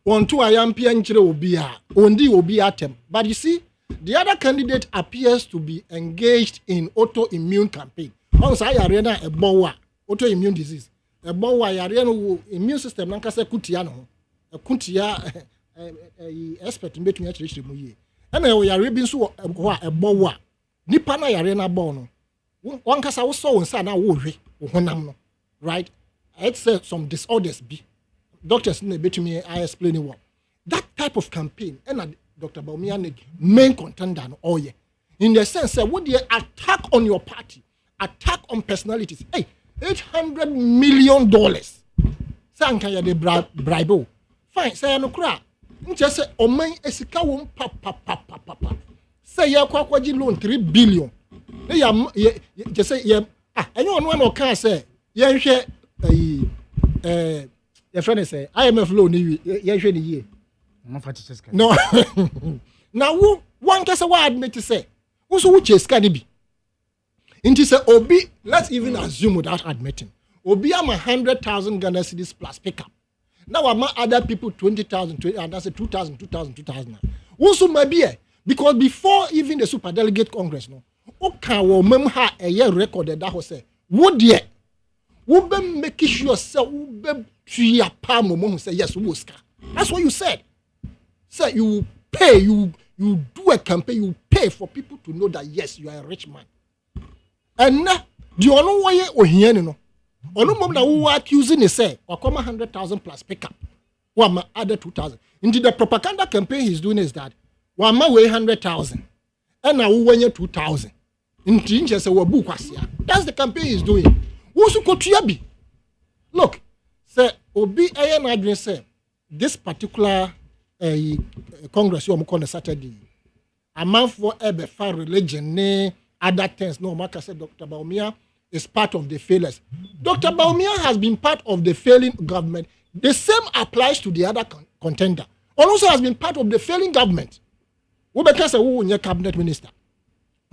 [SPEAKER 12] 1, 2, I am Pianchiro will be Ondi will be at him. But you see, the other candidate appears to be engaged in autoimmune campaign. Also, I arena a bowa autoimmune disease. A bowa arena immune system nanka se kutiano. A kutia expert in between actually muye. And we are ribbon so a bowa. Nipa na arena bono. One kasa also on sana worry honamno. Right? I'd say some disorders be. Doctors in between I explain what. That type of campaign and Dr. Baumia main contender no ye. In the sense that would you attack on your party? Attack on personalities. Hey, $800 million. Sanka ya de bribe. Fine, say no cra. Just say oman esika won pa. Say ya kwa loan 3 billion. Just say ya anyone no can say ya hwe your friend say IMF loan ya hwe ni ye. No. Now one can say what admit say. Also which is can be. Inti say Obi, let's even assume without admitting. Obi am 100,000 Ghana cedis plus pickup. Now I'm other people 20,000, and that's 2,000. Also maybe because before even the super delegate congress, no, okay, well, ha a year recorded that was say, would ye, would be making sure say, would be 3 palm who say yes, Wuska. That's what you said. Say you pay, you do a campaign, you pay for people to know that yes, you are a rich man. And now, the only way or here no. Ono mom na who accusing is say, or come 100,000 plus pickup. One other 2,000. Indeed, the propaganda campaign he's doing is that one ma weigh 100,000, and now we 2,000. Indeed, just a wabu kwasia. That's the campaign he's doing. Who's kotuabi? Look, say Obi ayan adwin say this particular congress you am Saturday. A man for ebe far religion ne other things. No, Mark said Dr. Baumia is part of the failures. Dr. Baumia has been part of the failing government. The same applies to the other contender. Also has been part of the failing government. We can say who is cabinet minister.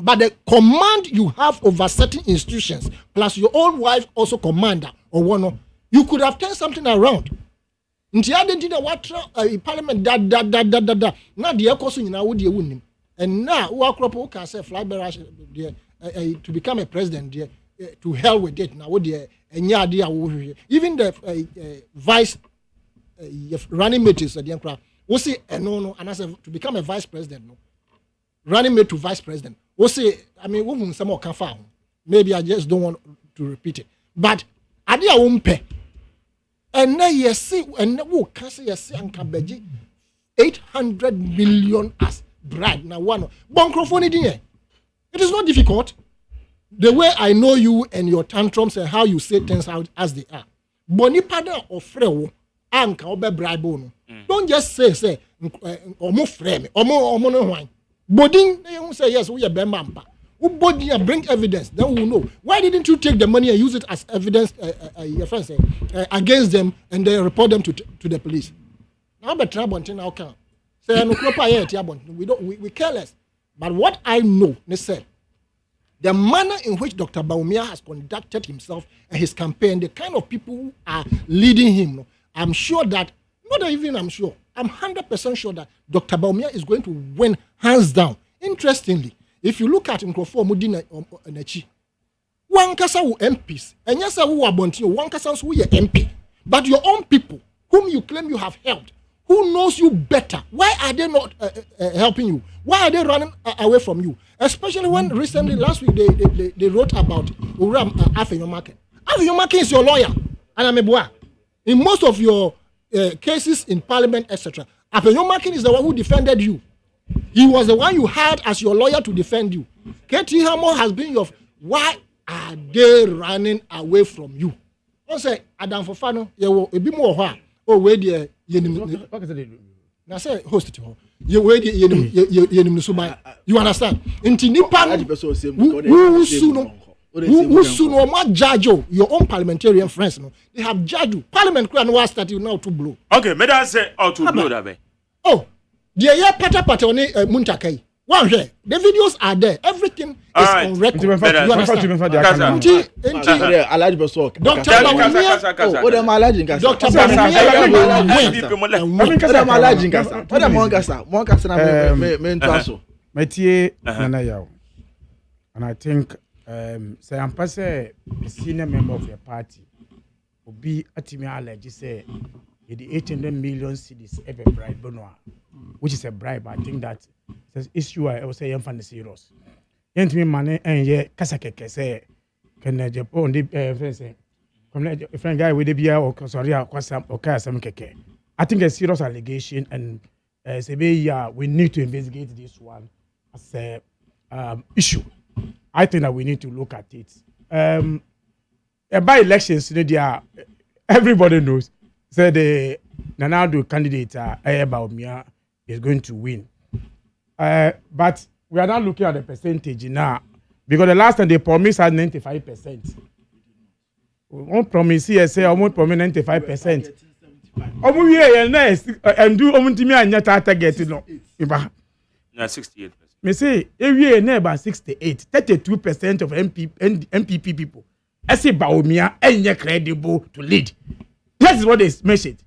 [SPEAKER 12] But the command you have over certain institutions, plus your own wife also commander or one, you could have turned something around. Nti identity what parliament da. Now the echo so nyina wo de wunnim. And now who can say fly barrage to become a president there, to hell with it. Now what the even the vice running mate is the we say no and I say to become a vice president no running mate to vice president we say I mean we some more can found maybe I just don't want to repeat it but I dia won't pay and now you see and who can say you see and can 800 million as bribe now one microphone it is not difficult the way I know you and your tantrums and how you say things out as they are boni pada or frewo anka obe bribe no don't just say omo frame omo no hwan bodin you say yes we are bemampa who body bring evidence then we will know why didn't you take the money and use it as evidence your friends say against them and then report them to the police now be trouble now can say no proper here we careless but what I know they say the manner in which Dr. Bawumia has conducted himself and his campaign, the kind of people who are leading him, I'm sure that, not even I'm sure, I'm 100% sure that Dr. Bawumia is going to win hands down. Interestingly, if you look at Nkrofo Mudina Nechi, one kasa who MPs, and yes, who are Bontio, one kasa who are MP, but your own people, whom you claim you have helped, who knows you better, why are they not helping you? Why are they running away from you? Especially when recently, last week, they wrote about Uram Afenyomaken. Afenyomaken is your lawyer, and I'm in most of your cases in parliament, etc. Afenyomaken is the one who defended you. He was the one you hired as your lawyer to defend you. Keti Hamo has been your... Why are they running away from you? I say, Adam Fofano, you will be more hard. Oh, where the... Now say host it. You understand? Inti nipa who soon ma judge your own parliamentarian friends no they have judged you. Parliament can was start you now to blow.
[SPEAKER 2] Okay, me that say how to blow that be.
[SPEAKER 12] Oh, the year pata on Muntakai. One here, the videos are there. Everything is on record. You understand?
[SPEAKER 11] And I think say I'm a senior member of your party will be at me allege say the 800 million cedis ever bribe Benoit, which is a bribe. I think that says issue I also am fan serious. Yent me money and ye kasakeke say can Japan the friend guy with the beer or sorry or some keke. I think a serious allegation and say we need to investigate this one as a issue. I think that we need to look at it. By elections, everybody knows. Say the Nanado candidate Bawumia is going to win. But we are not looking at the percentage now. Because the last time they promised us 95%. We won't promise here, say, I won't promise 95%. And do and yet target no.
[SPEAKER 2] 68%.
[SPEAKER 11] Me say, every year about 68, 32% of MPP people. I say Bawumia ain't credible to lead. That is what they mentioned.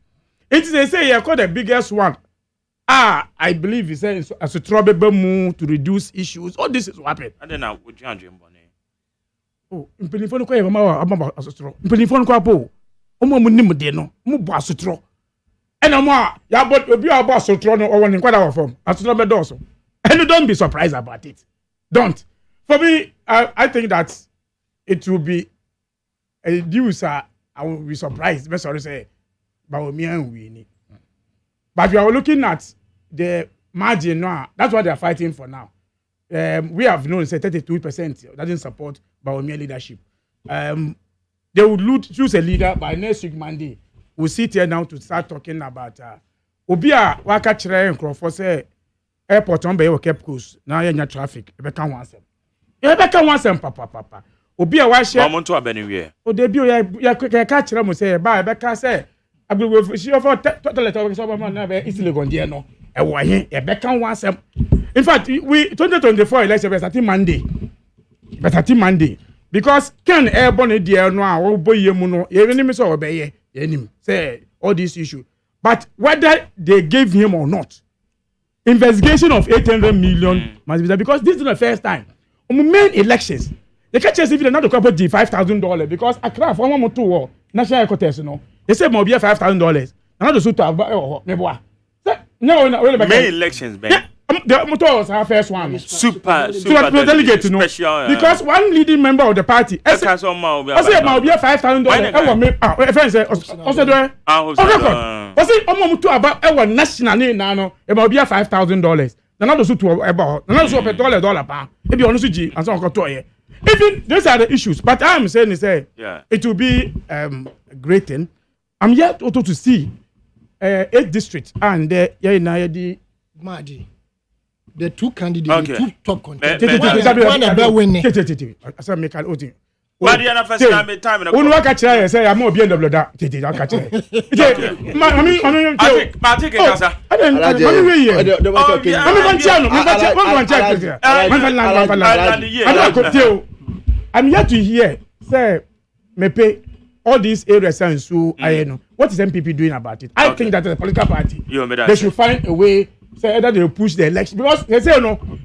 [SPEAKER 11] It is they say you call the biggest one. I believe he says as a trouble move to reduce issues. All this is what happened.
[SPEAKER 2] And then now would you enjoy
[SPEAKER 11] oh, in Penifon ko about asotro. In Penifon ko apo. Omo mu nim de no. Mu bo asotro. And omo ya bot obi about asotro no or in kwada form. Asotro be doso. And don't be surprised about it. Don't. For me, I think that it will be a news. I will be surprised. But sorry, say, Bawumia winning. But we are looking at the margin now. That's what they are fighting for now. We have known say 32% doesn't support Bawumia leadership. They would choose a leader by next week Monday. We'll sit here now to start talking about Obia waka chere Nkrofo say airport on be o kept course. Now you traffic. Ebeka wansem. Ebeka wansem papa. Obia wa share.
[SPEAKER 2] Monto abeniwe.
[SPEAKER 11] O debi o ya ka chere mo say ba ebeka say agbegbe she for toilet o so ba na be isile gonde no. E wo hin ebeka wansem. In fact, we 2024 election was starting Monday. Because can airborne dear no boy yemuno even so obey say all these issues. But whether they gave him or not, investigation of 800 million must be there because this is the first time. Main elections, they catch us if they're not the couple $5,000 because I cry for one to national contest, they say more be $5,000. Another suit of no,
[SPEAKER 2] main elections, man.
[SPEAKER 11] The motor was our first one.
[SPEAKER 2] Super
[SPEAKER 11] delegate, special, because one leading member of the party. I say about be $5,000. Friends say also do. Was it almost to about our national name now? About be $5,000. Another suit about another suit $1 pound. If you honest G and so on. Even these are the issues, but I'm saying it will be great thing. I'm yet also to see 8 districts and the
[SPEAKER 12] Madi. The two candidates, the two top contenders.
[SPEAKER 11] One about winning. I said, make an outing.
[SPEAKER 2] Mariana first time.
[SPEAKER 11] One work at China say I'm more BMW that. I'll catch it. I take it. I'm yet to hear say me pay all these areas and so I know what is MPP doing about it. I think that as a political party they should find a way. Say either they push the election because they say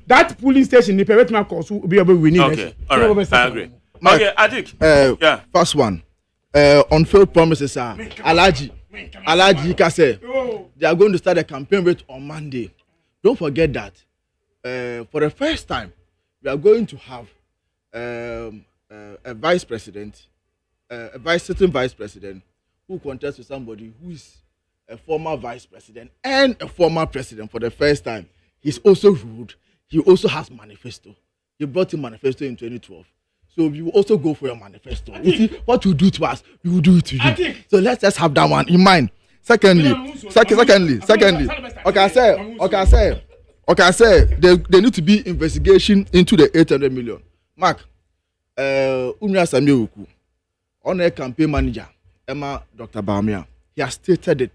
[SPEAKER 11] that polling station the permanent course will be able to win it.
[SPEAKER 2] Okay, all right, I agree. Okay, I think.
[SPEAKER 13] First one, unfulfilled promises are Alaji Kase. They are going to start a campaign with on Monday. Don't forget that for the first time we are going to have a vice president, sitting vice president who contests with somebody who is a former vice president and a former president for the first time. He's also rude. He also has manifesto. He brought in manifesto in 2012. So we will also go for your manifesto. You see, what you do to us, we will do it to you. So let's just have that one in mind. Secondly, okay, I say, there need to be investigation into the 800 million. Mark, Umia Samyuku, on a campaign manager, Emma Dr. Bamia, he has stated it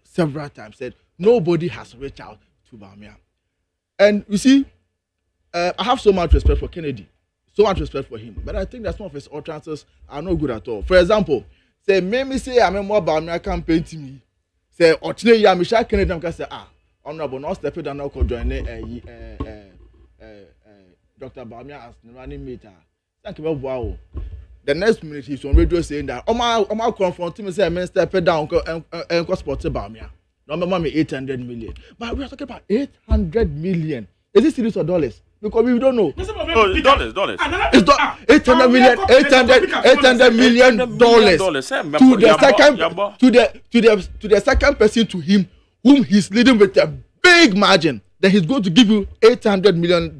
[SPEAKER 13] several times, said nobody has reached out to Bamia. And you see, I have so much respect for Kennedy, so much respect for him, but I think that some of his utterances are not good at all. For example, say, me say I'm a more Bamia campaign to me. Say, Ochine ya Michelle Kennedy, I'm say, honorable, not step down now, join Dr. Bamia as the running mate. Thank you, wow. The next minute he's on radio saying that I'm confronting me say I'm step down and support Bamia. No me 800 million. But we are talking about 800 million. Is it serious or dollars? Because we don't know.
[SPEAKER 2] Dollars.
[SPEAKER 13] It's 800 million dollars to the second person to him whom he's leading with a big margin. Then he's going to give you $800 million.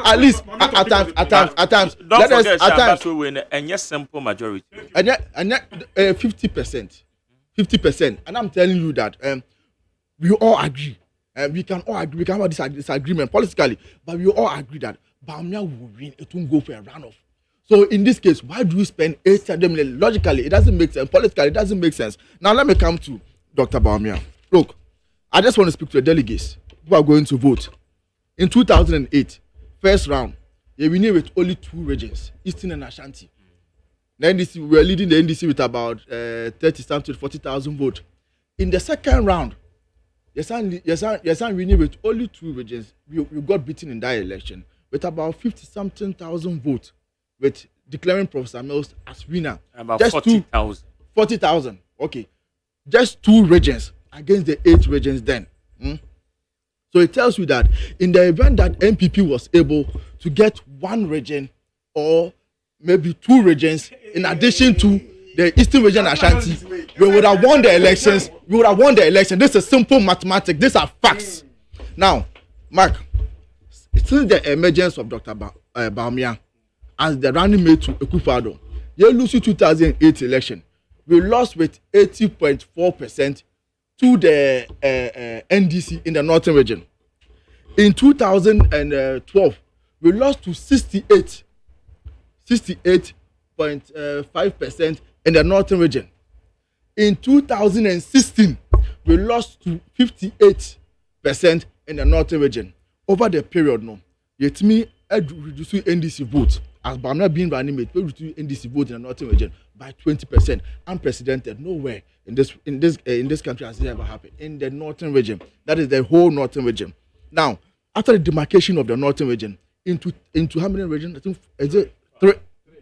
[SPEAKER 13] At least at times.
[SPEAKER 2] Don't forget that we win a simple majority.
[SPEAKER 13] And 50%. 50%. And I'm telling you that we all agree. We can all agree. We can have this agreement politically, but we all agree that Bamia will win. It won't go for a runoff. So in this case, why do we spend 800 million? Logically, it doesn't make sense. Politically, it doesn't make sense. Now let me come to Dr. Bamia. Look, I just want to speak to the delegates who are going to vote. In 2008, first round, we win with only 2 regions, Eastern and Ashanti. The NDC, we were leading the NDC with about 30,000 to 40,000 votes. In the second round, yes, winning with only 2 regions. We got beaten in that election with about 50-something thousand votes, with declaring Professor Mills as winner.
[SPEAKER 2] About 40,000.
[SPEAKER 13] 40,000. Okay, just 2 regions against the 8 regions then. So it tells you that in the event that MPP was able to get 1 region or maybe 2 regions in addition to the Eastern region Ashanti, we would have won the elections. This is simple mathematics. These are facts. Now, Mark, since the emergence of Dr. Bamia as the running mate to Akufo-Addo, you lose the 2008 election. We lost with 80.4% to the NDC in the northern region. In 2012, we lost to 68.5% in the northern region. In 2016, we lost to 58% in the northern region. over the period no yet me reduce NDC vote as Bamia being running mate reduce NDC vote in the northern region by 20%. Unprecedented. Nowhere in this country has it ever happened. In the northern region, that is the whole northern region. Now, after the demarcation of the northern region into how many regions? I think is it 3?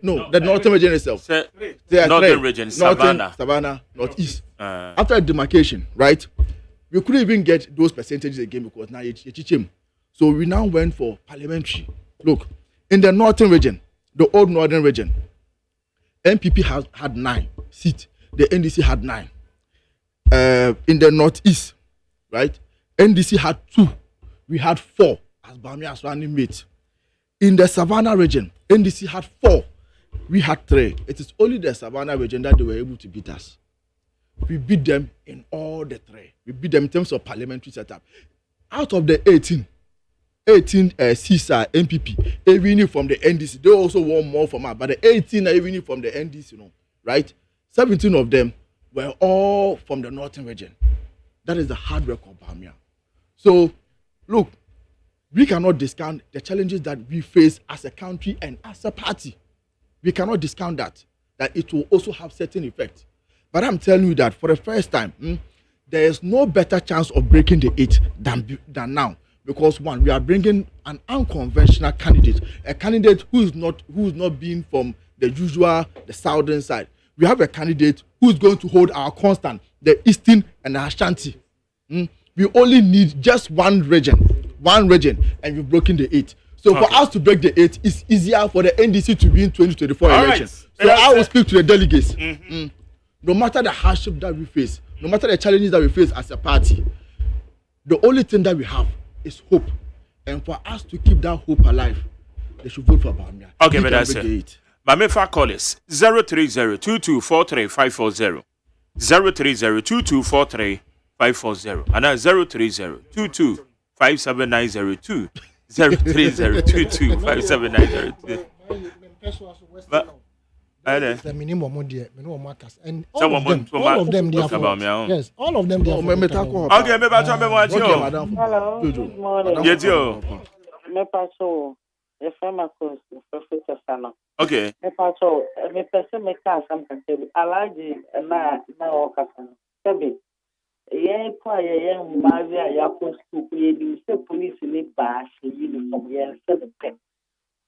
[SPEAKER 13] No, the northern region itself.
[SPEAKER 2] Northern region,
[SPEAKER 13] Savannah, northeast. After the demarcation, right? We couldn't even get those percentages again because now it's chim. So we now went for parliamentary. Look, in the northern region, the old northern region, MPP had 9 seats. The NDC had 9. In the northeast, right? NDC had 2. We had 4 as Bamia's running mate. In the Savannah region, NDC had 4. We had 3. It is only the Savannah region that they were able to beat us. We beat them in all the 3. We beat them in terms of parliamentary setup. Out of the 18 seats are MPP, even from the NDC. They also won more from us, but the 18 are even from the NDC, right? 17 of them were all from the northern region. That is the hard work of Bamia. So, look, we cannot discount the challenges that we face as a country and as a party. We cannot discount that it will also have certain effects. But I'm telling you that for the first time, there is no better chance of breaking the 8 than now. Because one, we are bringing an unconventional candidate, a candidate who is not being from the usual, the southern side. We have a candidate who is going to hold our constant, the eastern and the Ashanti. We only need just one region, and we've broken the 8. So for us to break the 8, it's easier for the NDC to win 2024 elections. So I will speak to the delegates. No matter the hardship that we face, no matter the challenges that we face as a party, the only thing that we have is hope. And for us to keep that hope alive, they should vote for Bamia.
[SPEAKER 2] Okay, but that's it. My main call is 030-2243-540. 030-2243-540. And that's 030-22-57902. 030-22-57902.
[SPEAKER 12] The minimum dear, minimum markers, and all of them they are for. Yes, all of them they are for.
[SPEAKER 2] Okay, maybe I try to watch you.
[SPEAKER 14] Hello, good morning.
[SPEAKER 2] Yes, you.
[SPEAKER 14] Me paso, if I'm a course, Professor Sana.
[SPEAKER 2] Okay.
[SPEAKER 14] Me paso, me person me can something tell you. Alaji na okasa. Sebi. Ye kwa ye Maria ya ko school ye di se police ni ba se uniform ye se the pen.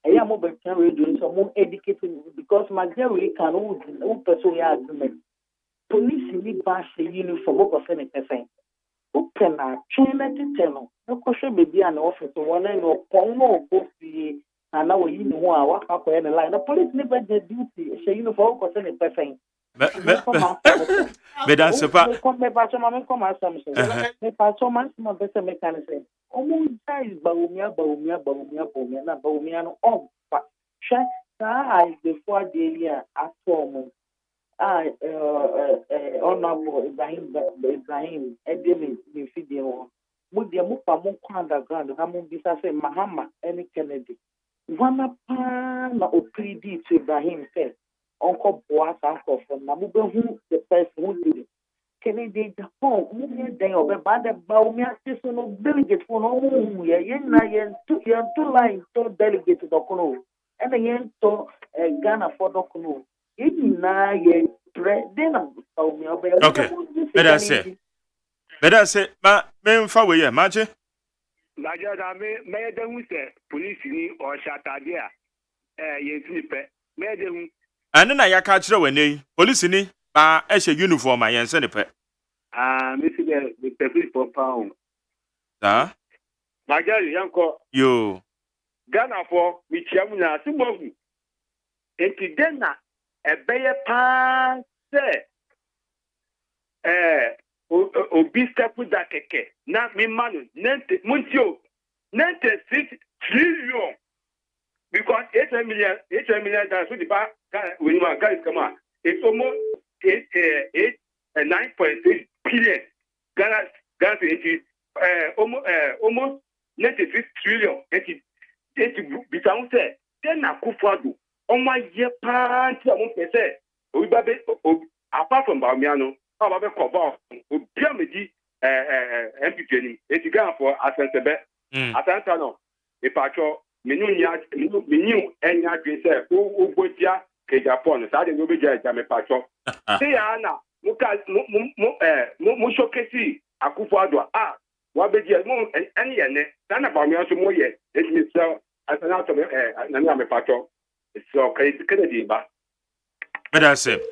[SPEAKER 14] I am over doing some more educated because my Gary can own person argument. Police need bash the uniform of any person. Open a chain at the tunnel. No question may be an officer, one and no pono, both the and now you know what up any line. The police never did duty, say uniform of any person.
[SPEAKER 2] But that's a part.
[SPEAKER 14] Come back to my come as some say. Me pass so much more better mechanism. Omo guys baumia na baumia no on fa hwe saa before the year atom honorable Ibrahim edemi me fidie wo mo de mo pa mo underground na mo bisa say Mahama any Kennedy wana pa na opridi to Ibrahim say onko boa sa from na mo be who the person who did it Kennedy Japan, moving day of a bad about me, no delegate for no yen two lines to delegate to Docono, and again to Ghana for Docono. In yen then
[SPEAKER 2] okay, better say, ma, men for we, Magic.
[SPEAKER 15] Major, may the police or Shatadia, yen sleeper, may them.
[SPEAKER 2] And then I catch you when they police ni. Ba e uniform a yen se ne pe.
[SPEAKER 15] Me see the police for pound.
[SPEAKER 2] Da?
[SPEAKER 15] Majari yanko.
[SPEAKER 2] Yo.
[SPEAKER 15] Ghana for mi chiamu na sumogu. Enti dena e beye pa se obi step da keke na mi manu nente muntio 96 trillion because 8 million that so the ba when my guys come on it's almost 9.8 billion Ghana almost 96 trillion it bisamu say then akufado on my year party among say we babe apart from Bamiano how about cover obiamedi MPP ni it Ghana for asensebe Asanta no. Ipacho menu enya dwe say ugotia ke Japan sa de no be ja me pacho. Se ya na mu showcase akufo adwa wa be je mu ene ye ne na ba mi aso mo ye it me so asana to na me pacho so kai Kennedy ba.
[SPEAKER 2] But that's it.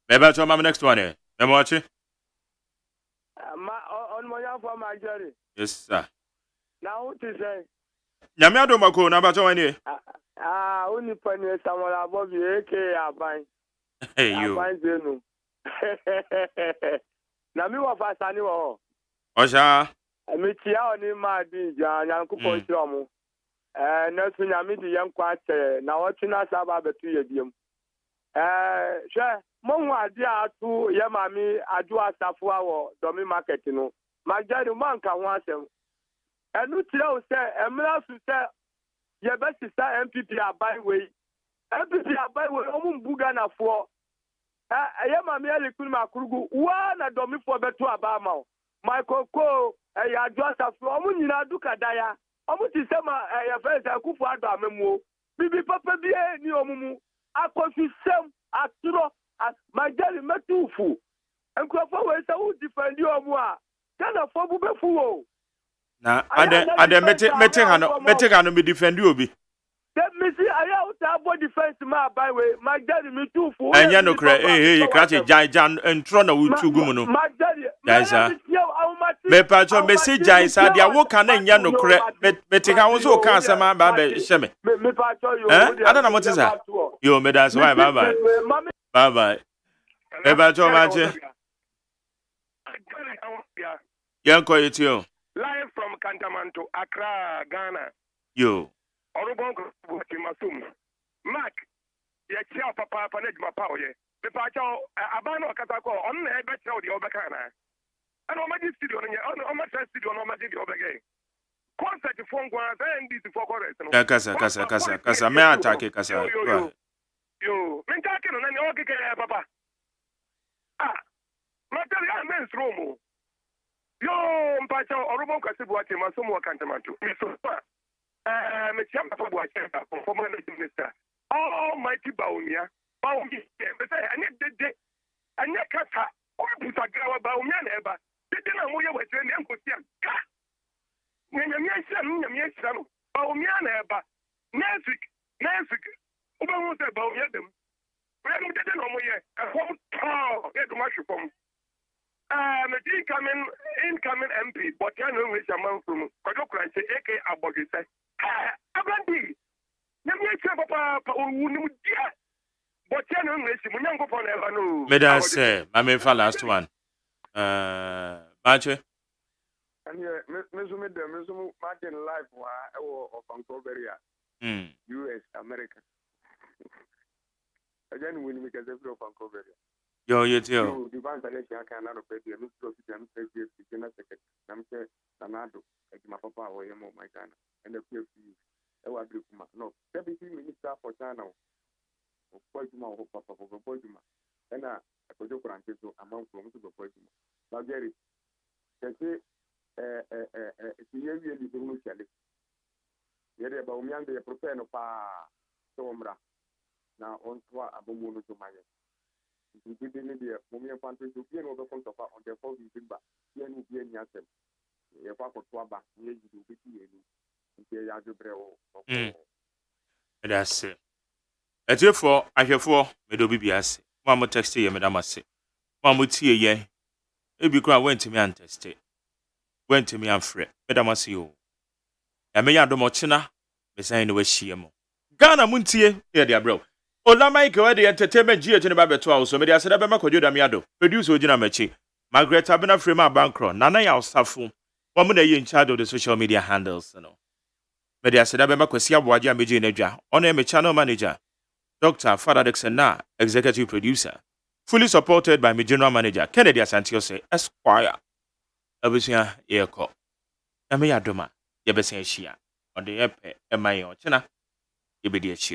[SPEAKER 2] Maybe to my next one here. Am I watching?
[SPEAKER 16] On my for my journey.
[SPEAKER 2] Yes, sir.
[SPEAKER 16] Now what is say?
[SPEAKER 2] Nyame ado mako na ba to one here.
[SPEAKER 16] Only penny someone above you AK aban.
[SPEAKER 2] Hey you.
[SPEAKER 16] Aban zenu. Na mi wa fa sani wo.
[SPEAKER 2] Osha.
[SPEAKER 16] Mi tia oni ma di ja Nyankopon tiro mo. Na so nyame di yen kwa che na wo tuna saba betu ye biem. Hwe mo ade atu ye mami adu asafo awo domi market no. Majari man ka ho asem. Enu tire o se emra su se ye be sista MPP abai we. MPP abai we o mu buga na fo. Ye mami elekun makurugu wa na domi fo betu abama o. Michael Ko ya adu asafo o mu nyina duka daya. O mu ti se ma ye fe se kufu ado amemu. Bibi papa bi ni omumu. Akofisem aturo majari metufu. Enkrofo we se u defend you omu a. Kana fo bu befu o.
[SPEAKER 2] Na ade mete hano me defend you obi.
[SPEAKER 16] That me see aya uta abo defense ma by way majari metufu.
[SPEAKER 2] Enya no kra krache jan entro na wutu gumu no.
[SPEAKER 16] Majari
[SPEAKER 2] me pacho me si jai sa dia wo kan enya no kra mete ka wo so kan asema ba be hye me.
[SPEAKER 16] Me pacho yo.
[SPEAKER 2] Ada na mote sa. Yo me that's why bye bye. Bye bye. Me pacho mache. Yanko itio.
[SPEAKER 17] Live from Cantamanto, Accra, Ghana.
[SPEAKER 2] Yo.
[SPEAKER 17] Orubon Masum. Mark, ye chia papa panejma power. The pacho abano katako on the better the obakana. And on my studio on my studio on my studio again. Concert phone go and this for correct.
[SPEAKER 2] Kasa me attack kasa.
[SPEAKER 17] Yo, men talking on any okay papa. Material men's room. Yo, mpacha orubon kasibu ati masomo Cantamanto. Me chamba for boy chamba for minister. Almighty Baumia. Baumia. But I need the and ya kata or put a grawa Baumia never. Didn't know you were training and put ya. Nyamian Baumia never. Next week. Uba say Baumia them. When we didn't know yet. A whole town get to much from. Incoming MP, but you know which amount from Kodokran say AK Abogi say. Abandi. Papa dia. But you know which Munyango for never know.
[SPEAKER 2] Me da say, I mean for last one. Mache.
[SPEAKER 17] And yeah, Mizume Martin life of Vancouver, US, America. Again, when we get the flow of Vancouver.
[SPEAKER 2] Yo, you too.
[SPEAKER 17] Divine selection cannot pay the Mr. Fitan, the General Secretary, Namse, Sanado, my papa, or Yamo, my Ghana, and the PFC. No, Deputy Minister for China, or Poituma, or Papa, or Poituma, and I could go for Antiso among from the Poituma. Now, Jerry, they say, it's really the Mutually. Yet about me and the Propeno Pa Somra. Now, on to Abomuno to Maya. We didn't be a woman country to be over front of on the phone in Timba. Here will be any answer. If I could swab, you do be here.
[SPEAKER 2] That's it. At your four, I hear four, Medo BBS. One more text here, Madame say. One would see a ye. If you cry, went to me and test it. Went to me and fret. Madame see you. I may have the mochina, beside the way she am. Ghana Montie, here, dear bro. Ola Mike, the entertainment G to the Babel 12, so maybe I said, I'm a Kodu Damiado, produce Ojina Mechi, Margaret Abena Frema Bankro, Nana Yao Safu, one minute in charge of the social media handles. Maybe I said, I'm a Kosia Wadia Meji Neja, on a channel manager, Dr. Father Dexena, executive producer, fully supported by my general manager, Kennedy Santiose, Esquire. Abusia, Eco. Amia Doma, Yabesia Shia, on the Epe, and my own China, Yabidi